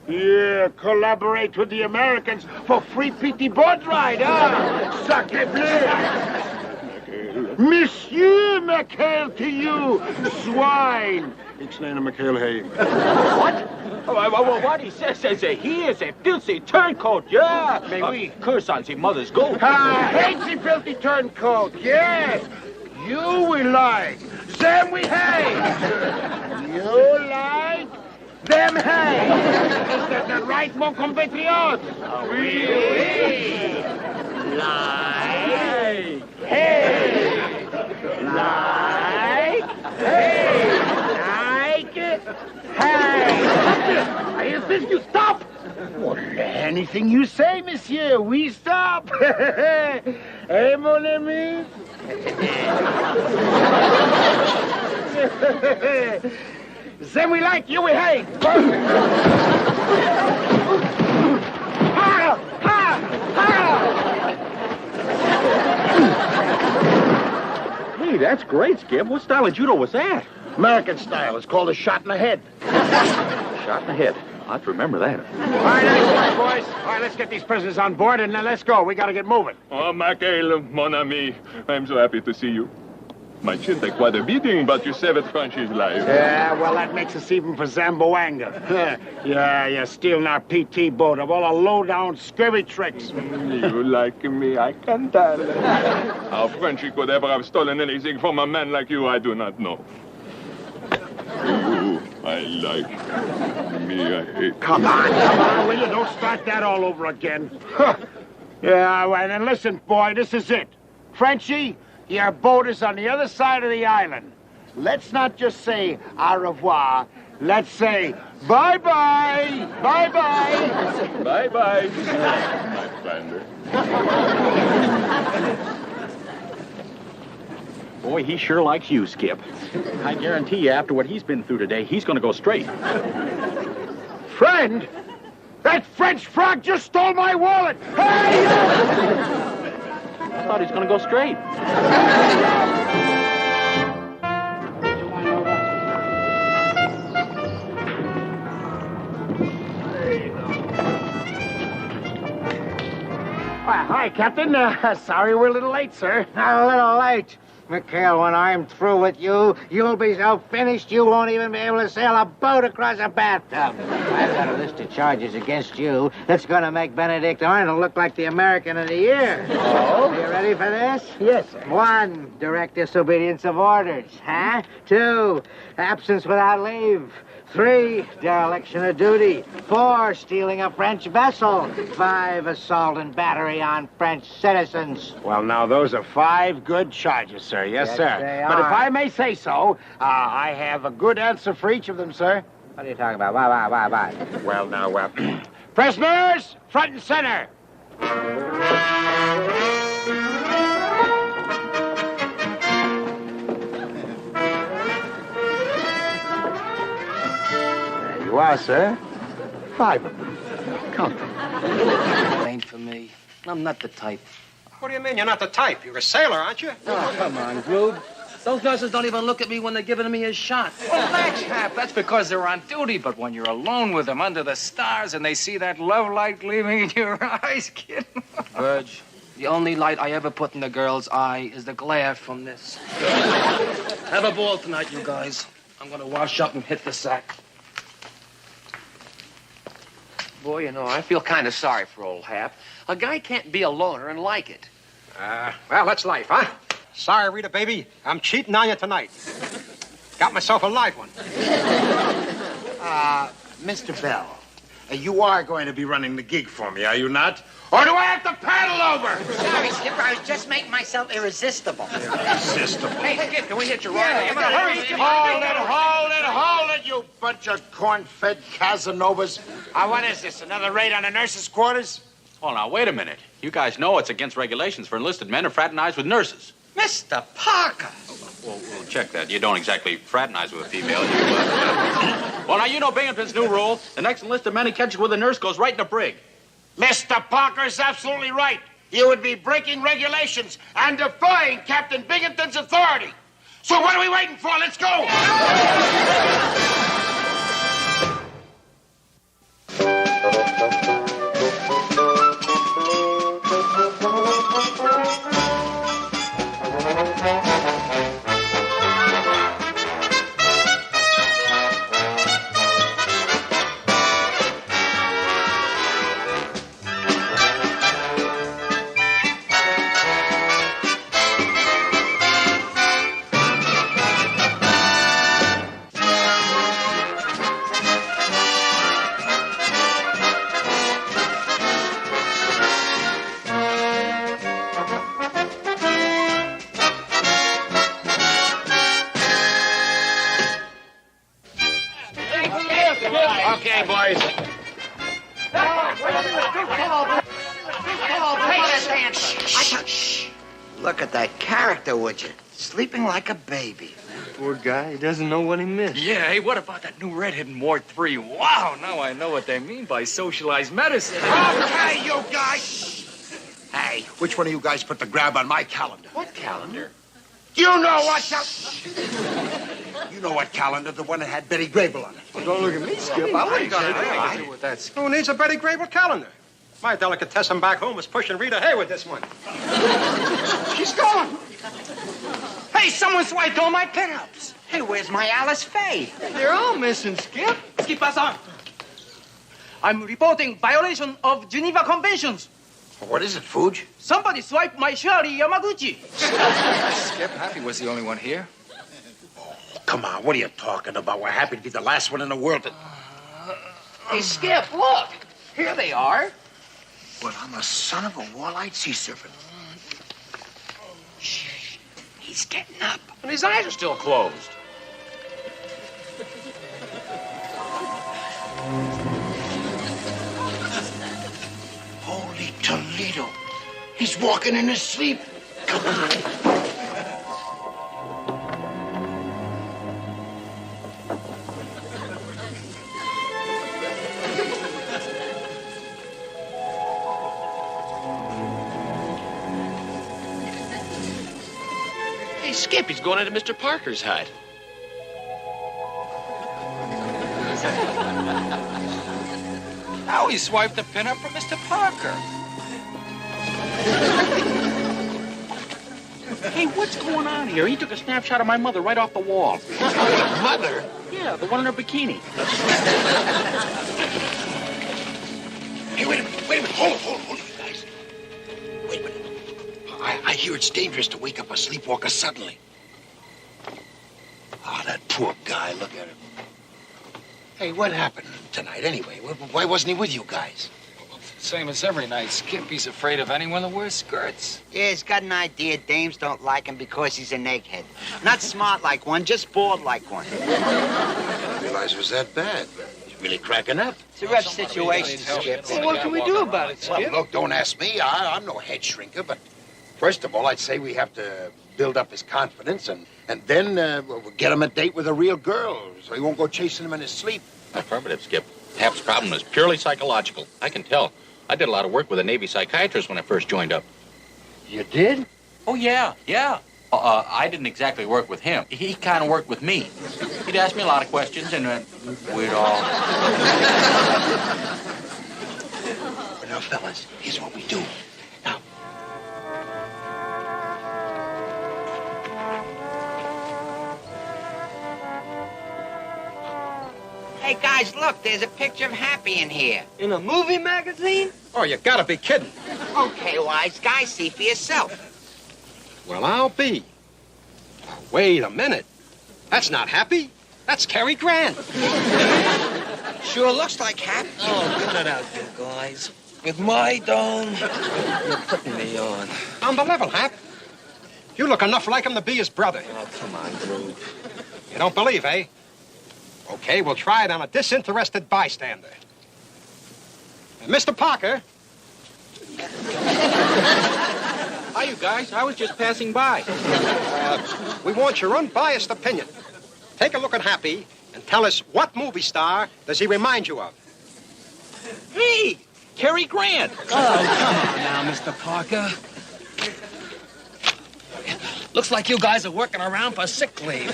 Yeah, collaborate with the Americans for free PT boat ride, huh? Sacre bleu! Monsieur McHale to you, swine! Explain to McHale, hey. What? What he says is that he is a filthy turncoat, yeah. Mais oui. Curse on the mother's goat. Hate the filthy turncoat, yes. You we like, them we hate. You like, them hate. Is that the right, mon compatriots? Oui, oui. Like, hey. Like, hey. if you stop. Well, anything you say, monsieur, we stop. Hey, mon ami. Then we like you, we hate. Hey, that's great, Skip. What style of judo was that? American style. It's called a shot in the head. Shot in the head. I'll have to remember that. All right, nice work, boys. All right, let's get these prisoners on board and then let's go. We got to get moving. Oh, McHale, mon ami. I'm so happy to see you. My chin take quite a beating, but you saved Frenchie's life. Yeah, well, that makes us even for Zamboanga. Yeah, you're stealing our PT boat of all the low-down scurvy tricks. You like me, I can tell. How Frenchie could ever have stolen anything from a man like you, I do not know. You, I like. Me, I hate. Come on, will you? Don't start that all over again. Yeah, well, then listen, boy, this is it. Frenchie, your boat is on the other side of the island. Let's not just say au revoir. Let's say bye-bye. Bye-bye. Bye-bye, my friend. Boy, he sure likes you, Skip. I guarantee you, after what he's been through today, he's going to go straight. Friend? That French frog just stole my wallet. Hey! I thought he's going to go straight. Hi, Captain. Sorry we're a little late, sir. Not a little late. McHale, when I'm through with you, you'll be so finished you won't even be able to sail a boat across a bathtub. I've got a list of charges against you that's going to make Benedict Arnold look like the American of the Year. Oh? You ready for this? Yes, sir. 1, direct disobedience of orders. Huh? 2, absence without leave. 3, dereliction of duty. 4, stealing a French vessel. 5, assault and battery on French citizens. Well, now, those are 5 good charges, sir. Yes, sir. They But if are. I may say so, I have a good answer for each of them, sir. What are you talking about? Bye. Well, now, prisoners, front and center. There you are, sir. 5 of them. Count them. Ain't for me. I'm not the type. What do you mean you're not the type? You're a sailor, aren't you? Oh, come on, Grube. Those nurses don't even look at me when they're giving me a shot. Well, thanks, Hap. That's because they're on duty. But when you're alone with them under the stars and they see that love light gleaming in your eyes, kid. Virg, the only light I ever put in a girl's eye is the glare from this. Have a ball tonight, you guys. I'm going to wash up and hit the sack. Boy, you know, I feel kind of sorry for old Hap. A guy can't be a loner and like it. Well, that's life, huh? Sorry, Rita, baby. I'm cheating on you tonight. Got myself a live one. Mr. Bell, you are going to be running the gig for me, are you not? Or do I have to paddle over? Sorry, Skipper. I was just making myself irresistible. Irresistible. Hey, Skip, can we hit you right? Hold it, you bunch of corn-fed Casanovas. What is this, another raid on the nurses' quarters? Oh, now, wait a minute. You guys know it's against regulations for enlisted men to fraternize with nurses. Mr. Parker. Well, we'll check that. You don't exactly fraternize with a female. Well, now, you know Binghamton's new rule. The next enlisted man he catches with a nurse goes right in the brig. Mr. Parker's absolutely right. You would be breaking regulations and defying Captain Binghamton's authority. So what are we waiting for? Let's go! Okay, boys. Shh. Look at that character, would you? Sleeping like a baby. Poor guy, he doesn't know what he missed. Yeah, hey, what about that new redhead in Ward 3? Wow, now I know what they mean by socialized medicine. Okay, you guys. Hey, which one of you guys put the grab on my calendar? What calendar? You know what You know what calendar? The one that had Betty Grable on it. Well, don't look at me, Skip. I wouldn't say that. With that. Who needs a Betty Grable calendar? My delicatessen back home is pushing Rita Hayworth this one. She's gone. Hey, someone swiped all my pinups. Hey, where's my Alice Faye? They're all missing, Skip. Skip us on. I'm reporting violation of Geneva Conventions. What is it, Fuji? Somebody swiped my Shirley Yamaguchi. Skip, Happy was the only one here. Come on, what are you talking about? We're happy to be the last one in the world to... Hey, Skip, look. Here they are. Well, I'm a son of a wall-eyed sea serpent. Shh. He's getting up. And his eyes are still closed. Holy Toledo. He's walking in his sleep. Come on. Hey, Skip, he's going into Mr. Parker's hut. Now he swiped the pinup from Mr. Parker. Hey, what's going on here? He took a snapshot of my mother right off the wall. Mother? Yeah, the one in her bikini. Hey, wait a minute. Hold it, you guys. Wait a minute. I hear it's dangerous to wake up a sleepwalker suddenly. Ah, that poor guy. Look at him. Hey, what happened tonight anyway? Why wasn't he with you guys? Same as every night, Skip. He's afraid of anyone that wears skirts. Yeah, he's got an idea dames don't like him because he's an egghead. Not smart like one, just bald like one. I didn't realize it was that bad. He's really cracking up. It's a rough situation, Skip. Well, what can we do about it, Skip? Well, look, don't ask me. I'm no head shrinker, but first of all, I'd say we have to build up his confidence and then we'll get him a date with a real girl so he won't go chasing him in his sleep. Affirmative, Skip. Hap's problem is purely psychological. I can tell. I did a lot of work with a Navy psychiatrist when I first joined up. You did? Oh, yeah. I didn't exactly work with him. He kind of worked with me. He'd ask me a lot of questions, and we'd all... Now, fellas, here's what we do. Now, Hey, guys, look, there's a picture of Happy in here. In a movie magazine? Oh, you gotta be kidding. Okay, wise guy, see for yourself. Well, I'll be. Wait a minute. That's not Happy. That's Cary Grant. Sure looks like Happy. Oh, cut it out, you guys. With my dome, you're putting me on. On the level, Hap. You look enough like him to be his brother. Oh, come on, Groove. You don't believe, eh? Okay, we'll try it on a disinterested bystander. Mr. Parker. Hi, you guys. I was just passing by. We want your unbiased opinion. Take a look at Happy and tell us what movie star does he remind you of? Hey, Cary Grant. Oh, come on now, Mr. Parker. Looks like you guys are working around for sick leave.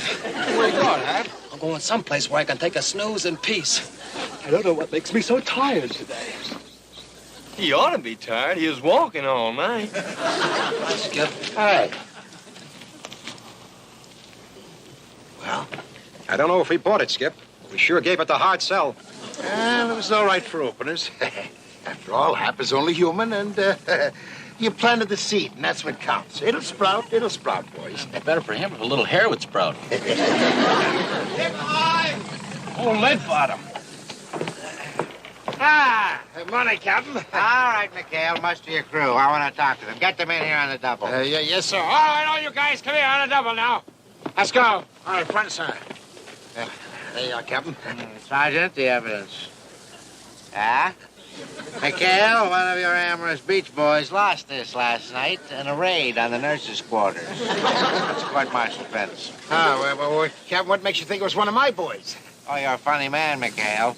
Where you going, Hap? I'm going someplace where I can take a snooze in peace. I don't know what makes me so tired today. He ought to be tired. He was walking all night. Skip. Hey. Well? I don't know if we bought it, Skip. We sure gave it the hard sell. Well, it was all right for openers. After all, Hap is only human, and you planted the seed, and that's what counts. It'll sprout, boys. Better for him if a little hair would sprout. Oh, lead bottom. Good morning, Captain. All right, McHale, muster your crew. I want to talk to them. Get them in here on the double. Yes, sir. All right, all you guys, come here on a double now. Let's go. All right, front side. There you are, Captain. Sergeant, the evidence. Ah? McHale, one of your amorous beach boys, lost this last night in a raid on the nurses' quarters. That's a court-martial offense. Oh, Captain, what makes you think it was one of my boys? Oh, you're a funny man, McHale.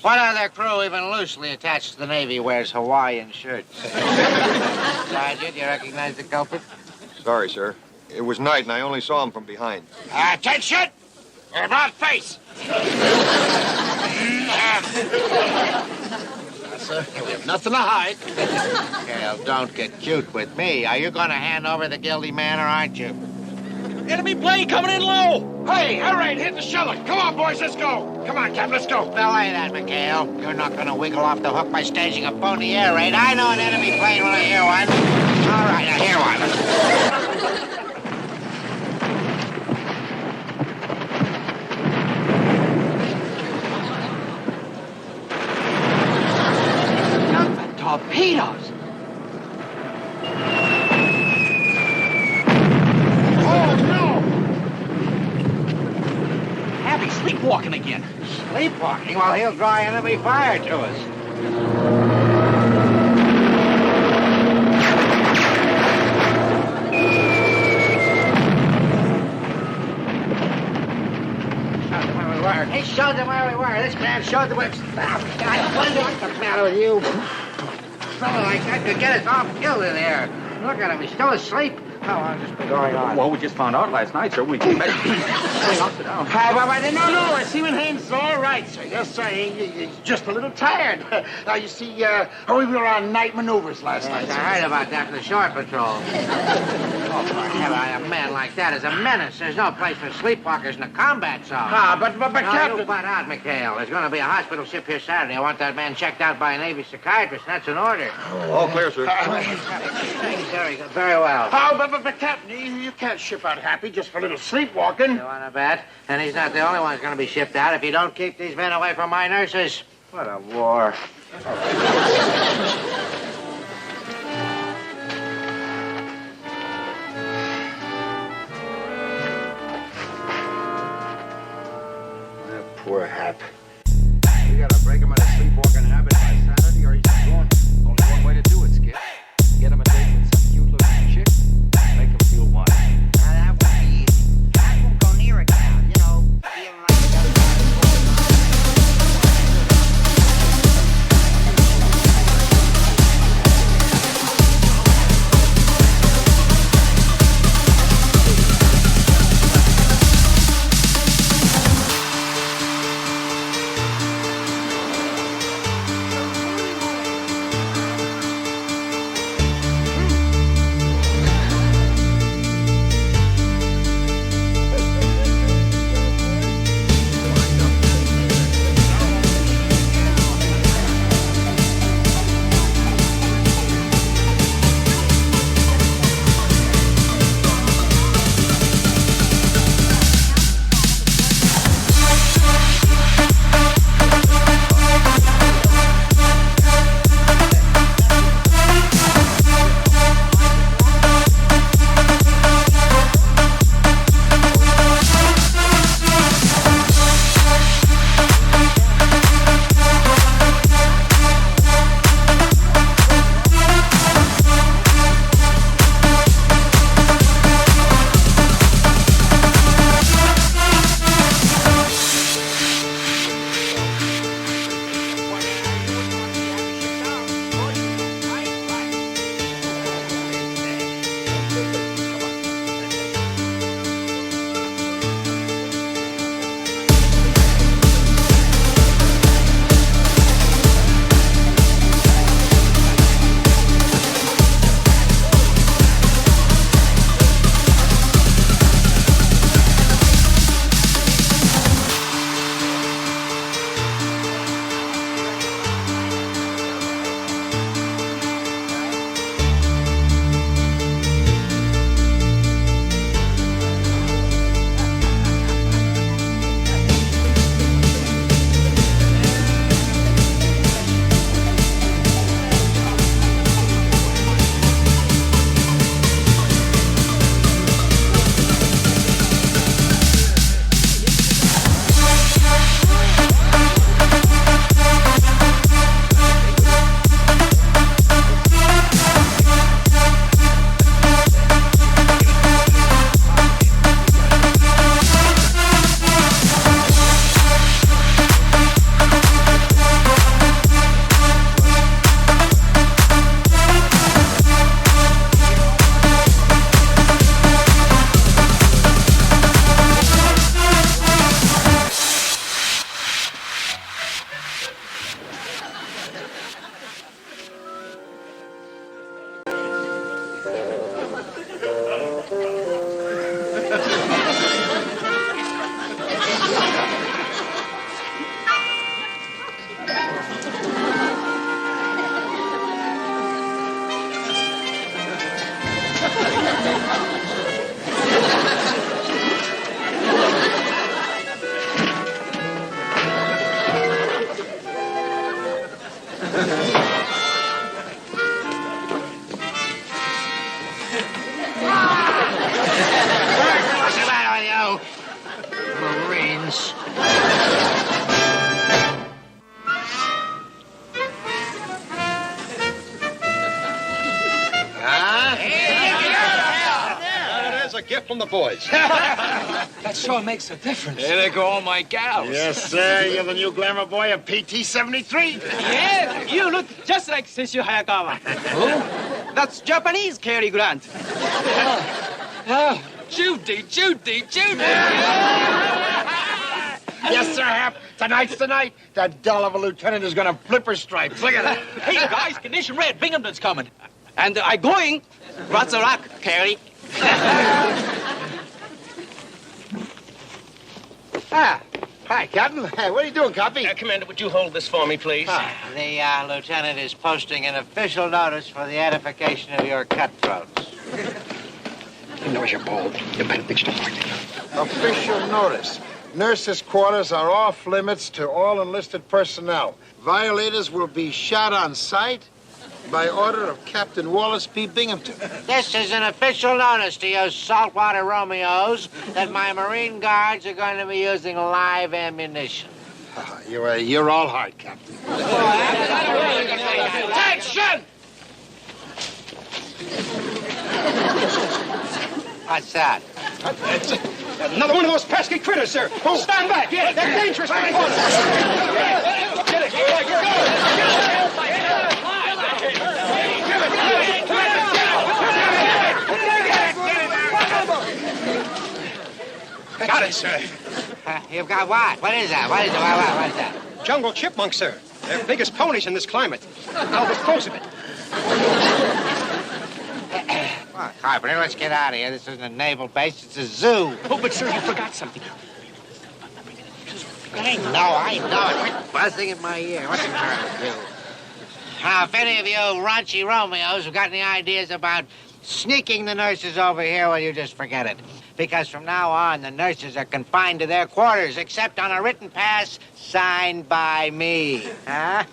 What other crew, even loosely attached to the Navy, wears Hawaiian shirts? Sergeant, you recognize the culprit? Sorry, sir. It was night, and I only saw him from behind. Attention! About face! Sir, we have nothing to hide. McHale, don't get cute with me. Are you going to hand over the guilty man, or aren't you? Enemy plane coming in low! Hey, all right, hit the shoulder. Come on, boys, let's go. Come on, Captain, let's go. Belay that, McHale. You're not going to wiggle off the hook by staging a phony air raid. I know an enemy plane when I hear one. All right, I hear one. Torpedoes! Oh, no! Happy's sleepwalking again. Sleepwalking? Well, he'll draw enemy fire to us. He showed them where we were. This man showed them where... I wonder what's the matter with you. Something like that could get us all killed in there. Look at him. He's still asleep. How long has this been going on? Well, we just found out last night, sir. We came back. No, Seaman Haynes, all right, sir. Yes, sir. He's just a little tired. Now, you see, we were on night maneuvers last night. I heard about that in the shore patrol. Oh, for heaven, a man like that is a menace. There's no place for sleepwalkers in a combat zone. But Captain... You butt out, McHale. There's going to be a hospital ship here Saturday. I want that man checked out by a Navy psychiatrist. That's an order. All clear, sir. Very good. Very well. But Captain, you can't ship out Happy just for a little sleepwalking. You want to bet? And he's not the only one who's going to be shipped out if you don't keep these men away from my nurses. What a war. Poor Hap. We gotta break him out of sleepwalking habit by Saturday, or he's gone. Only one way to do it, Skip. Get him a date with some cute-looking chick. Make him feel wild. That would be easy. I won't go near a cow, you know, feeling like he doesn't from the boys. That sure makes a difference. There go all my gals. Yes, sir. You're the new glamour boy of PT 73. Yeah, you look just like Sesshu Hayakawa. Who? That's Japanese Cary Grant. Oh, Judy. Yes, sir, Hap. Tonight's the night. That doll of a lieutenant is going to flip her stripes. Look at that. Hey, guys, condition red. Binghamton's coming. And I going. Rat's a rock, Cary. Hi, Captain. Hey, what are you doing, Copy? Commander, would you hold this for me, please? The lieutenant is posting an official notice for the edification of your cutthroats. You know you're bold. You better bitch to fight. Official notice. Nurses' quarters are off limits to all enlisted personnel. Violators will be shot on sight by order of Captain Wallace P. Binghamton. This is an official notice to you saltwater Romeos that my Marine Guards are going to be using live ammunition. You're all heart, Captain. Attention! What's that? It's another one of those pesky critters, sir. Stand back. They're dangerous. Get it. Got it, sir. You've got what? What is that? What is that? Jungle chipmunks, sir. They're biggest ponies in this climate. I'll dispose of it. Come on, Carpenter, let's get out of here. This isn't a naval base, it's a zoo. Oh, but, sir, you forgot something. I know. Quit buzzing in my ear. What's the matter with you? Now, if any of you raunchy Romeos have got any ideas about sneaking the nurses over here, well, you just forget it. Because from now on, the nurses are confined to their quarters, except on a written pass signed by me. Huh?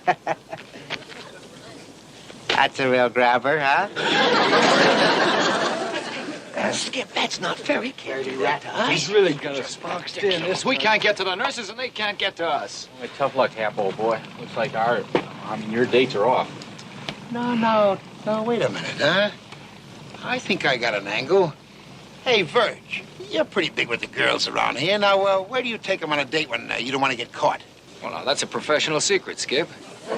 That's a real grabber, huh? Skip, that's not very Cary Rat to us. He's really got us boxed in this. We can't get to the nurses, and they can't get to us. Well, tough luck, Hap, old boy. Looks like your dates are off. No, wait a minute, huh? I think I got an angle. Hey, Verge, you're pretty big with the girls around here. Now, where do you take them on a date when you don't want to get caught? Well, now, that's a professional secret, Skip.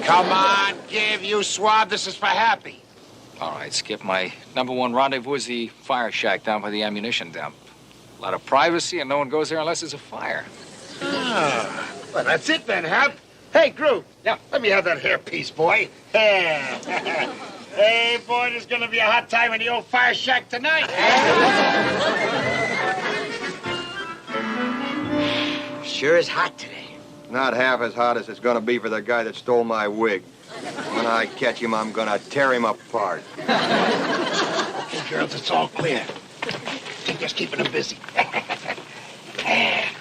Come on, give you swab. This is for Happy. All right, Skip, my #1 rendezvous is the fire shack down by the ammunition dump. A lot of privacy, and no one goes there unless there's a fire. Well, that's it then, Hap. Hey, Groove. Yeah. Let me have that hairpiece, boy. Hey, boy, there's gonna be a hot time in the old fire shack tonight. Sure is hot today. Not half as hot as it's gonna be for the guy that stole my wig. When I catch him, I'm gonna tear him apart. Okay, girls, it's all clear. Just keeping them busy.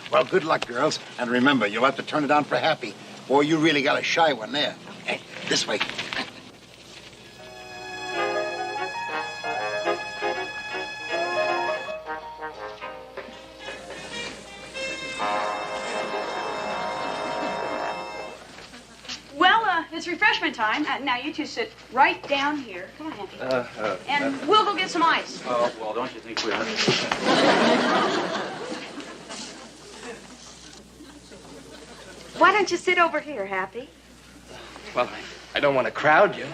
Well, good luck, girls. And remember, you'll have to turn it on for Happy. Boy, you really got a shy one there. Hey, this way. It's refreshment time. Now, you two sit right down here. Come on, Happy. And we'll go get some ice. Oh, well, don't you think we are? Why don't you sit over here, Happy? Well, I don't want to crowd you.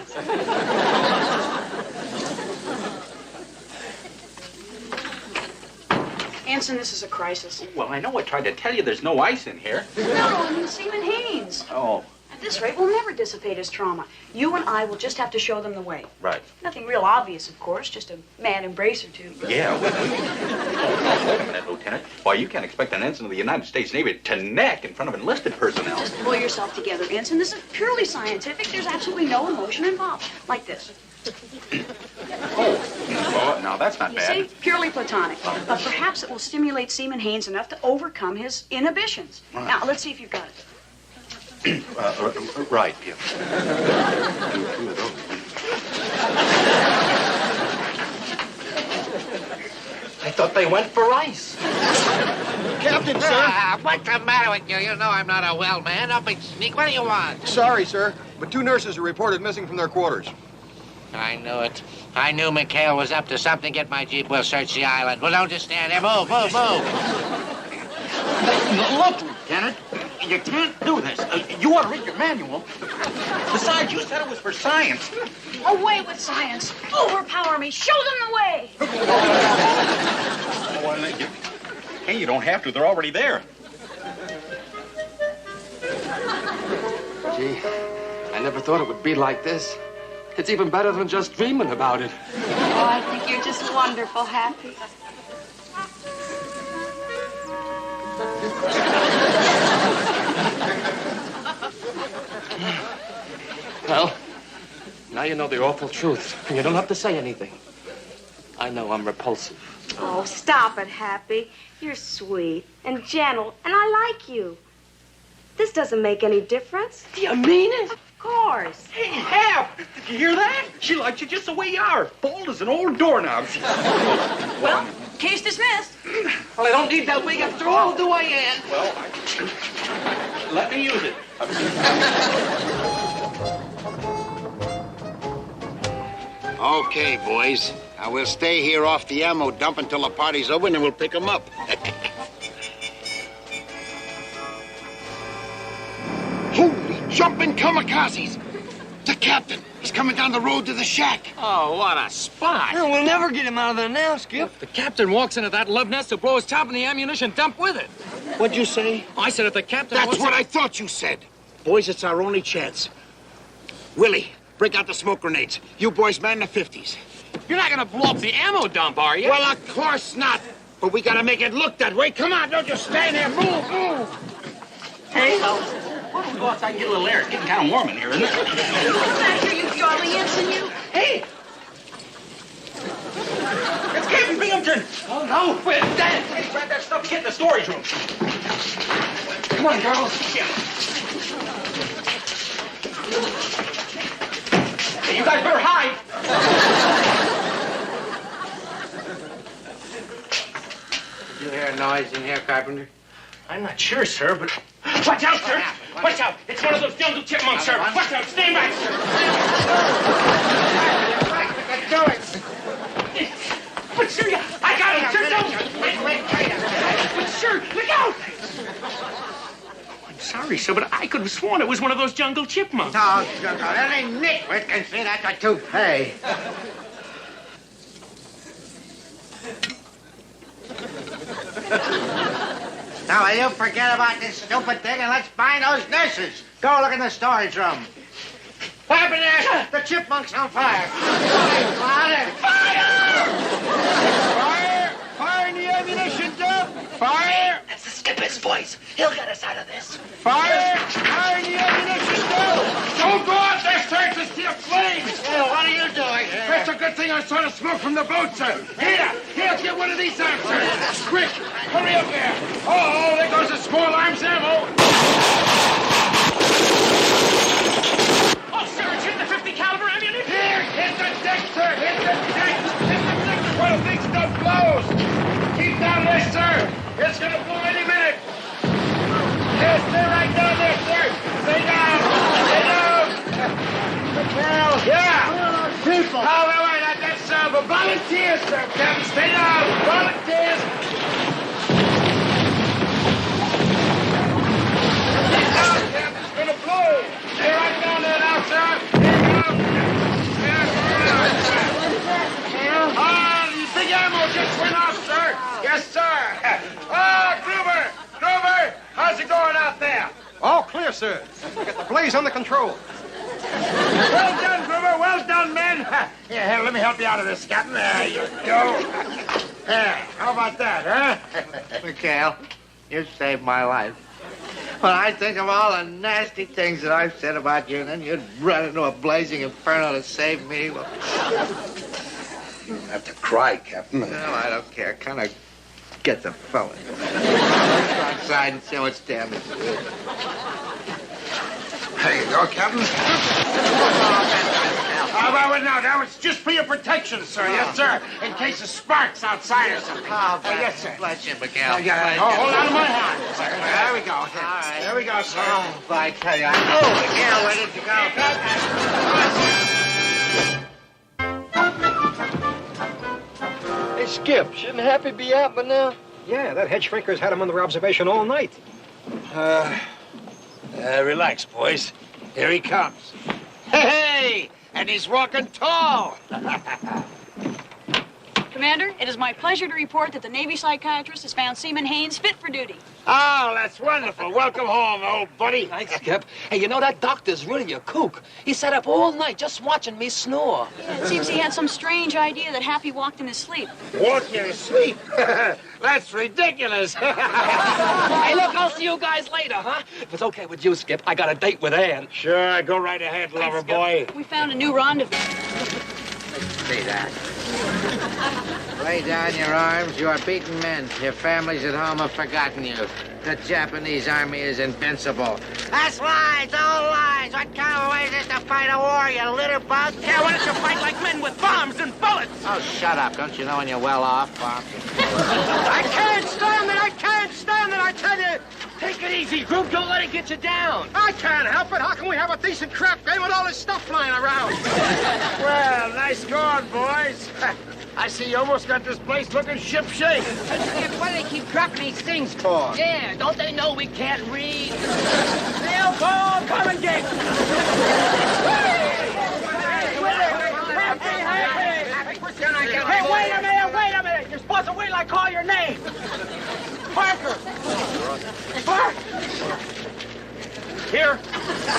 Anson, this is a crisis. Well, I know I tried to tell you there's no ice in here. No, I mean Seaman Haynes. Oh. At this rate, we'll never dissipate his trauma. You and I will just have to show them the way. Right. Nothing real obvious, of course, just a mad embrace or two. But... Yeah, well, wait a minute, Lieutenant. Why, you can't expect an ensign of the United States Navy to neck in front of enlisted personnel. Just pull yourself together, Anson. This is purely scientific. There's absolutely no emotion involved. Like this. Oh, now that's not bad. You see? Purely platonic. But perhaps it will stimulate Seaman Haynes enough to overcome his inhibitions. Right. Now, let's see if you've got it. Right, yeah. I thought they went for ice. Captain, sir. What's the matter with you? You know I'm not a well man. Don't be sneak. What do you want? Sorry, sir, but 2 nurses are reported missing from their quarters. I knew it. I knew McHale was up to something. Get my Jeep. We'll search the island. Well, don't just stand there. Move, move, move. Look, Lieutenant, you can't do this. You ought to read your manual. Besides, you said it was for science. Away with science. Overpower me. Show them the way. Hey, you don't have to. They're already there. Gee, I never thought it would be like this. It's even better than just dreaming about it. Oh, I think you're just wonderful, Happy. Well, now you know the awful truth, and you don't have to say anything. I know I'm repulsive. Oh, stop it, Happy. You're sweet and gentle, and I like you. This doesn't make any difference. Do you mean it? Of course. Hey, Hap, did you hear that? She likes you just the way you are. Bald as an old doorknob. Well, case dismissed. Well, I don't need that wig after all, do I, Ann? Well, let me use it. Okay, boys. Now we'll stay here off the ammo dump until the party's over, and then we'll pick them up. Holy jumping kamikazes! The captain. He's coming down the road to the shack. Oh, what a spot. Well, we'll never get him out of there now, Skip. If the captain walks into that love nest, he'll blow his top in the ammunition dump with it. What'd you say? I said if the captain That's walks what in... I thought you said. Boys, it's our only chance. Willie, break out the smoke grenades. You boys man the 50s. You're not gonna blow up the ammo dump, are you? Well, of course not. But we gotta make it look that way. Come on, don't just stand there. Move, move. Hey, fellas, why don't we go outside and get a little air? It's getting kind of warm in here, isn't it? What's that here, you jolly Ensign, you? Hey! It's Captain Binghamton! Oh, no! Wait, Dad! Hey, grab that stuff and get in the storage room. Come on, girls. Yeah. Hey, you guys better hide. Did you hear a noise in here, Carpenter? I'm not sure, sir, but... Watch out, sir! Watch out! It's one of those jungle chipmunks, sir! Watch out! Stand back, sir! Do it! But, sir, I got him, sir! Don't... Wait. But, sir, look out! I'm sorry, sir, but I could have sworn it was one of those jungle chipmunks. No, that ain't nitwit can see that's a toupee. Now, will you forget about this stupid thing and let's find those nurses? Go look in the storage room. What happened there? The chipmunk's on fire. Fire! Fire in the ammunition dump! Fire! That's the skipper's voice. He'll get us out of this. Fire! Fire in the ammunition dump! Don't go out there, sir! It's a sea of flames! Well, what are you doing here? It's a good thing I saw the smoke from the boat, sir. Here, get one of these arms, sir. Quick, hurry up there. Oh, there goes the small arms ammo. Oh, sir, it's hit the 50 caliber ammunition! Here, hit the deck, sir. Hit the deck. Hit the deck before the big stuff blows. Keep down there, sir. It's gonna blow any minute. Yes, stay right down there, sir. Stay down. Stay down. McHale. Yeah. People. Oh, wait, that's volunteers, sir. Captain, stay down. Volunteers. Stay down, Captain. It's gonna blow. Stay right down there now, sir. Here you go. Ah, the big ammo just went off, sir. Yes, sir. Gruber, how's it going out there? All clear, sir. Got the blaze under control. Well done, Gruber. Well done, men. Here, let me help you out of this, Captain. There you go. There, how about that, huh? McHale, you saved my life. When I think of all the nasty things that I've said about you, and then you'd run into a blazing inferno to save me. Well, You don't have to cry, Captain. no, I don't care. Kind of get the fella. Let's go outside and see what's damaged. There you go, Captain. Well, no, that was just for your protection, sir. Yes, sir. In case of sparks outside or something. Yes, sir. Bless you, McHale. Hold on to my hand, sir. There we go. All right. There we go, sir. Oh, I tell you, McHale, where did you go? Hey, Skip, shouldn't Happy be out by now? Yeah, that hedge shrinker's had him under observation all night. Relax, boys. Here he comes. Hey! And he's walking tall. Commander, it is my pleasure to report that the Navy psychiatrist has found Seaman Haynes fit for duty. Oh, that's wonderful. Welcome home, old buddy. Thanks, Skip. Hey, you know, that doctor's really a kook. He sat up all night just watching me snore. Yeah, it seems he had some strange idea that Happy walked in his sleep. Walking in his sleep? That's ridiculous. Hey, look, I'll see you guys later, huh? If it's okay with you, Skip, I got a date with Ann. Sure, go right ahead, lover boy. We found a new rendezvous. See that? Lay down your arms. You are beaten men. Your families at home have forgotten you. The Japanese army is invincible. That's lies, all lies. What kind of way is this to fight a war, you little bug? Yeah, why don't you fight like men with bombs and bullets? Oh, shut up. Don't you know when you're well off, bombs? I can't stand it! I can't stand it, I tell you! Take it easy, group. Don't let it get you down. I can't help it. How can we have a decent crap game with all this stuff flying around? Well, nice going, boys. I see you almost got this place looking shipshape. Skip, what do they keep dropping these things for? Yeah, don't they know we can't read? Sailboat, come and get! Hey, wait a minute! You're supposed to wait till I call your name! Parker! Parker! Here.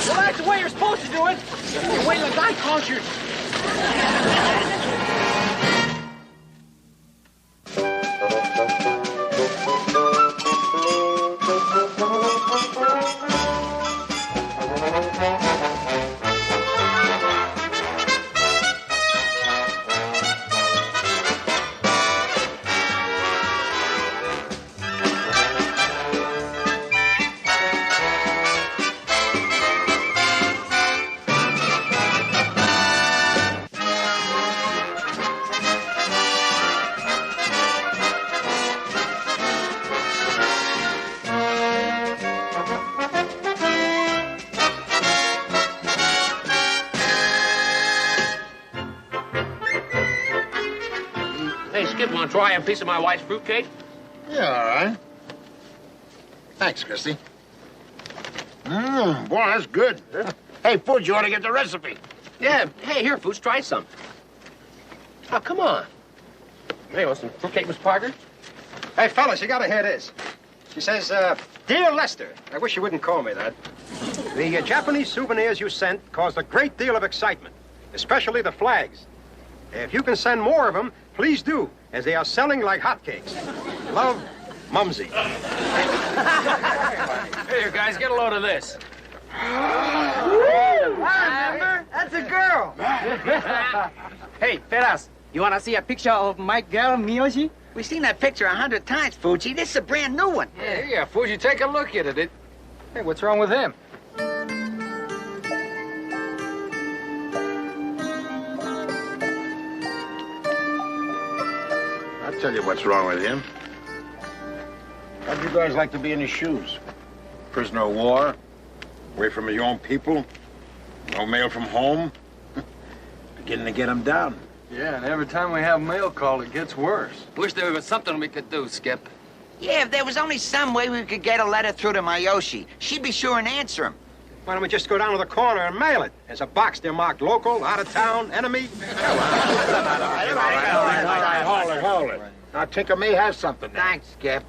Well, that's the way you're supposed to do it. You wait till the guy calls you. Hey, Skip, want to try a piece of my wife's fruitcake? Yeah, all right. Thanks, Christy. Boy, that's good. Hey, Fudge, you ought to get the recipe. Yeah. Hey, here, Foots, try some. Oh, come on. Hey, want some fruitcake, Mr. Parker? Hey, fellas, you gotta hear this. She says, Dear Lester, I wish you wouldn't call me that. The Japanese souvenirs you sent caused a great deal of excitement, especially the flags. If you can send more of them, please do, as they are selling like hotcakes. Love, Mumsy. Here, guys, get a load of this. Remember? That's a girl. Hey, fellas, you want to see a picture of my girl, Miyoshi? We've seen that picture 100 times, Fuji. This is a brand new one. Yeah, Fuji, take a look at it. Hey, what's wrong with him? I'll tell you what's wrong with him. How'd you guys like to be in his shoes? Prisoner of war, away from your own people, no mail from home. Beginning to get him down. Yeah, and every time we have mail call, it gets worse. Wish there was something we could do, Skip. Yeah, if there was only some way we could get a letter through to Miyoshi, she'd be sure and answer him. Why don't we just go down to the corner and mail it? There's a box there marked local, out of town, enemy. Hold it. Now, Tinker may have something there. Thanks, Skip.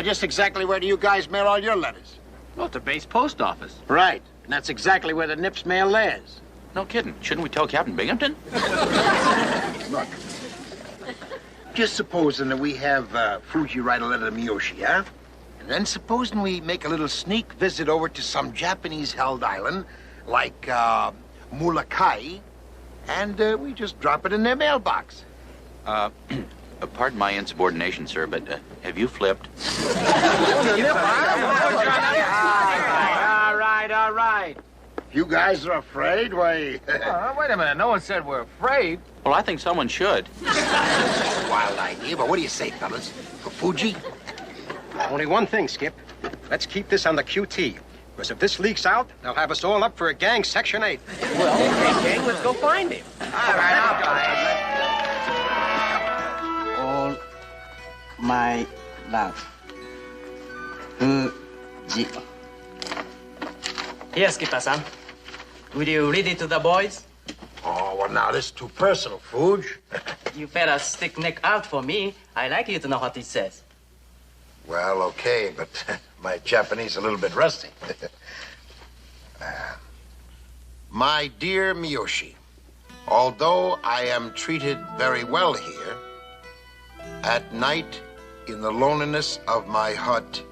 Just exactly where do you guys mail all your letters? Well, at the base post office. Right. And that's exactly where the Nips mail theirs. No kidding. Shouldn't we tell Captain Binghamton? Look. Just supposing that we have Fuji write a letter to Miyoshi, huh? And then supposing we make a little sneak visit over to some Japanese-held island, like Molokai, and we just drop it in their mailbox. Pardon my insubordination, sir, but have you flipped? All right. If you guys are afraid, why... Wait a minute. No one said we're afraid. Well, I think someone should. Wild idea, but what do you say, fellas? For Fuji? Only one thing, Skip. Let's keep this on the QT. Because if this leaks out, they'll have us all up for a gang Section 8. Well, okay, gang, let's go find him. All right. Oh, my love. Fuji. Here, Skipper-san. Will you read it to the boys? Oh, well, now, this is too personal, Fuji. You better stick neck out for me. I like you to know what it says. Well, okay, but my Japanese is a little bit rusty. My dear Miyoshi, although I am treated very well here, at night, in the loneliness of my hut,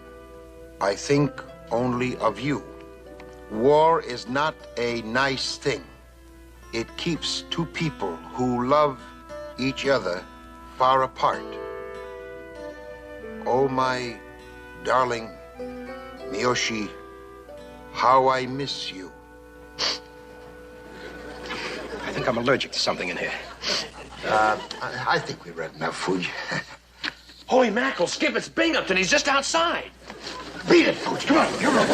I think only of you. War is not a nice thing. It keeps two people who love each other far apart. Oh, my darling Miyoshi, how I miss you. I think I'm allergic to something in here. I think we read enough, Fuji. Holy mackerel, Skip, it's Binghamton. He's just outside. Beat it, Fuji. Come on, come on.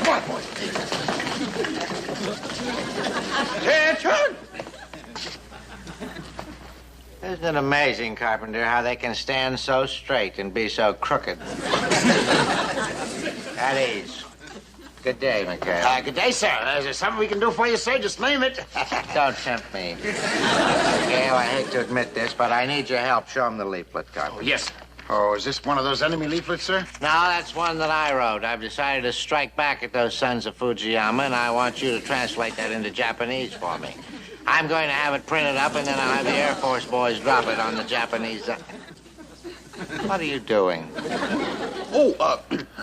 Come on, boys. Attention! Isn't it amazing, Carpenter, how they can stand so straight and be so crooked? At ease. Good day, McHale. Good day, sir. Is there something we can do for you, sir? Just name it. Don't tempt me. McHale, I hate to admit this, but I need your help. Show him the leaflet, Carpenter. Yes, sir. Oh, is this one of those enemy leaflets, sir? No, that's one that I wrote. I've decided to strike back at those sons of Fujiyama, and I want you to translate that into Japanese for me. I'm going to have it printed up, and then I'll have the Air Force boys drop it on the Japanese. What are you doing? Oh,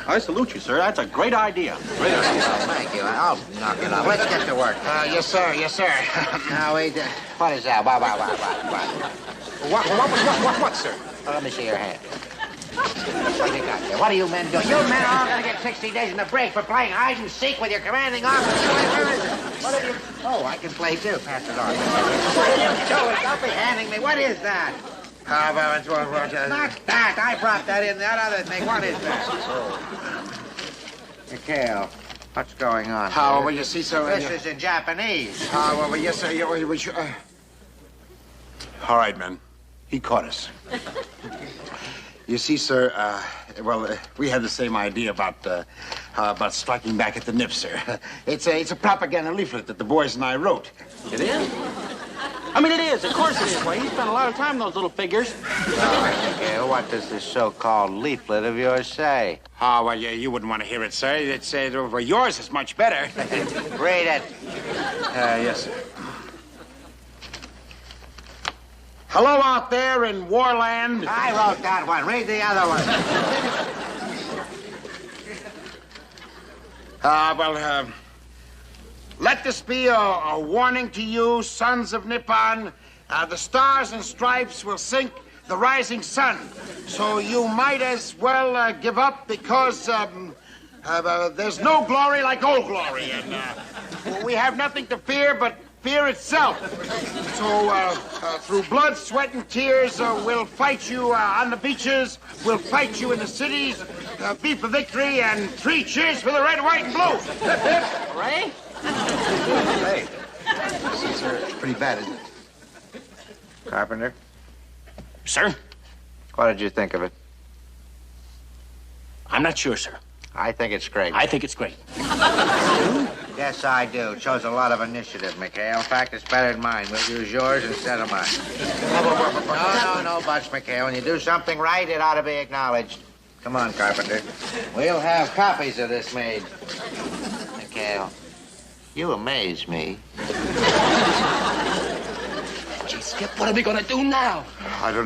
I salute you, sir. That's a great idea. Great idea. Oh, thank you. I'll knock it off. Let's get to work. Yes, sir. Yes, sir. Now, wait. What is that? What, sir? Oh, let me see your hand. What do you got there? What are you men doing? You men are all going to get 60 days in the break for playing hide and seek with your commanding officer. What have you... Oh, I can play, too. Pass it on. What are you doing? Don't be handing me. What is that? Not that. I brought that in. That other thing. What is that? McHale, what's going on? Well, you see, sir... This is in Japanese. Well, yes, sir. All right, men. He caught us. You see, sir, we had the same idea about striking back at the nip, sir. It's a propaganda leaflet that the boys and I wrote. It is? I mean, it is. Of course it is. Why, he spent a lot of time on those little figures. McHale, what does this so-called leaflet of yours say? Well, you wouldn't want to hear it, sir. It's yours is much better. Read it. Yes, sir. Hello out there in Warland. I wrote that one. Read the other one. Let this be a warning to you, sons of Nippon. The stars and stripes will sink the rising sun. So you might as well give up because there's no glory like old glory. And we have nothing to fear but fear itself. So through blood, sweat, and tears, we'll fight you on the beaches. We'll fight you in the cities. Be for victory and 3 cheers for the red, white, and blue. Ray? Hey, sir, it's pretty bad, isn't it? Carpenter? Sir? What did you think of it? I'm not sure, sir. I think it's great. I think it's great. Yes, I do. It shows a lot of initiative, McHale. In fact, it's better than mine. We'll use yours instead of mine. No, Butch, McHale. When you do something right, it ought to be acknowledged. Come on, Carpenter. We'll have copies of this made. McHale, you amaze me. Gee, Skip, what are we going to do now? I don't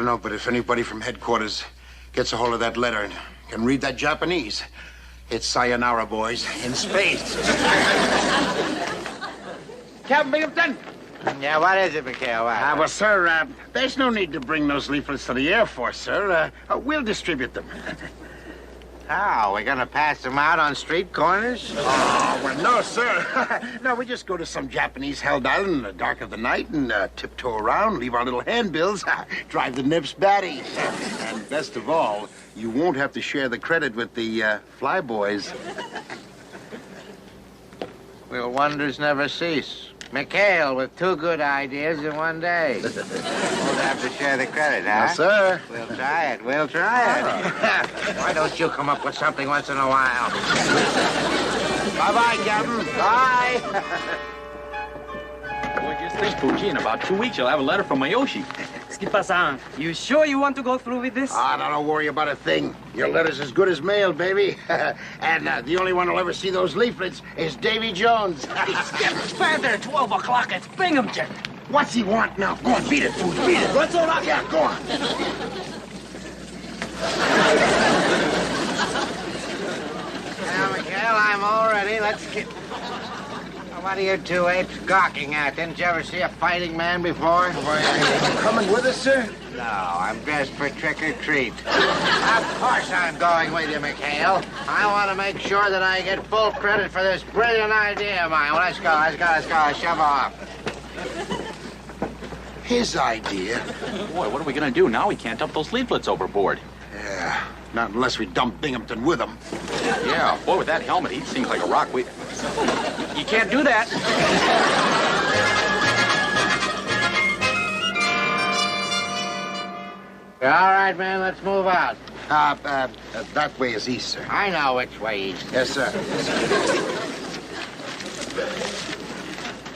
know, but if anybody from headquarters gets a hold of that letter and can read that Japanese, it's sayonara, boys, in spades. Captain Binghamton. Yeah, what is it, McHale? Well, sir, there's no need to bring those leaflets to the Air Force, sir. We'll distribute them. How? We're going to pass them out on street corners? Oh, well, no, sir. No, we just go to some Japanese held island in the dark of the night and tiptoe around, leave our little handbills, drive the nips batty. And best of all, you won't have to share the credit with the flyboys. Will wonders never cease? McHale with 2 good ideas in one day. We'll have to share the credit, huh? Yes, sir. We'll try it. We'll try it. Why don't you come up with something once in a while? Bye-bye, Captain. Bye. Boy, just think, Fuji, in about 2 weeks, you'll have a letter from Mayoshi. Skipper-san, you sure you want to go through with this? Don't worry about a thing. Your letter's as good as mail, baby. And the only one who'll ever see those leaflets is Davy Jones. Father, at 12 o'clock at Binghamton. What's he want now? Go on, beat it, fool. Beat it. What's all that? Yeah, go on. Now, McHale, I'm all ready. Let's get... What are you 2 apes gawking at? Didn't you ever see a fighting man before? Coming with us, sir? No, I'm dressed for trick or treat. Of course I'm going with you, McHale. I want to make sure that I get full credit for this brilliant idea of mine. Well, let's go. Shove off. His idea? Boy, what are we going to do now? We can't dump those leaflets overboard. Yeah, not unless we dump Binghamton with him. Yeah, boy, with that helmet, he sings like a rock. You can't do that. All right, man, let's move out. That way is east, sir. I know which way east. Yes, sir.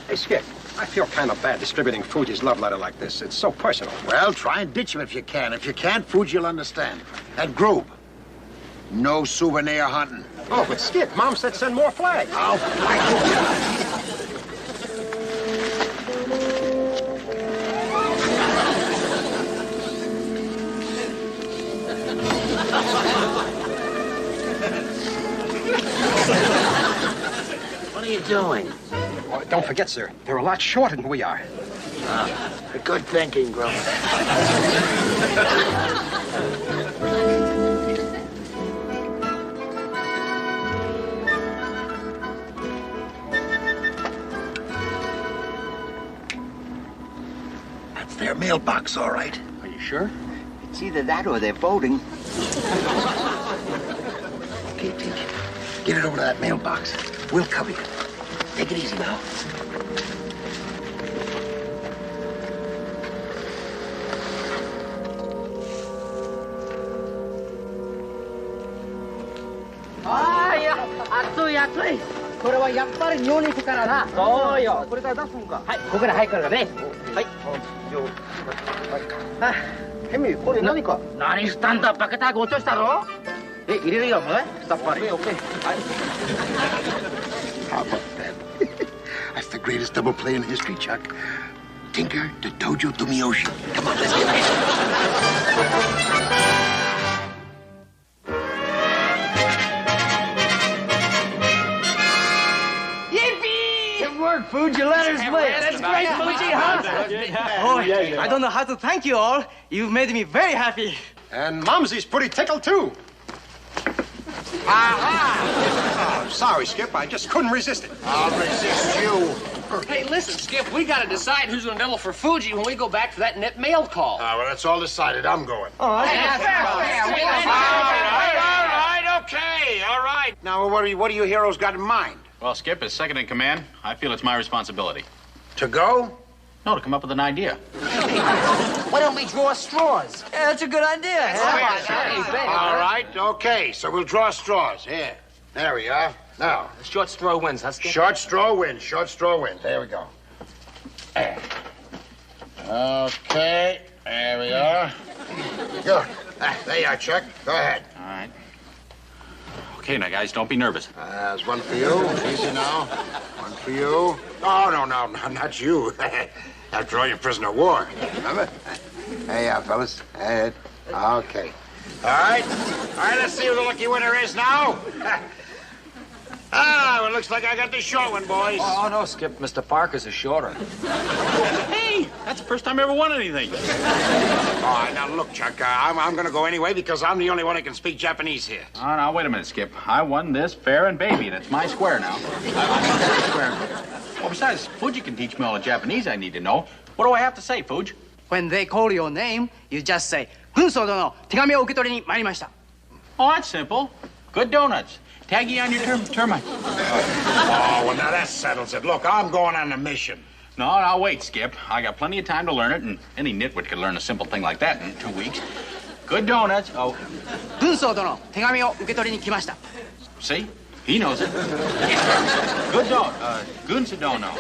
Hey, Skip, I feel kind of bad distributing Fuji's love letter like this. It's so personal. Well, try and ditch him if you can. If you can't, Fuji will understand. And Groob, no souvenir hunting. Oh, but Skip, Mom said send more flags. Oh, What are you doing? Oh, don't forget, sir, they're a lot shorter than we are. good thinking, Groob. Their mailbox, all right. Are you sure? It's either that or they're voting. Okay, Tink. Get it over to that mailbox. We'll cover you. Take it easy now.熱い。これはやっぱり日本に行くからな。そうよ。これから出すんか。はい、ここから入るからね。はい。あ、ヘミ、これ何か。何したんだ、バケター落としたろ。入れるよ、もうね。さっぱり。オッケー。はい。How about that? That's the greatest double play in history, Chuck. Tinker to Dojo to Miyoshi. Come on, let's get it. Fuji letters late. That's great, Fuji, huh? Oh, I don't know how to thank you all. You've made me very happy. And Mumsy's pretty tickled, too. Oh, sorry, Skip. I just couldn't resist it. I'll resist you. Hey, listen, Skip, we gotta decide who's gonna double for Fuji when we go back for that net mail call. Well, that's all decided. I'm going. Oh, All right, okay, all right. Now, what do you heroes got in mind? Well, Skip, as second in command, I feel it's my responsibility. To go? No, to come up with an idea. Why don't we draw straws? Yeah, that's a good idea. All right, okay. So we'll draw straws. Here. There we are. Now. Short straw wins, huh, Skip? Short straw wins. Short straw wins. There we go. Okay. There we are. Good. There you are, Chuck. Go ahead. All right. Okay, now, guys, don't be nervous. There's one for you. Easy now. One for you. Oh, no, not you. After all, you're prisoner of war. Remember? There you are, fellas. Okay. All right. All right, let's see who the lucky winner is now. Well, it looks like I got the short one, boys. Oh, no, Skip. Mr. Parker's is shorter. Hey, that's the first time I ever won anything. All right, now, look, Chuck, I'm going to go anyway because I'm the only one who can speak Japanese here. Oh, now, wait a minute, Skip. I won this fair and baby. That's my square now. Well, besides, Fuji can teach me all the Japanese I need to know. What do I have to say, Fuji? When they call your name, you just say, 軍曹殿、手紙を受け取りに参りました. Oh, that's simple. Good donuts. Taggy on your termite. Oh, well, now that settles it. Look, I'm going on a mission. No, I'll wait, Skip. I got plenty of time to learn it, and any nitwit could learn a simple thing like that in 2 weeks. Good donuts. Oh. 軍曹殿、手紙を受け取りに来ました。 See? He knows it. Good donut. Gunsadono.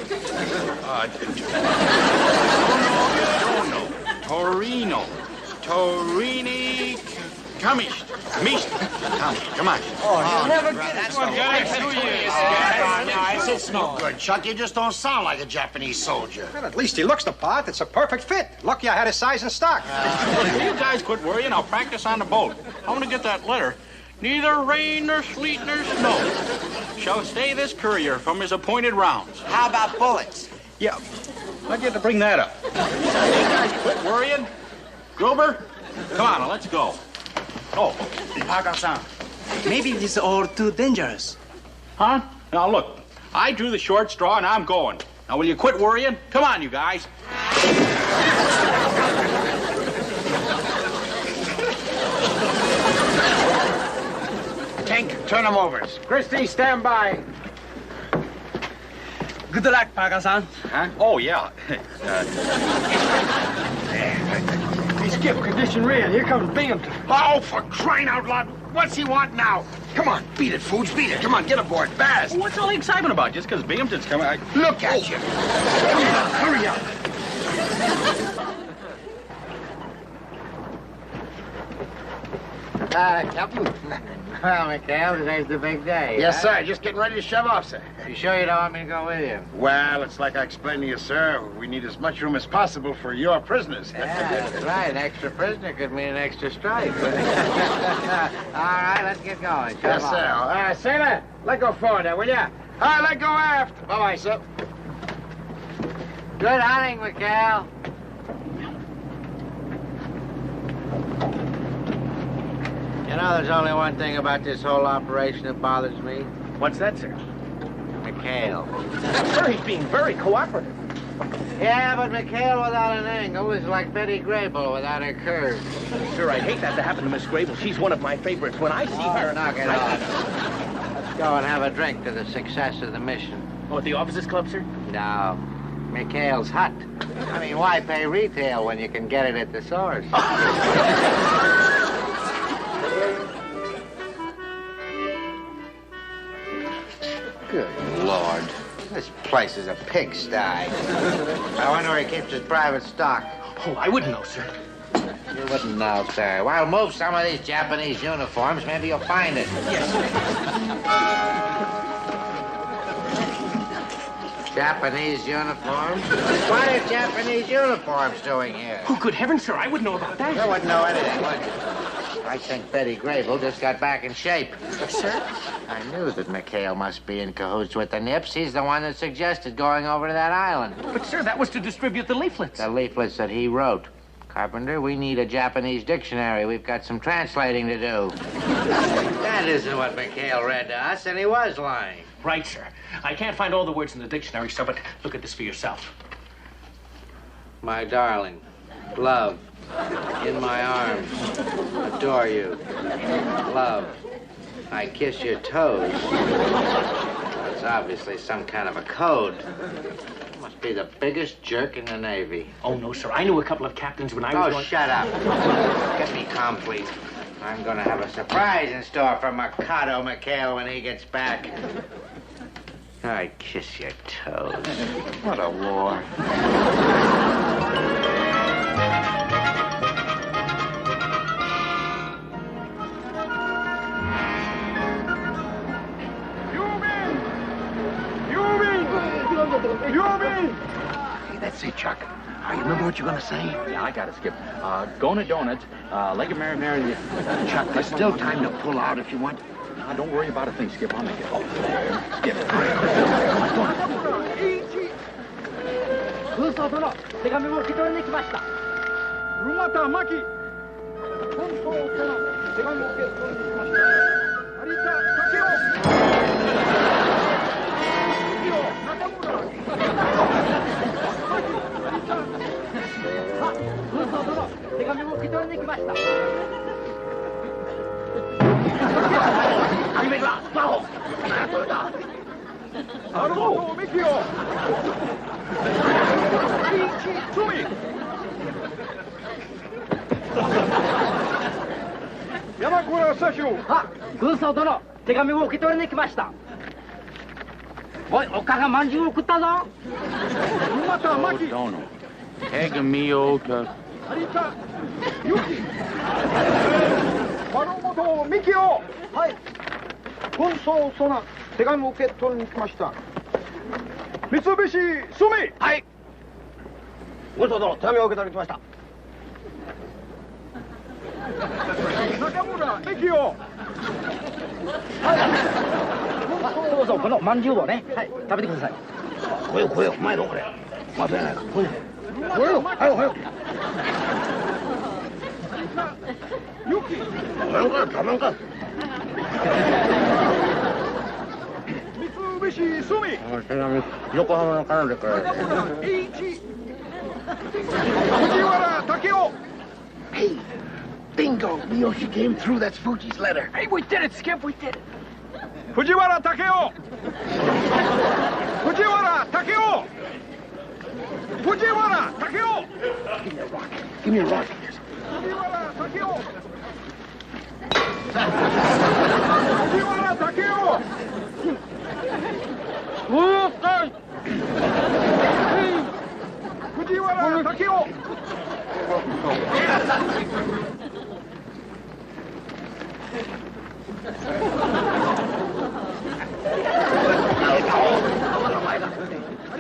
Torino. Torini. Kamish. Mish. Come on. Oh, you never get it. It's no good, Chuck. You just don't sound like a Japanese soldier. Well, at least he looks the part. It's a perfect fit. Lucky I had his size in stock. Will you guys quit worrying? I'll practice on the boat. I want to get that letter. Neither rain nor sleet nor snow shall stay this courier from his appointed rounds. How about bullets? Yeah, I get to bring that up. You guys quit worrying. Gruber, come on, let's go. Oh, Parker-san, maybe this is all too dangerous. Huh? Now, look, I drew the short straw and I'm going. Now, will you quit worrying? Come on, you guys. Tank, turn them over. Christy, stand by. Good luck, Parker-san. Huh? Oh, yeah. Hey, Skip, condition red. Here comes Binghamton. Oh, for crying out loud. What's he want now? Come on, beat it, Foods, beat it. Come on, get aboard, fast. Well, what's all the excitement about? Just because Binghamton's coming, Look at you. Come on, hurry up. Captain. Well, McHale, today's the big day. Yes, huh? sir. Just getting ready to shove off, sir. You sure you don't want me to go with you? Well, it's like I explained to you, sir. We need as much room as possible for your prisoners. Yeah, that's right. An extra prisoner could mean an extra strike. All right, let's get going. Come Yes, on. sir. Sailor, let go forward there, will ya? Let go aft. Bye-bye, sir. Good hunting, McHale. You know, there's only one thing about this whole operation that bothers me. What's that, sir? McHale. Sir, he's being very cooperative. Yeah, but McHale without an angle is like Betty Grable without her curves. Sir, I'd hate that to happen to Miss Grable. She's one of my favorites. When I see her... Knock it off. Let's go and have a drink to the success of the mission. Oh, at the Officers Club, sir? No. McHale's hut. I mean, why pay retail when you can get it at the source? Good Lord. This place is a pigsty. I wonder where he keeps his private stock. Oh, I wouldn't know, sir. You wouldn't know, sir. Well, move some of these Japanese uniforms. Maybe you'll find it. Yes, sir. Japanese uniforms? What are Japanese uniforms doing here? Oh, good heavens, sir. I wouldn't know about that. You wouldn't know anything, would you? I think Betty Grable just got back in shape. Sir? I knew that McHale must be in cahoots with the Nips. He's the one that suggested going over to that island. But, sir, that was to distribute the leaflets. The leaflets that he wrote. Carpenter, we need a Japanese dictionary. We've got some translating to do. That isn't what McHale read to us, and he was lying. Right, sir. I can't find all the words in the dictionary, sir, but look at this for yourself. My darling, love, in my arms, adore you, love, I kiss your toes. That's obviously some kind of a code. You must be the biggest jerk in the Navy. Oh, no, sir. I knew a couple of captains when I was going... shut up. Get me calm, please. I'm going to have a surprise in store for Mikado McHale when he gets back. I kiss your toes. What a war. Hey, that's it, Chuck. You remember what you're going to say? Yeah, I got it, Skip. Gona donuts, leg of marinara. Chuck, there's still time to pull out if you want. Don't worry about a thing, Skip. I'll make it. Oh, Skip. 軍曹殿、手紙を受け取りに来ました。馬田真紀。軍曹殿、手紙を受け取りに来ました。有田武雄。中村。軍曹殿、手紙を受け取りに来ました。山倉社長。軍曹殿、手紙を受け取りに来ました。おい、おっかがまんじゅうを送ったぞ。馬田真紀。手紙を送る。有田由紀。丸本美紀夫。はい。軍曹殿、手紙を受け取りに来ました。三菱住。はい。軍曹殿、手紙を受け取りに来ました。中村美紀夫。どうぞ、このまんじゅうをね、はい、食べてください。来よ来よ、うまいのこれ。まずいないか。来いよ。来よ、はよはよ。よき。なんかたまんか。三菱住。横浜の彼女から。中村栄一。藤原武雄。Hey, bingo! Miyoshi came through. That's Fuji's letter. Hey, we did it, Skip. We did it. 藤原武雄。藤原武雄。藤原武雄。Give me a rock. 藤原武雄。藤原武雄。藤原武雄。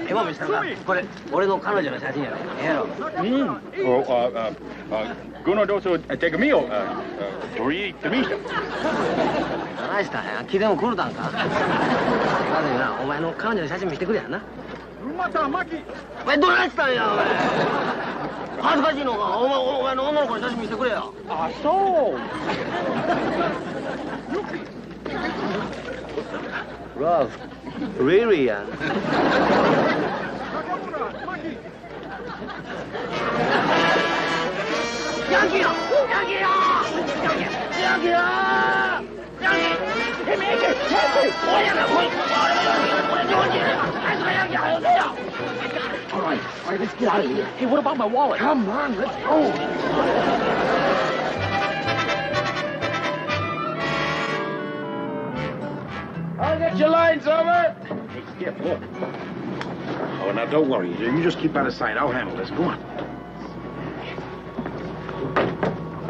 でも見せたらこれ俺の彼女の写真やね。ええやろ。Guno dosu tegmio tori temisha. 何したんや。気でも来るたんか。まずいな、お前の彼女の写真見せてくれやな。馬田真紀。お前どないしたんやお前。恥ずかしいのか。お前の女の子の写真見せてくれよ。あ、そう。Rough. Really, yeah. All right, let's get out of here. Hey, what about my wallet? Come on, let's go. I'll get your lines over. Hey, Skip, look. Oh, now don't worry. You just keep out of sight. I'll handle this. Go on.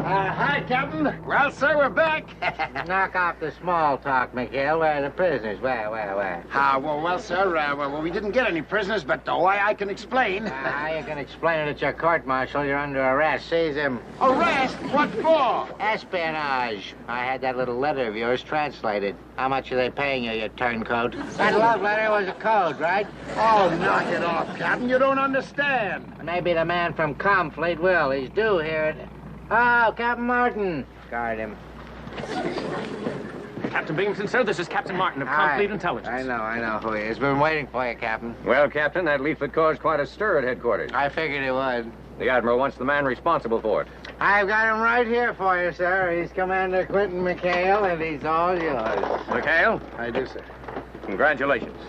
Hi, Captain. Well, sir, we're back. Knock off the small talk, McHale. Where are the prisoners? Where? Well, sir, well, we didn't get any prisoners, but I can explain. You can explain it at your court-martial. You're under arrest. Seize him. Arrest? What for? Espionage. I had that little letter of yours translated. How much are they paying you, you turncoat? That love letter was a code, right? Oh, knock it off, Captain. You don't understand. Maybe the man from Comfleet will. He's due here. Oh, Captain Martin. Guard him. Captain Binghamton, sir, this is Captain Martin of Comfleet Intelligence. I know who he is. Been waiting for you, Captain. Well, Captain, that leaflet caused quite a stir at headquarters. I figured it would. The Admiral wants the man responsible for it. I've got him right here for you, sir. He's Commander Quentin McHale, and he's all yours. McHale? I do, sir. Congratulations.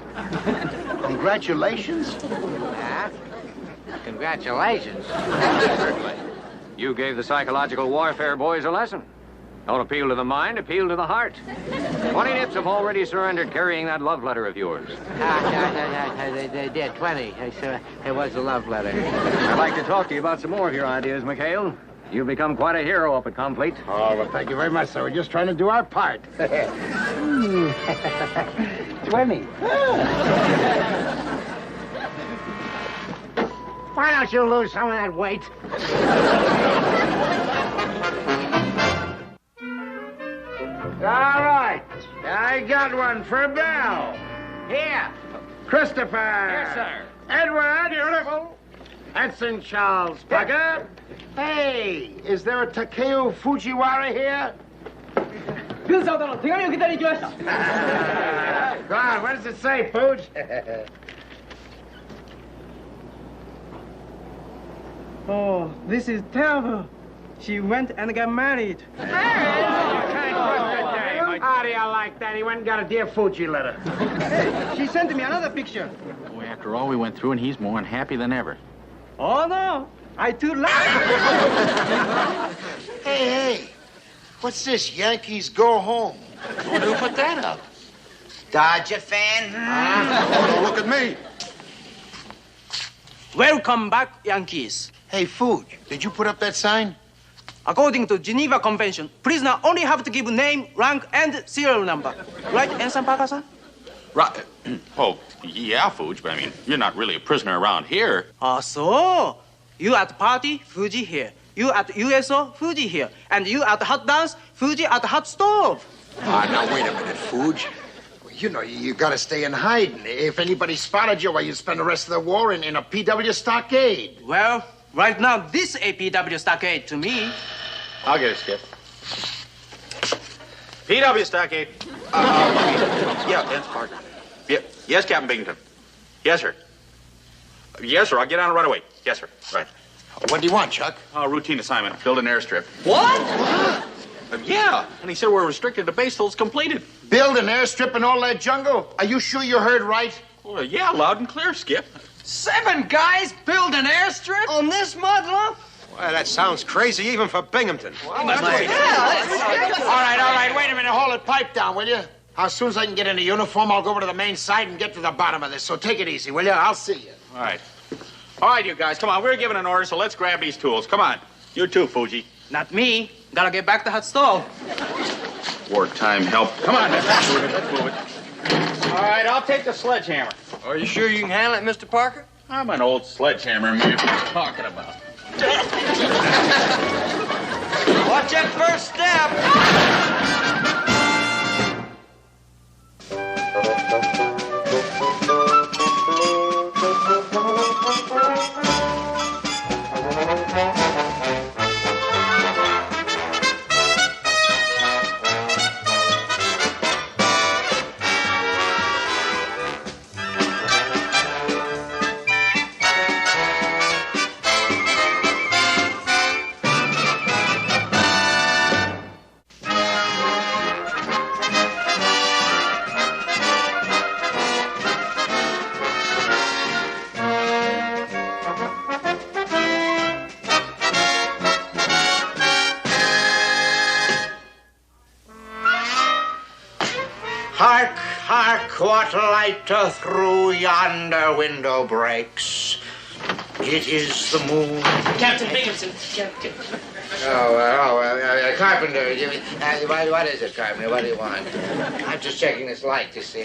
Congratulations? Yeah? Congratulations. Certainly. You gave the psychological warfare boys a lesson. Don't appeal to the mind, appeal to the heart. 20 nips have already surrendered carrying that love letter of yours. They did, 20. It was a love letter. I'd like to talk to you about some more of your ideas, McHale. You've become quite a hero up at Comfleet. Oh, well, thank you very much, sir. We're just trying to do our part. 20. Why don't you lose some of that weight? All right. I got one for Bell. Here. Christopher. Yes, sir. Edward. Beautiful. Edson Charles Parker. Hey, is there a Takeo Fujiwara here? Go on, what does it say, Pooch? Oh, this is terrible. She went and got married. How do you like like that. He went and got a Dear Fuji letter. Hey, she sent me another picture. Boy, after all we went through, and he's more unhappy than ever. Oh, no. I too laugh. Hey. What's this? Yankees go home. Who put that up? Dodger fan? Oh, no, look at me. Welcome back, Yankees. Hey, Fuge, did you put up that sign? According to Geneva Convention, prisoner only have to give name, rank, and serial number. Right, Ensign Parker-san? Right. Oh, yeah, Fuji, but I mean, you're not really a prisoner around here. So. You at party, Fuji here. You at USO, Fuji here. And you at hot dance, Fuji at hot stove. Now, wait a minute, Fuge. You know, you gotta stay in hiding. If anybody spotted you, well, you'd spend the rest of the war in a PW stockade. Well, right now, this a PW stockade to me. I'll get it, Skip. PW stockade. Yeah, that's Parker. Yeah. Yes, Captain Binghamton. Yes, sir. Yes, sir. I'll get on it right away. Yes, sir. Right. What do you want, Chuck? Routine assignment. Build an airstrip. What? Yeah. And he said we're restricted to base till it's completed. Build an airstrip in all that jungle? Are you sure you heard right? Well, yeah, loud and clear, Skip. 7 guys build an airstrip on this mudlark? Well, that sounds crazy even for Binghamton. All right. Wait a minute. Hold it. Pipe down, will you? As soon as I can get in a uniform, I'll go over to the main site and get to the bottom of this. So take it easy, will you? I'll see you. All right. All right, you guys, come on. We're giving an order, so let's grab these tools. Come on. You too, Fuji. Not me. Gotta get back to hot stove. Wartime help. Come on, let's move it. Let's move it. All right, I'll take the sledgehammer. Are you sure you can handle it, Mr. Parker? I'm an old sledgehammer man. What are you talking about? Watch that first step. What lighter through yonder window breaks? It is the moon. Captain Binghamton. Captain. Carpenter. What is it, Carpenter? What do you want? I'm just checking this light to see.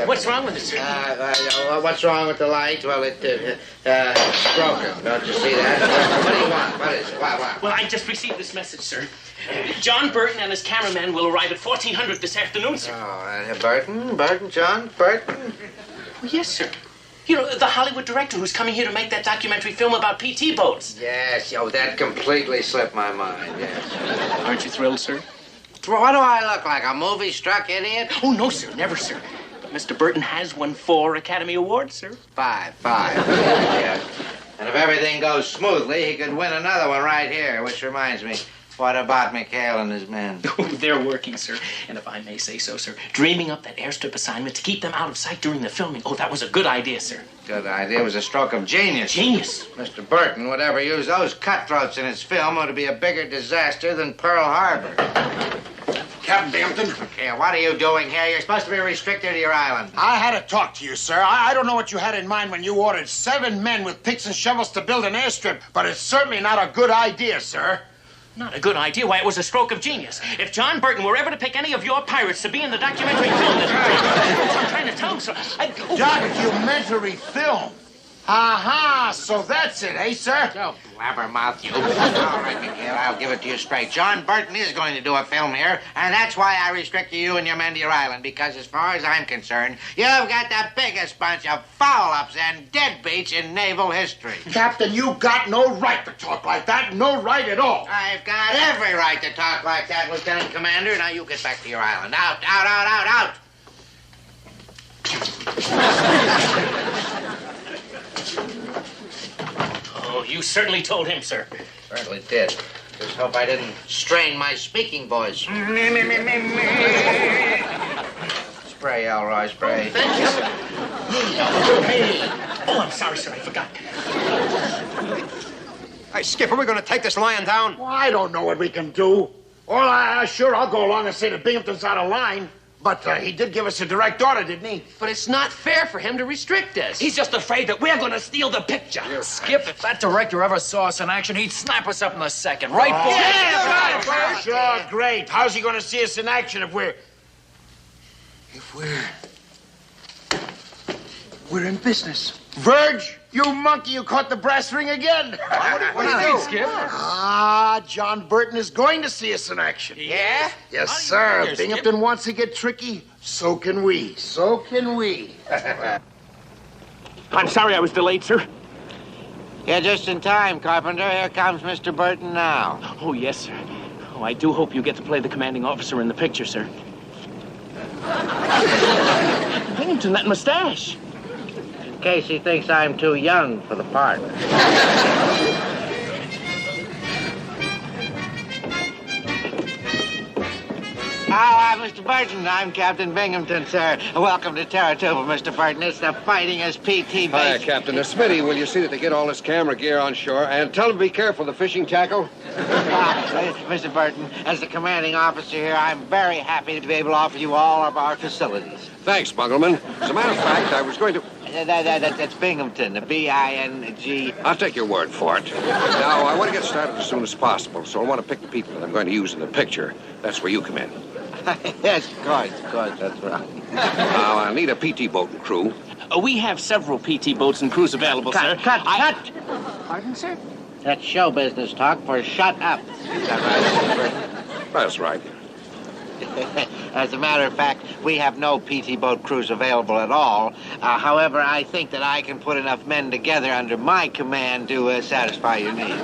What's wrong with it, sir? What's wrong with the light? Well, it's broken. Don't you see that? What do you want? What is it? What? Well, I just received this message, sir. John Burton and his cameraman will arrive at 1400 this afternoon, sir. Oh, John Burton? Well, yes, sir. You know, the Hollywood director who's coming here to make that documentary film about PT boats. Yes, that completely slipped my mind, yes. Aren't you thrilled, sir? What do I look like, a movie-struck idiot? Oh, no, sir, never, sir. But Mr. Burton has won 4 Academy Awards, sir. 5. Yes. And if everything goes smoothly, he could win another one right here, which reminds me, what about McHale and his men? Oh, they're working, sir. And if I may say so, sir, dreaming up that airstrip assignment to keep them out of sight during the filming. Oh, that was a good idea, sir. Good idea. It was a stroke of genius. Genius. Mr. Burton would ever use those cutthroats in his film, it would be a bigger disaster than Pearl Harbor. Captain Binghamton. Okay, what are you doing here? You're supposed to be restricted to your island. I had to talk to you, sir. I don't know what you had in mind when you ordered 7 men with picks and shovels to build an airstrip, but it's certainly not a good idea, sir. Not a good idea. Why, it was a stroke of genius. If John Burton were ever to pick any of your pirates to be in the documentary film, that's what I'm trying to tell him, sir. Documentary film? Aha, so that's it, eh, sir? Oh, blabbermouth, you. All right, McHale, I'll give it to you straight. John Burton is going to do a film here, and that's why I restricted you and your men to your island, because as far as I'm concerned, you've got the biggest bunch of foul-ups and deadbeats in naval history. Captain, you got no right to talk like that. No right at all. I've got every right to talk like that, Lieutenant Commander. Now you get back to your island. Out, out, out, out, out. Oh, you certainly told him, sir. Certainly did. Just hope I didn't strain my speaking voice. Spray, Elroy, spray. Thank you, sir. Oh, I'm sorry, sir. I forgot. Hey, Skipper, we're going to take this lion down. Well, I don't know what we can do. Sure, I'll go along and say that Binghamton's out of line. But he did give us a direct order, didn't he? But it's not fair for him to restrict us. He's just afraid that we're going to steal the picture. Skip, if that director ever saw us in action, he'd snap us up in a second. Right, boy? Yeah, right. Sure, great. How's he going to see us in action if we're in business? Verge, you monkey, you caught the brass ring again. What do you think, Skip? John Burton is going to see us in action. Yeah? Yes, sir. Binghamton wants to get tricky. So can we. So can we. I'm sorry I was delayed, sir. You're just in time, Carpenter. Here comes Mr. Burton now. Oh, yes, sir. Oh, I do hope you get to play the commanding officer in the picture, sir. Binghamton, that mustache. In case he thinks I'm too young for the part. Mr. Burton, I'm Captain Binghamton, sir. Welcome to Terratuba, Mr. Burton. It's the fightingest PT base. Hiya, Captain. Smitty, will you see that they get all this camera gear on shore? And tell them to be careful, the fishing tackle. Mr. Burton, as the commanding officer here, I'm very happy to be able to offer you all of our facilities. Thanks, Bungleman. As a matter of fact, I was going to... That's Binghamton, B-I-N-G. I'll take your word for it. Now, I want to get started as soon as possible, so I want to pick the people that I'm going to use in the picture. That's where you come in. Yes, of course, that's right. Now, I'll need a PT boat and crew. We have several PT boats and crews available, sir. Cut! Pardon, sir? That's show business talk for shut up. Is that right, Mr. Burton? That's right. As a matter of fact, we have no PT boat crews available at all. However, I think that I can put enough men together under my command to satisfy your needs.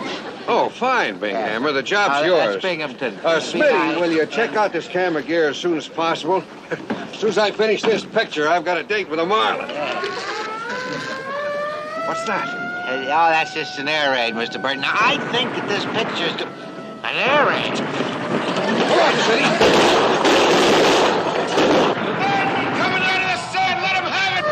Oh, fine, Binghammer. The job's yours. That's Binghamton. Smitty, will you check out this camera gear as soon as possible? As soon as I finish this picture, I've got a date with a marlin. What's that? That's just an air raid, Mr. Burton. Now, I think that this picture's an air raid. Come on, Smitty. Coming out of the sun, let him have it!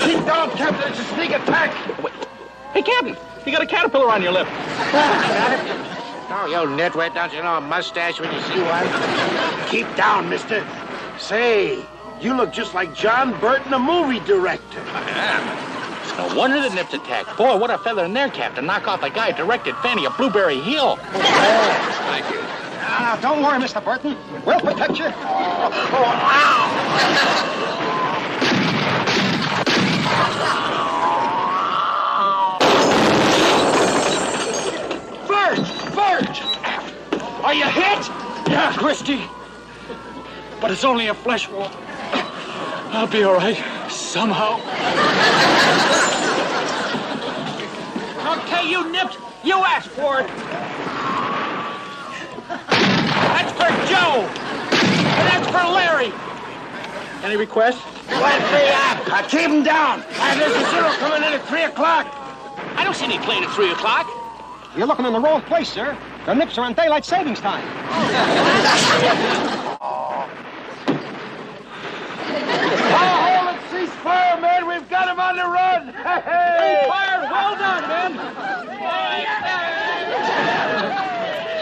Keep down, Captain. It's a sneak attack. Wait. Hey, Captain, you got a caterpillar on your lip. Oh, you nitwit. Don't you know a mustache when you see one? Keep down, mister. Say, you look just like John Burton, a movie director. I am. It's no wonder the nips attacked. Boy, what a feather in there, Captain. Knock off the guy who directed Fanny of Blueberry Hill. Thank you. Don't worry, Mr. Burton. We'll protect you. Verge! Are you hit? Yeah, Christy. But it's only a flesh wound. I'll be all right, somehow. Okay, you nipped. You asked for it. That's for Joe. And that's for Larry. Any requests? Let me up. Keep him down. There's a zero coming in at 3 o'clock. I don't see any plane at 3 o'clock. You're looking in the wrong place, sir. The nips are on daylight savings time. Hold it, cease fire, man. We've got him on the run. Hey! Fire! Well done, men.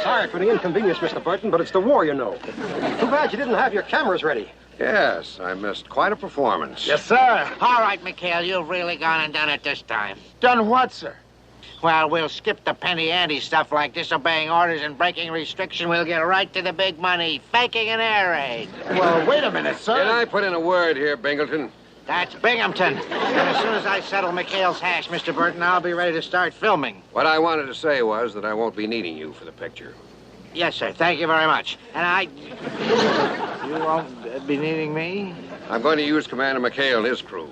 Sorry for the inconvenience, Mr. Burton, but it's the war, you know. Too bad you didn't have your cameras ready. Yes, I missed quite a performance. Yes, sir. All right, McHale, you've really gone and done it this time. Done what, sir? Well, we'll skip the penny-ante stuff like disobeying orders and breaking restriction. We'll get right to the big money, faking an air raid. Well, wait a minute, sir. Can I put in a word here, Binghamton? That's Binghamton. And as soon as I settle McHale's hash, Mr. Burton, I'll be ready to start filming. What I wanted to say was that I won't be needing you for the picture. Yes, sir. Thank you very much. And You won't be needing me? I'm going to use Commander McHale and his crew.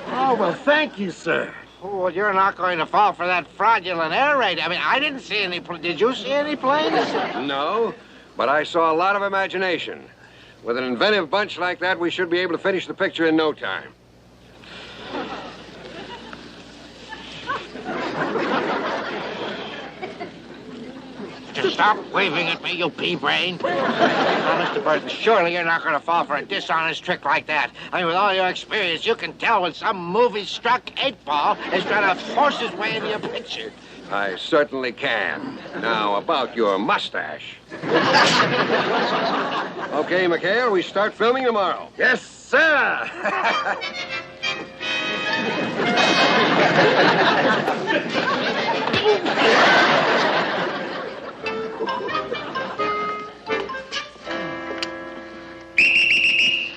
Oh, well, thank you, sir. Oh, well, you're not going to fall for that fraudulent air raid. I mean, I didn't see any... Did you see any planes? No, but I saw a lot of imagination. With an inventive bunch like that, we should be able to finish the picture in no time. Stop waving at me, you pea-brain. Now, Mr. Burton, surely you're not going to fall for a dishonest trick like that. I mean, with all your experience, you can tell when some movie-struck 8-ball is trying to force his way into your picture. I certainly can. Now, about your mustache. Okay, McHale, we start filming tomorrow. Yes, sir.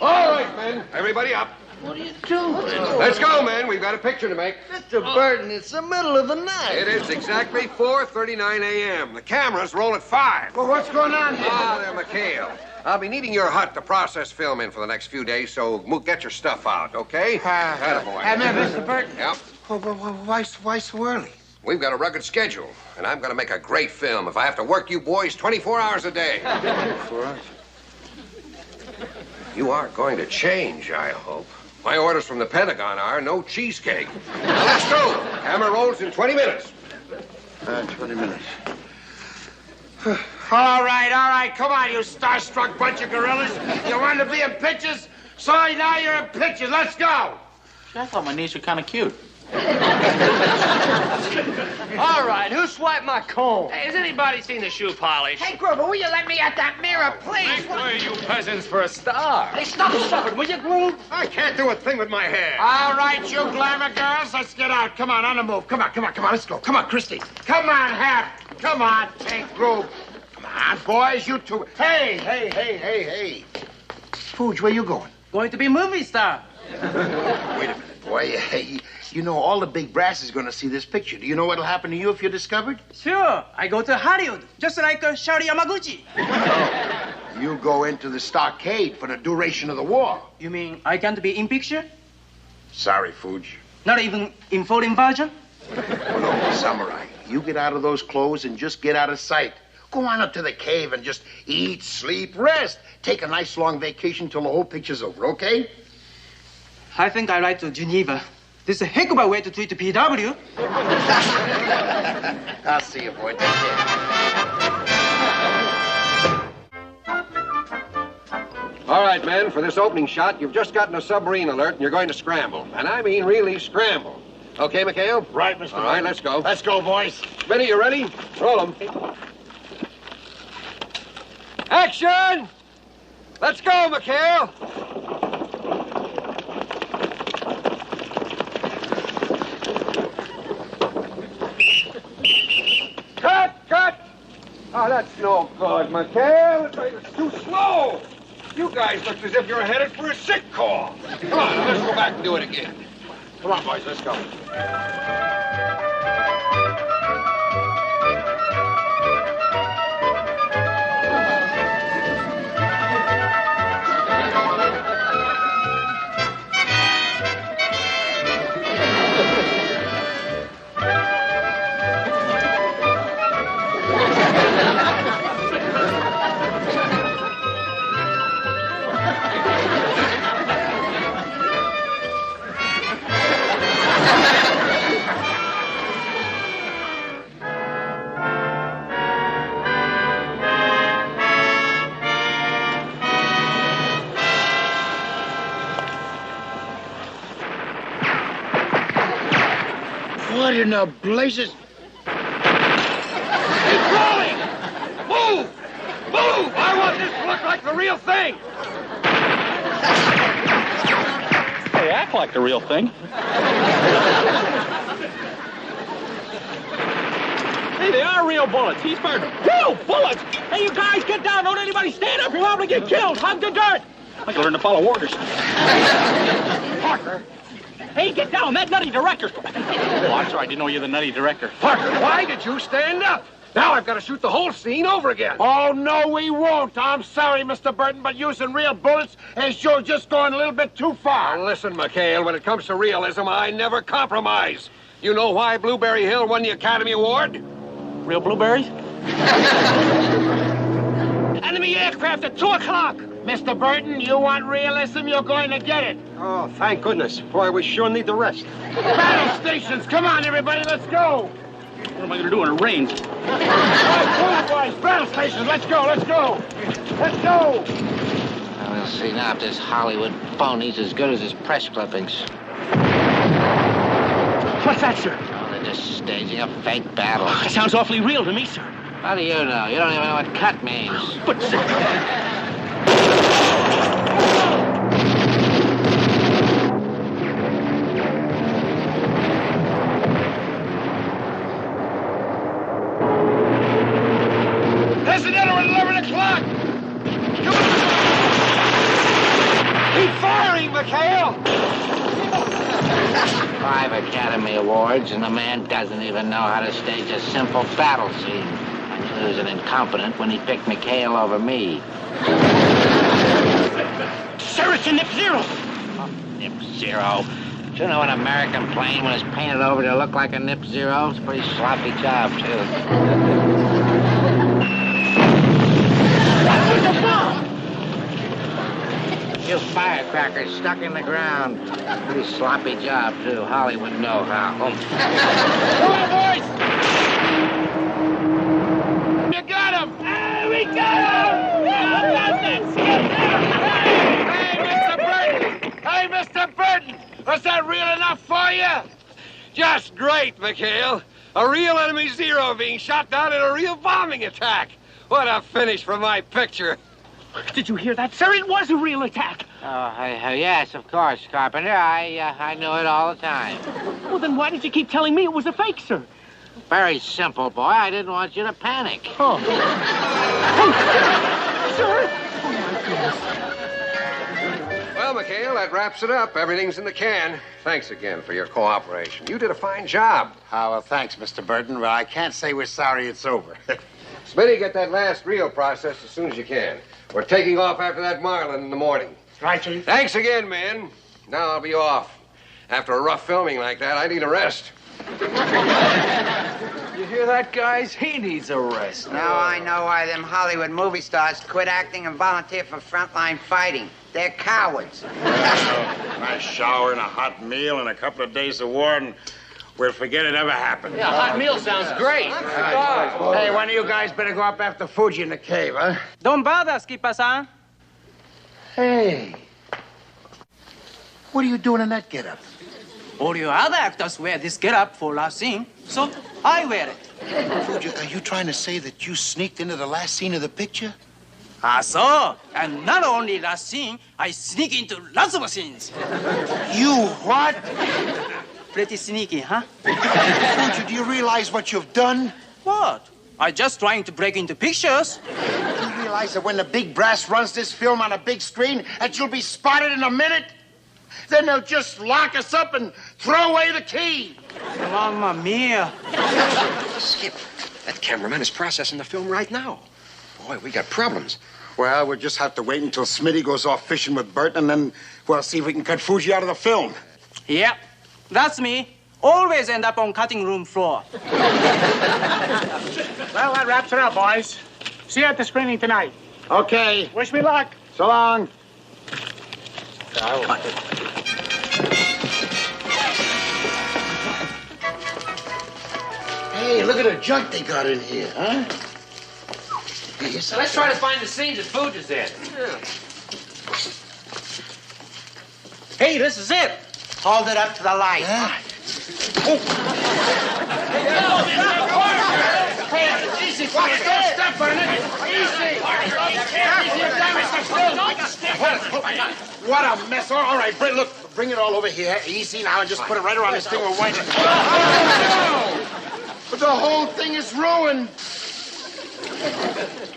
All right, men. Everybody up. What are you doing? Let's go, men. We've got a picture to make. Mr. Burton, it's the middle of the night. It is exactly 4:39 a.m. The cameras roll at 5. Well, what's going on here? Ah, there, McHale. I'll be needing your hut to process film in for the next few days, so get your stuff out, okay? Attaboy. Mr. Burton. Yep. Why so early? We've got a rugged schedule, and I'm going to make a great film if I have to work you boys 24 hours a day. 24 hours? You are going to change, I hope. My orders from the Pentagon are no cheesecake. Now, let's go. Camera rolls in 20 minutes. 20 minutes. All right. Come on, you starstruck bunch of gorillas. You want to be in pictures? So now you're in pictures. Let's go. I thought my knees were kind of cute. All right, who swiped my comb? Hey, has anybody seen the shoe polish? Hey, Grover, will you let me at that mirror, please? Make way, you peasants, for a star. Hey, stop it, will you, Groove? I can't do a thing with my hair. All right, you glamour girls, let's get out. Come on the move. Come on, let's go. Come on, Christy. Come on, Hap. Come on, take Groove. Come on, boys, you two. Hey. Fooge, where you going? Going to be a movie star. Wait a minute, boy. You know, all the big brass is going to see this picture. Do you know what'll happen to you if you're discovered? Sure, I go to Hollywood, just like Shari Yamaguchi. You go into the stockade for the duration of the war. You mean I can't be in picture? Sorry, Fooge. Not even in full invasion? No, samurai. You get out of those clothes and just get out of sight. Go on up to the cave and just eat, sleep, rest. Take a nice long vacation till the whole picture's over, okay? I think I write to Geneva. This is a heck of a way to treat the PW. I'll see you, boy. Take care. All right, men, for this opening shot, you've just gotten a submarine alert and you're going to scramble. And I mean really scramble. Okay, McHale? Right, Mr. All right, let's go. Let's go, boys. Benny, you ready? Roll them. Action! Let's go, McHale! Cut! Oh, that's no good, McHale. It's too slow. You guys look as if you're headed for a sick call. Come on, now, let's go back and do it again. Come on, boys, let's go. What in the blazes? Keep rolling! Move! Move! I want this to look like the real thing! They act like the real thing. Hey, they are real bullets. He's burned. Whoa, bullets! Hey, you guys, get down. Don't anybody stand up. You're liable to get killed. Hug the dirt. I can learn to follow orders. Parker. Hey, get down. That nutty director's... Oh, I'm sorry. I didn't know you're the nutty director. Parker, why did you stand up? Now I've got to shoot the whole scene over again. Oh, no, we won't. I'm sorry, Mr. Burton, but using real bullets is sure just going a little bit too far. Now, listen, McHale, when it comes to realism, I never compromise. You know why Blueberry Hill won the Academy Award? Real blueberries? Enemy aircraft at 2 o'clock. Mr. Burton, you want realism, you're going to get it. Oh, thank goodness. Boy, we sure need the rest. Battle stations. Come on, everybody, let's go. What am I going to do when it rains? All right, boys, battle stations. Let's go, let's go. Let's go. Well, we'll see now if this Hollywood phony's as good as his press clippings. What's that, sir? Oh, they're just staging a fake battle. It sounds awfully real to me, sir. How do you know? You don't even know what cut means. But, sir... There's another one at 11 o'clock. Keep firing, McHale. 5 Academy Awards, and the man doesn't even know how to stage a simple battle scene. I knew he was an incompetent when he picked McHale over me. Sir, it's a Nip Zero. Oh, Nip Zero. Do you know an American plane when it's painted over to look like a Nip Zero? It's a pretty sloppy job, too. Few firecrackers stuck in the ground. Pretty sloppy job, too. Hollywood know-how. Come on, boys. You got him. Hey, we got him. Hey, Mr. Burton. Hey, Mr. Burton. Was that real enough for you? Just great, McHale. A real enemy Zero being shot down in a real bombing attack. What a finish for my picture. Did you hear that, sir? It was a real attack. Oh, yes, of course, Carpenter. I knew it all the time. Well, then why did you keep telling me it was a fake, sir? Very simple, boy. I didn't want you to panic. Oh. Sir? Oh, my goodness. Well, McHale, that wraps it up. Everything's in the can. Thanks again for your cooperation. You did a fine job. Oh, well, thanks, Mr. Burton. Well, I can't say we're sorry it's over. Smitty, get that last reel processed as soon as you can. We're taking off after that Marlin in the morning. Right, Chief? Thanks again, man. Now I'll be off. After a rough filming like that, I need a rest. You hear that, guys? He needs a rest. Now I know why them Hollywood movie stars quit acting and volunteer for frontline fighting. They're cowards. Nice shower and a hot meal and a couple of days of war, and we'll forget it ever happened. Yeah, hot meal sounds great. Hey, one of you guys better go up after Fuji in the cave, huh? Don't bother, Skipper-san. Hey. What are you doing in that getup? All your other actors wear this getup for last scene, so I wear it. Fuji, are you trying to say that you sneaked into the last scene of the picture? So, and not only last scene, I sneak into lots of scenes. You what? Pretty sneaky, huh? Fuji, do you realize what you've done? What? I just trying to break into pictures. Do you realize that when the big brass runs this film on a big screen, that you'll be spotted in a minute? Then they'll just lock us up and throw away the key. Mamma mia. Skip, that cameraman is processing the film right now. Boy, we got problems. Well, we'll just have to wait until Smitty goes off fishing with Bert, and then we'll see if we can cut Fuji out of the film. Yep, that's me. Always end up on cutting room floor. Well, that wraps it up, boys. See you at the screening tonight. Okay. Wish me luck. So long. Hey, look at the junk they got in here, huh? So let's try to find the scenes that Fuji's in. Hey, this is it. Hold it up to the light. Hey, easy, Fox. Don't step on it. Easy. What a mess. All right, look, bring it all over here. Easy now, and just put it right around this thing. We'll wind it. But the whole thing is ruined.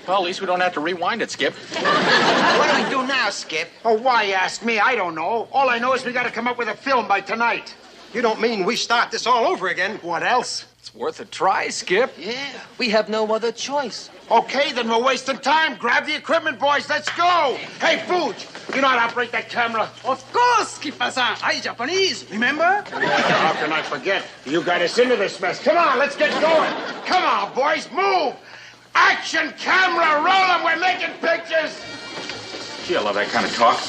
Well, at least we don't have to rewind it, Skip. What do we do now, Skip? Oh, why ask me? I don't know. All I know is we got to come up with a film by tonight. You don't mean we start this all over again? What else? It's worth a try, Skip. Yeah, we have no other choice. Okay, then we're wasting time. Grab the equipment, boys. Let's go. Hey, Fuji, you know how to operate that camera? Of course, Skipper-san. I Japanese, remember? How can I forget? You got us into this mess. Come on, let's get going. Come on, boys, move. Action camera, roll them. We're making pictures. Gee, I love that kind of talk.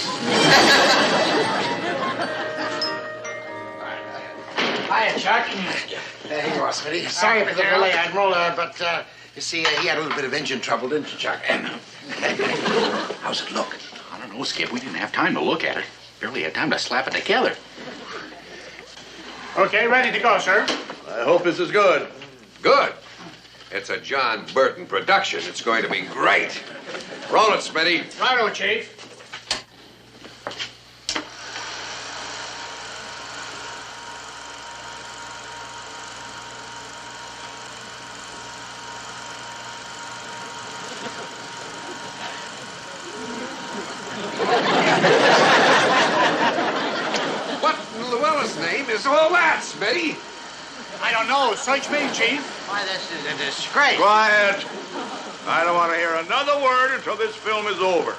Hiya, Chuck. Here you are, Smitty. Sorry for the delay, Admiral, but you see, he had a little bit of engine trouble, didn't you, Chuck? How's it look? I don't know, Skip. We didn't have time to look at it. Barely had time to slap it together. Okay, ready to go, sir. I hope this is good. Good. It's a John Burton production. It's going to be great. Roll it, Smitty. Righto, Chief. What in Llewellyn's name is all that, Smitty? I don't know. Search me, Chief. Why, this is a disgrace. Quiet. I don't want to hear another word until this film is over.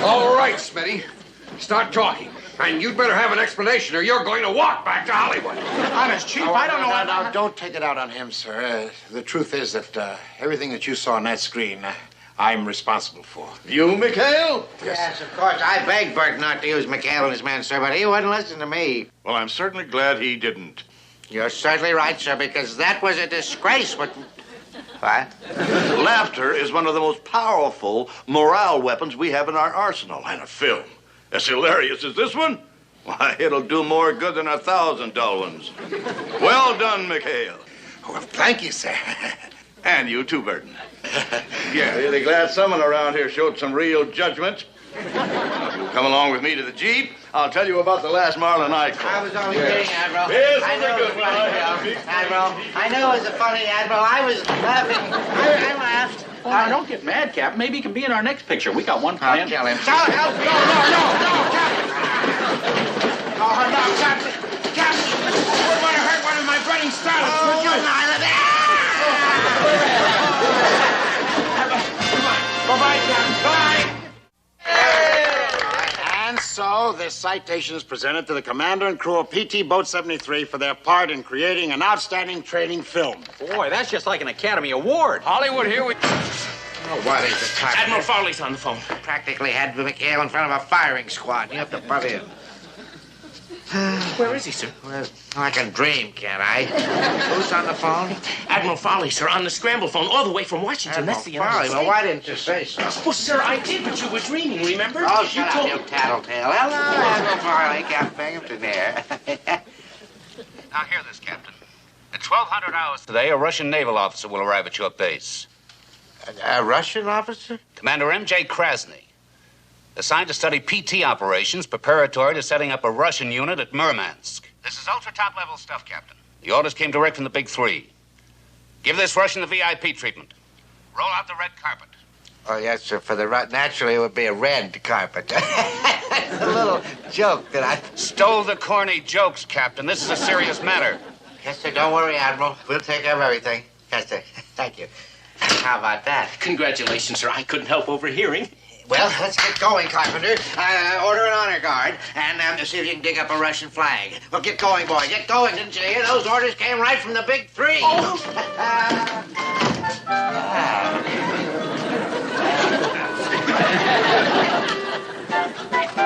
All right, Smitty. Start talking. And you'd better have an explanation or you're going to walk back to Hollywood. Honest, Chief, I don't know. No, don't take it out on him, sir. The truth is that everything that you saw on that screen, I'm responsible for. You, McHale? Yes, of course. I begged Bert not to use McHale and his men, sir, but he wouldn't listen to me. Well, I'm certainly glad he didn't. You're certainly right, sir, because that was a disgrace. What? Laughter is one of the most powerful morale weapons we have in our arsenal. And a film as hilarious as this one, why, it'll do more good than 1,000 dull ones. Well done, McHale. Well, thank you, sir. And you too, Burton. Yeah, really glad someone around here showed some real judgment. Now, if you'll come along with me to the Jeep, I'll tell you about the last Marlin I caught. I was only kidding, Admiral. Yes, I know it was funny, Admiral. I know it was a funny, Admiral. I was laughing. I laughed. Well, now, don't get mad, Cap. Maybe he can be in our next picture. We got one planned. I'll kill him. No, Captain. Oh, no, Captain. Captain, I wouldn't want to hurt one of my budding stars. Oh, Come on. Bye-bye, Captain. Bye. And so, this citation is presented to the commander and crew of PT Boat 73 for their part in creating an outstanding training film. Boy, that's just like an Academy Award. Hollywood, here we... Oh, what is the time? Admiral Farley's on the phone. Practically had McHale in front of a firing squad. You have to butt in. Where is he, sir? Well, I can dream, can't I? Who's on the phone? Admiral Farley, sir, on the scramble phone, all the way from Washington. Admiral That's the Farley. end. Well, why didn't you say so? Well, sir, I did, but you were dreaming, remember? Oh, shut up, you tattletale. Hello, Admiral Farley. Captain Binghamton here. Now, hear this, Captain. At 1200 hours today, a Russian naval officer will arrive at your base. A Russian officer? Commander M.J. Krasny. Assigned to study PT operations preparatory to setting up a Russian unit at Murmansk. This is ultra top-level stuff, Captain. The orders came direct from the big three. Give this Russian the VIP treatment. Roll out the red carpet. Oh, yes, sir. For the naturally, it would be a red carpet. A little joke that I... Stow the corny jokes, Captain. This is a serious matter. Yes, sir. Don't worry, Admiral. We'll take care of everything. Yes, sir. Thank you. How about that? Congratulations, sir. I couldn't help overhearing. Well, let's get going, Carpenter. Order an honor guard and see if you can dig up a Russian flag. Well, get going, boy. Get going. Didn't you hear? Those orders came right from the big three. Thank you.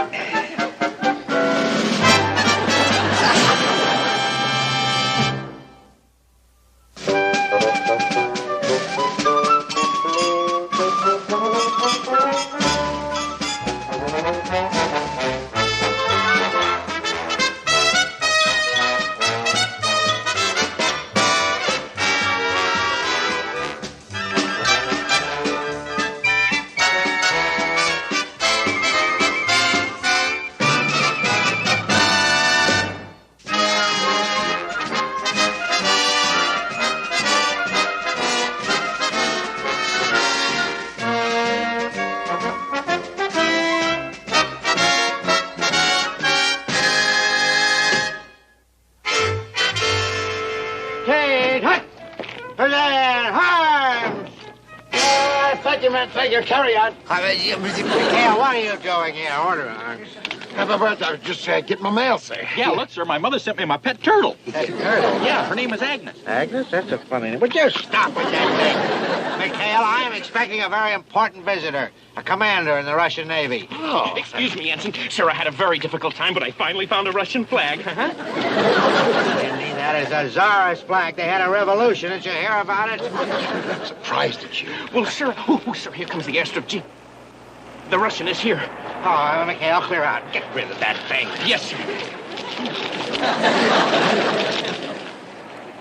Carry on. McHale, what are you doing here? Order arms. I was just getting my mail, sir. Yeah, look, sir, my mother sent me my pet turtle. Pet turtle? Yeah, her name is Agnes. Agnes? That's a funny name. Would you stop with that thing? McHale, I am expecting a very important visitor. A commander in the Russian Navy. Oh. Excuse me, Ensign. Sir, I had a very difficult time, but I finally found a Russian flag. That is a Tsarist flag. They had a revolution. Did you hear about it? I'm surprised at you. Well, sir, sir, here comes the airstrip. Gee, the Russian is here. Oh, McHale, clear out. Get Rid of that thing. Yes, sir.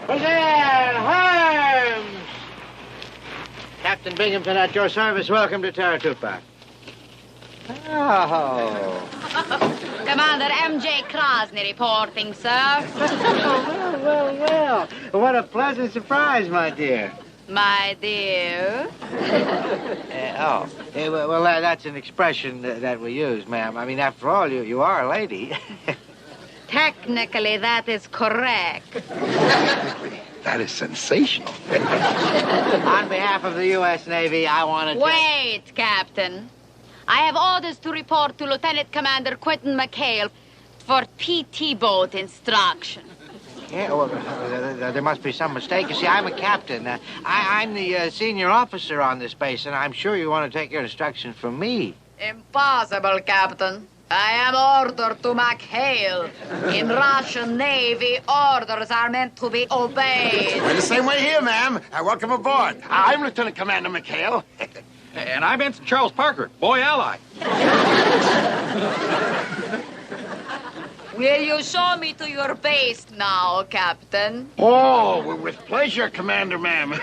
Present Harms! Captain Binghamton at your service. Welcome to Taratupa. Oh. Commander M.J. Krasny reporting, sir. Well. What a pleasant surprise, my dear. My dear. Well, that's an expression that we use, ma'am. I mean, after all, you are a lady. Technically, that is correct. That is sensational. On behalf of the U.S. Navy, I want to... Wait, Captain. I have orders to report to Lieutenant Commander Quentin McHale for PT boat instruction. Yeah, well, there must be some mistake. You see, I'm a captain. I'm the senior officer on this base, and I'm sure you want to take your instructions from me. Impossible, Captain. I am ordered to McHale. In Russian Navy, orders are meant to be obeyed. We're the same way here, ma'am. Welcome aboard. I'm Lieutenant Commander McHale. And I'm Ensign Charles Parker, boy ally. Will you show me to your base now, Captain? Oh, with pleasure, Commander, ma'am.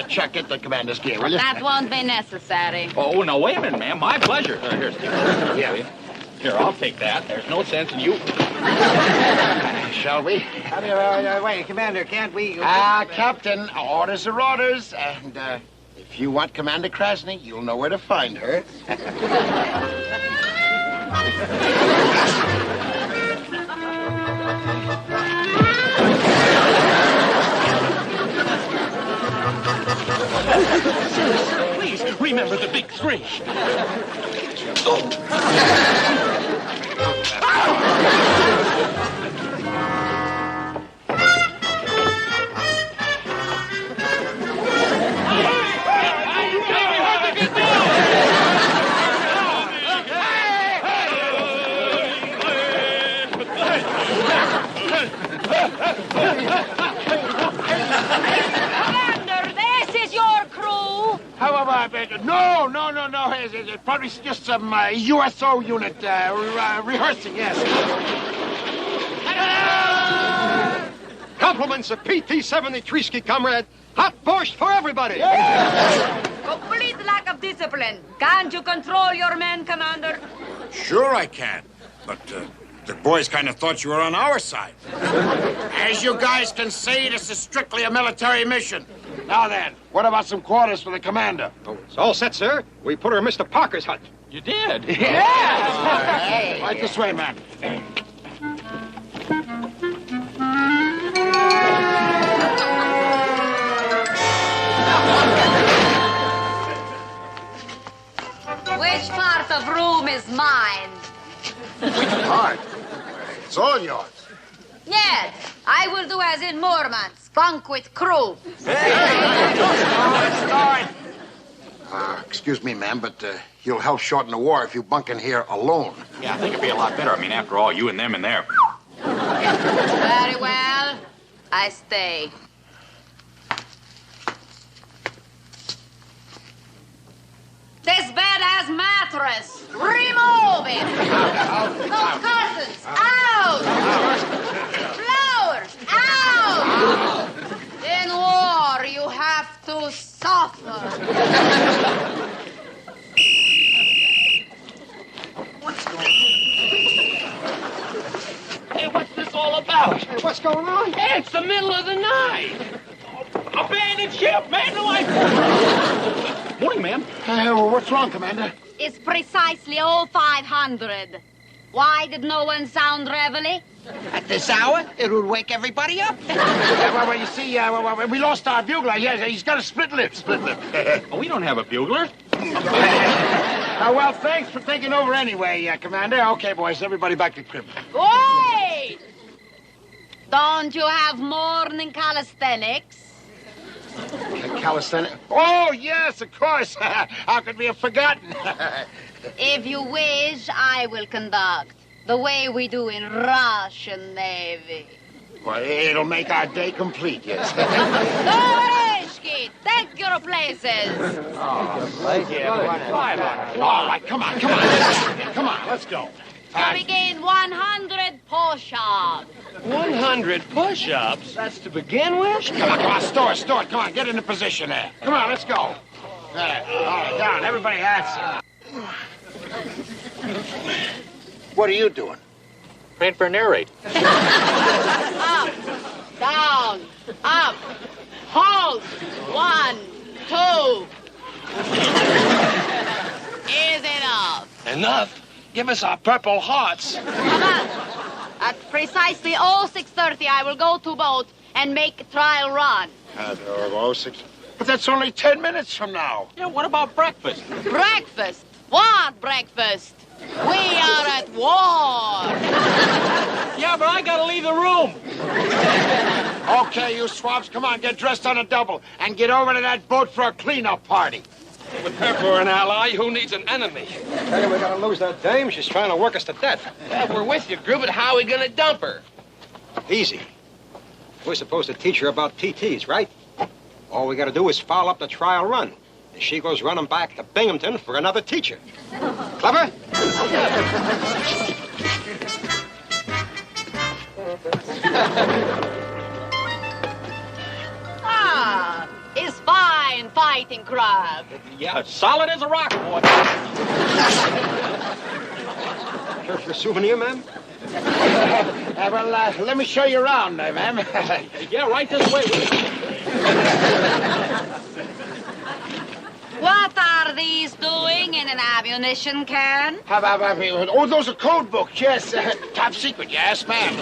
Chuck, get the commander's gear, will you? That won't be necessary. Oh, no, wait a minute, ma'am. My pleasure. Here's yeah. Here, I'll take that. There's no sense in you. Shall we? Wait, Commander, can't we... Captain, orders are orders, and if you want Commander Krasny, you'll know where to find her. Please, remember the big three. Commander, this is your crew. No. It's probably just some USO unit rehearsing, yes. Compliments of PT-73 comrade. Hot borscht for everybody. Complete lack of discipline. Can't you control your men, Commander? Sure I can. But The boys kind of thought you were on our side. As you guys can see, this is strictly a military mission. Now then, what about some quarters for the commander? Oh, it's all set, sir. We put her in Mr. Parker's hut. You did? Hey, right this way, man. Which part of room is mine? Which part? It's all yours. Yes, I will do as in Murmansk, bunk with crew. Excuse me, ma'am, but you'll help shorten the war if you bunk in here alone. Yeah, I think it'd be a lot better. I mean, after all, you and them in there. Very well, I stay. This bed has mattress. Remove it. Those curtains, out. Flowers, out. In war, you have to suffer. Hey, what's this all about? Hey, what's going on? Hey, it's the middle of the night. Abandoned ship, man. Morning, ma'am. What's wrong, Commander? It's precisely 0500. Why did no one sound reveille? At this hour, it would wake everybody up. Well, you see, we lost our bugler. Yeah, he's got a split lip. Oh, we don't have a bugler. Well, thanks for taking over anyway, Commander. Okay, boys, everybody back to crib. Wait! Don't you have morning calisthenics? Calisthenics? Oh, yes, of course. How could we have forgotten? If you wish, I will conduct the way we do in Russian Navy. Well, it'll make our day complete, yes. Doreshki, take your places. All right, come on. Come on, let's go. To begin 100 push-ups. 100 push-ups? That's to begin with? Come on, store it. Come on, get into position there. Come on, let's go. All right, down. Everybody hats. What are you doing? Praying for narrate. Up, down, up, hold. 1, 2. Is enough. Enough? Give us our purple hearts. Come on. At precisely 0630, I will go to boat and make a trial run. 06. But that's only 10 minutes from now. Yeah, what about breakfast? Breakfast? What breakfast? We are at war. Yeah, but I gotta leave the room. Okay, you swabs, come on, get dressed on a double and get over to that boat for a cleanup party. With her for an ally, who needs an enemy? Tell you we gotta lose that dame. She's trying to work us to death. Yeah, we're with you, Drew, but how are we gonna dump her? Easy. We're supposed to teach her about TTs, right? All we gotta do is foul up the trial run. And she goes running back to Binghamton for another teacher. Clever? Is fine fighting crab. Yeah, solid as a rock, boy. Care for a souvenir, ma'am? Let me show you around, ma'am. Yeah, right this way. What are these doing in an ammunition can? Oh, those are code books, yes. Top secret, yes, ma'am.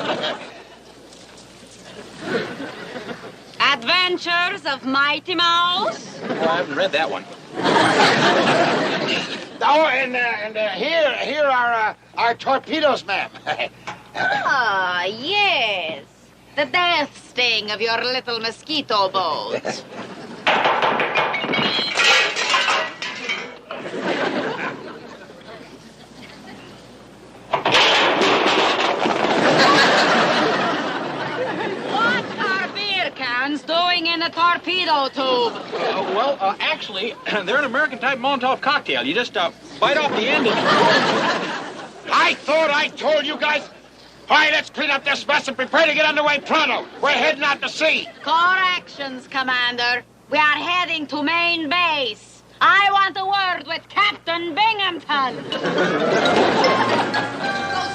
Adventures of Mighty Mouse? Oh, I haven't read that one. Oh, and here are our torpedoes, ma'am. Ah, yes. The death sting of your little mosquito boat. What are beer cans doing in a torpedo tube? Actually, they're an American-type Molotov cocktail. You just bite off the end and... I thought I told you guys. All right, let's clean up this mess and prepare to get underway pronto. We're heading out to sea. Corrections, Commander. We are heading to main base. I want a word with Captain Binghamton. Those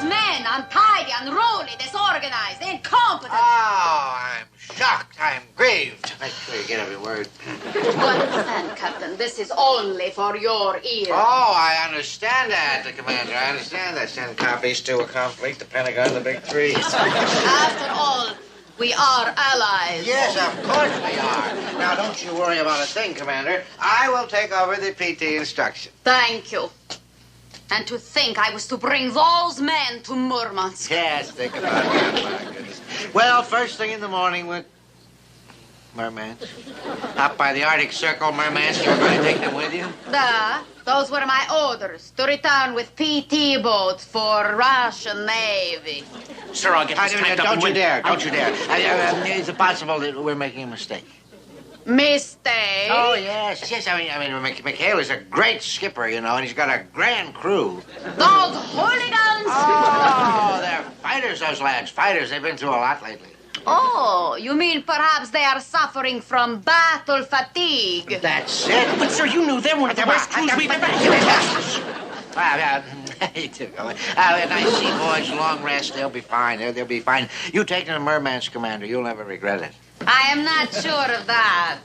men, untidy, unruly, disorganized, incompetent. Oh, I'm shocked. I'm grieved. Make sure you get every word. You understand, Captain, this is only for your ears. Oh, I understand that, Commander. I understand that. Send copies to accomplish the Pentagon, the big three. After all, we are allies. Yes, of course we are. Now, don't you worry about a thing, Commander. I will take over the PT instruction. Thank you. And to think I was to bring those men to Murmansk. Yes, think about that. My goodness. Well, first thing in the morning with Murmansk. Up by the Arctic Circle, Murmansk. You were going to take them with you? Those were my orders to return with PT boats for Russian Navy. Sir, I'll get this typed up. Don't you dare. Don't you dare. Is it possible that we're making a mistake? Mistake? Oh, yes. Yes, I mean, McHale is a great skipper, you know, and he's got a grand crew. Those hooligans? Oh, they're fighters, those lads. Fighters. They've been through a lot lately. Oh, you mean perhaps they are suffering from battle fatigue? That's it. But, sir, you knew them one of the worst crews we've ever had. You too. Nice sea voyage, long rest. They'll be fine. They'll be fine. You take them to Murmansk, Commander. You'll never regret it. I am not sure of that.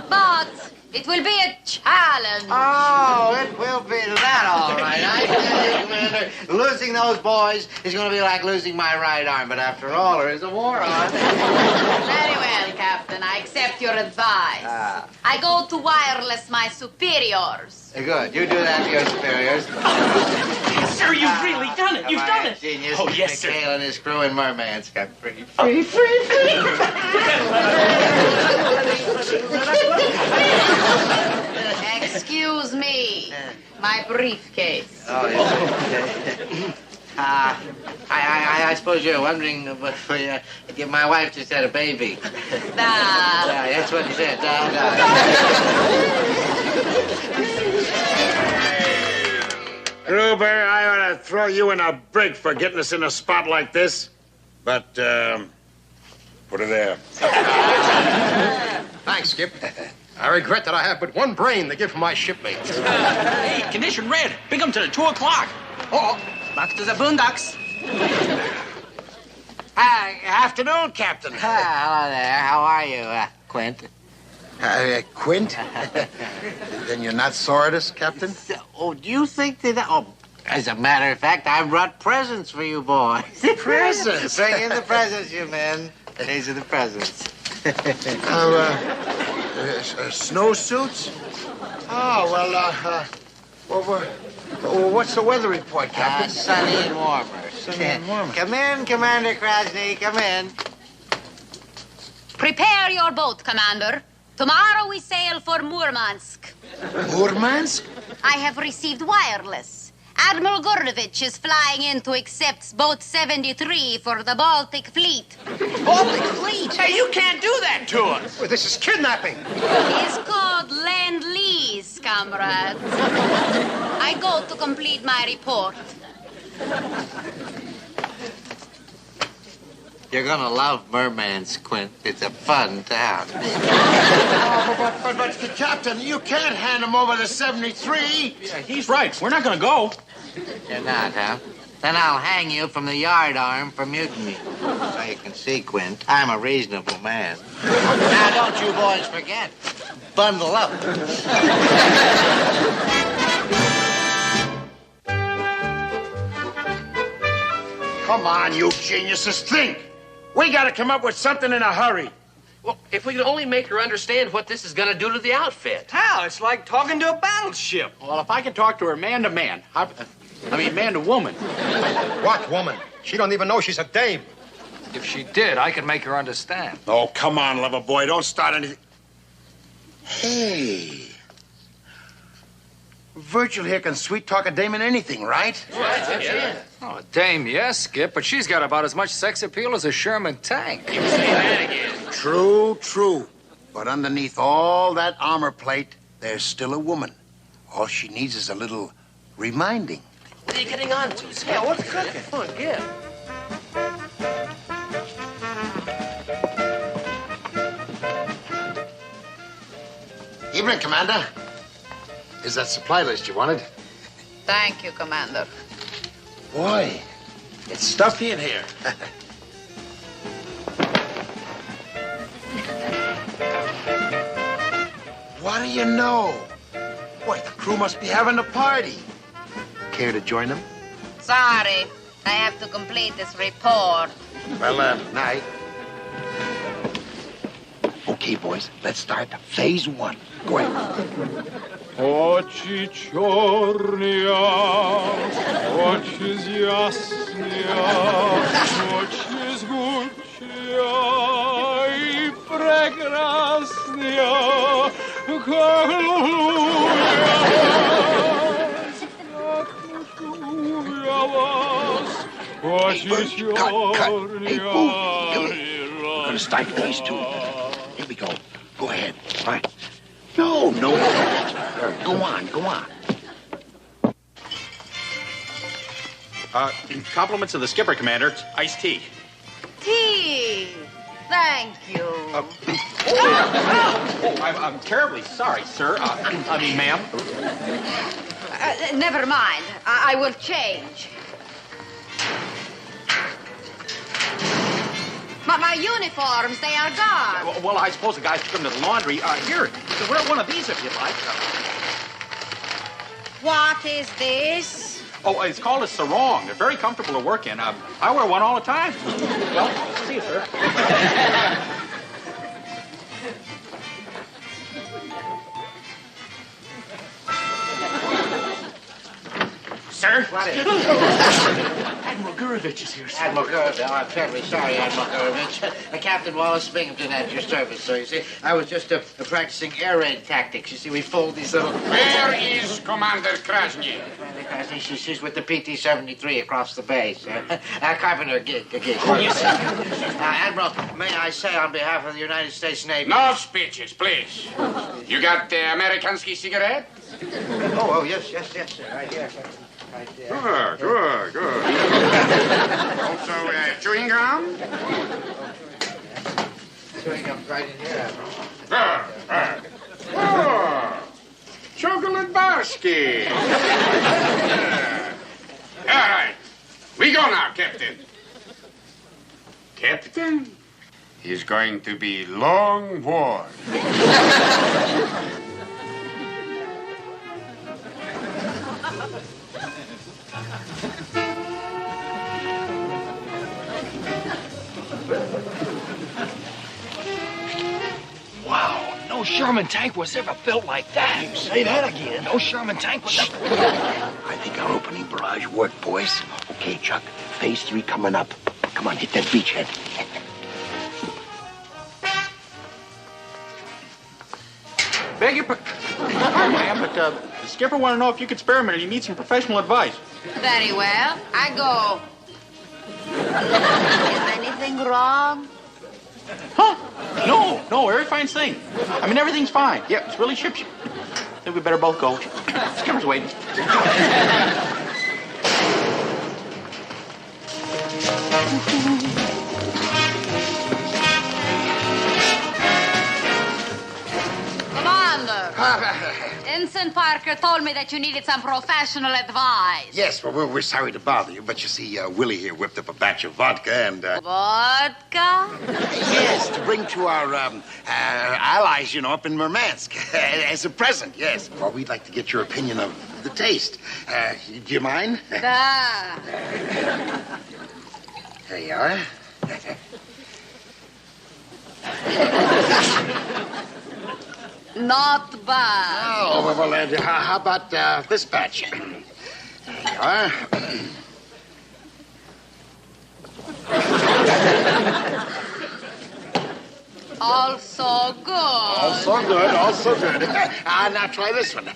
But it will be a challenge. Oh, it will be that, all right. I tell you, Commander, losing those boys is going to be like losing my right arm. But after all, there is a war on. Very well, Captain. I accept your advice. I go to wireless my superiors. Good. You do that to your superiors. Sir, you've really done it. You've done it. Genius. Oh, yes, sir. McHale and his crew in Murmansk. I'm free. Excuse me. My briefcase. Oh, yes. I suppose you're wondering if my wife just had a baby. That's what you said. Gruber, I ought to throw you in a brig for getting us in a spot like this. But, put it there. Thanks, Skip. I regret that I have but one brain to give for my shipmates. Hey, condition red. Binghamton at 2 o'clock. Oh, back to the boondocks. Afternoon, Captain. Hello there. How are you, Quint? Quint? Then you're not sore at us, Captain? Oh, do you think that... Oh, as a matter of fact, I brought presents for you boys. Presents? Bring in the presents, you men. These are the presents. Snowsuits? Oh, well, what's the weather report, Captain? Sunny and warmer. Sunny and warmer. Come in, Commander Krasny. Come in. Prepare your boat, Commander. Tomorrow we sail for Murmansk. Murmansk? I have received wireless. Admiral Gurevich is flying in to accept boat 73 for the Baltic Fleet. Baltic Fleet? Hey, you can't do that to us. Well, this is kidnapping. It's called Lend-Lease, comrades. I go to complete my report. You're gonna love Murmansk, Quint. It's a fun town. But, Captain, you can't hand him over the 73. Yeah, he's right. We're not going to go. You're not, huh? Then I'll hang you from the yardarm for mutiny. So you can see, Quint, I'm a reasonable man. Now, don't you boys forget. Bundle up. Come on, you geniuses, think. We gotta come up with something in a hurry. Well, if we could only make her understand what this is going to do to the outfit. How? It's like talking to a battleship. Well, if I could talk to her man to man, I mean man to woman. What woman? She don't even know she's a dame. If she did, I could make her understand. Oh, come on, lover boy. Don't start anything. Hey. Virgil here can sweet-talk a dame in anything, right? Yeah. Oh, dame, yes, Skip, but she's got about as much sex appeal as a Sherman tank. True. But underneath all that armor plate, there's still a woman. All she needs is a little reminding. What are you getting on to, Skip? Yeah, what's cooking? Come on, give. Evening, Commander. Here's that supply list you wanted. Thank you, Commander. Boy, it's stuffy in here. What do you know? Boy, the crew must be having a party. Care to join them? Sorry, I have to complete this report. Well, night. Okay, boys, let's start phase 1. Go ahead. Очі чорні, очі з'ясні, очі згучні і прекрасні, как я вас, очі чорні. We're gonna start phase 2. Here we go. Go ahead. All right. No. Go on. Compliments of the skipper, Commander. Iced tea. Tea. Thank you. I'm terribly sorry, sir. Ma'am. Never mind. I will change. But my uniforms, they are gone. Well, I suppose the guys took them to the laundry. Here, you can wear one of these if you'd like. What is this? Oh, it's called a sarong. They're very comfortable to work in. I wear one all the time. Well, see you, sir. Sir? What is it? Admiral Gurevich is here, sir. Admiral Gurevich. Oh, I'm terribly sorry, Admiral Gurevich. Captain Wallace Binghamton at your service, sir. You see, I was just practicing air raid tactics. You see, we fold these little... Where is Commander Krasny? She's with the PT-73 across the bay, sir. Carpenter gig. Oh, yes, sir. Admiral, may I say on behalf of the United States Navy... No speeches, please. You got the Amerikansky cigarette? Oh, yes, sir. Right here. Good. Also, chewing gum? Chewing gum right in here, Admiral. Oh, chocolate barsky. All right. We go now, Captain. Captain, it's going to be long war. Wow, no Sherman tank was ever built like that. You say that again. No Sherman tank was ever... I think our opening barrage worked, boys. Okay, Chuck, phase 3 coming up. Come on, hit that beachhead. Beg your pardon, ma'am, but the skipper wanted to know if you could spare a minute. He needs some professional advice. Very well. I go. Is anything wrong? Huh? No, everything's fine thing. I mean, everything's fine. Yeah, it's really shipshape. I think we better both go. Skipper's waiting. Commander, Ensign Parker told me that you needed some professional advice. Yes, well, we're sorry to bother you, but you see, Willie here whipped up a batch of vodka and... Vodka? Yes, to bring to our allies, you know, up in Murmansk. As a present, yes. Well, we'd like to get your opinion of the taste. Do you mind? Da. There you are. Not bad. Oh, well, how about this batch? There you are. Also good. Also good. Now try this one.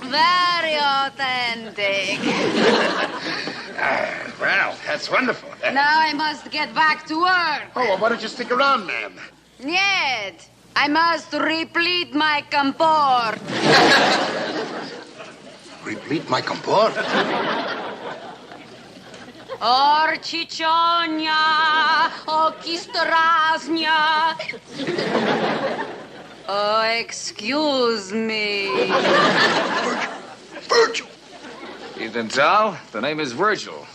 Very authentic. Well, that's wonderful. Now I must get back to work. Oh, well, why don't you stick around, ma'am? Yet, I must replete my comport. replete my comport. Orchichonia, okistraznia. Oh, excuse me. Virgil. Ethan Tall, the name is Virgil.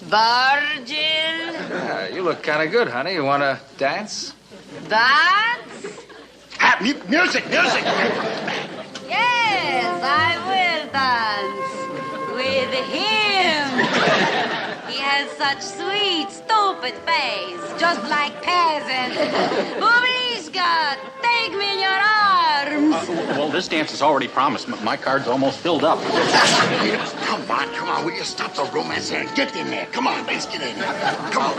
Virgil. You look kind of good, honey. You want to dance? Dance? Music! Yes, I will dance. With him. He has such sweet, stupid face. Just like peasant. Boobiska, take me in your arms. Well, this dance is already promised. My card's almost filled up. Come on. Will you stop the romance and get in there? Come on, let's get in there. Come on.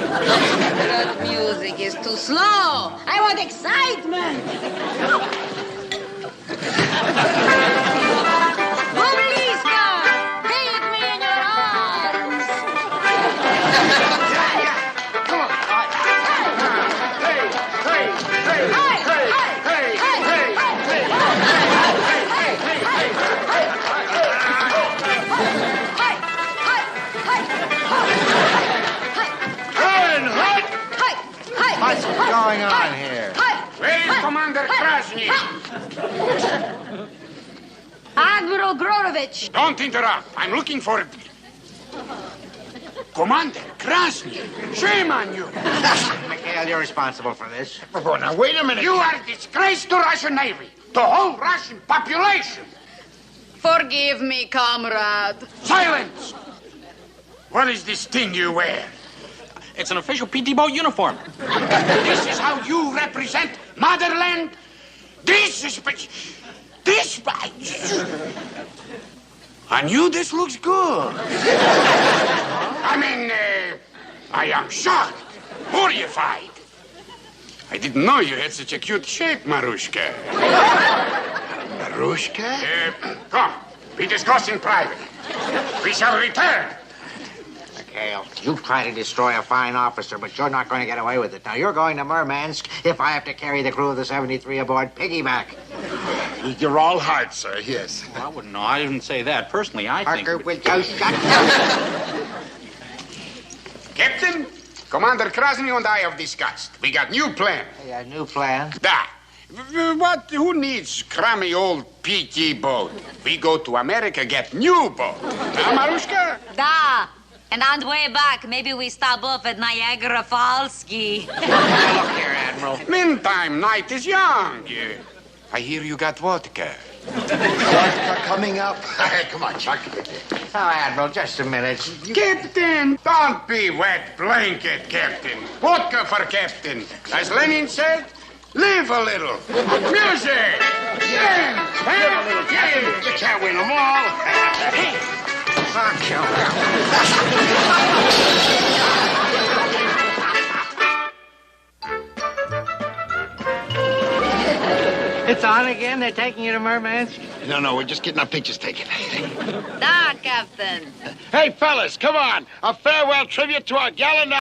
That music is too slow. I want excitement. Boobiska, take me in your arms. Come on. What's going on here? Where is Commander Krasny? Admiral Grorovich. Don't interrupt. I'm looking for... Commander Krasny. Shame on you. McHale, you're responsible for this. Oh, now, wait a minute. You are a disgrace to Russian Navy. The whole Russian population. Forgive me, comrade. Silence! What is this thing you wear? It's an official PT boat uniform. This is how you represent motherland? This... On you, this looks good. I mean, I am shocked, horrified. I didn't know you had such a cute shape, Marushka. Marushka? Come, we discuss in private. We shall return. McHale, you try to destroy a fine officer, but you're not going to get away with it. Now, you're going to Murmansk if I have to carry the crew of the 73 aboard piggyback. You're all heart, sir, yes. Well, I wouldn't know. I didn't say that. Personally, I Parker, think... will you shut up? Captain, Commander Krasny and I have discussed. We got new plan. A new plan? Da. Who needs crummy old PT boat? We go to America, get new boat. Marushka? Da. And on the way back, maybe we stop off at Niagara Falls ski. Look here, Admiral. Meantime, night is young. I hear you got vodka. Vodka coming up? Come on, Chuck. Oh, Admiral, just a minute. Captain, don't be wet blanket, Captain. Vodka for Captain. As Lenin said, live a little. Music! Yeah! You can't win them all. Fuck you. It's on again? They're taking you to Murmansk? No, we're just getting our pictures taken. Da, Captain. Hey, fellas, come on. A farewell tribute to our gallant...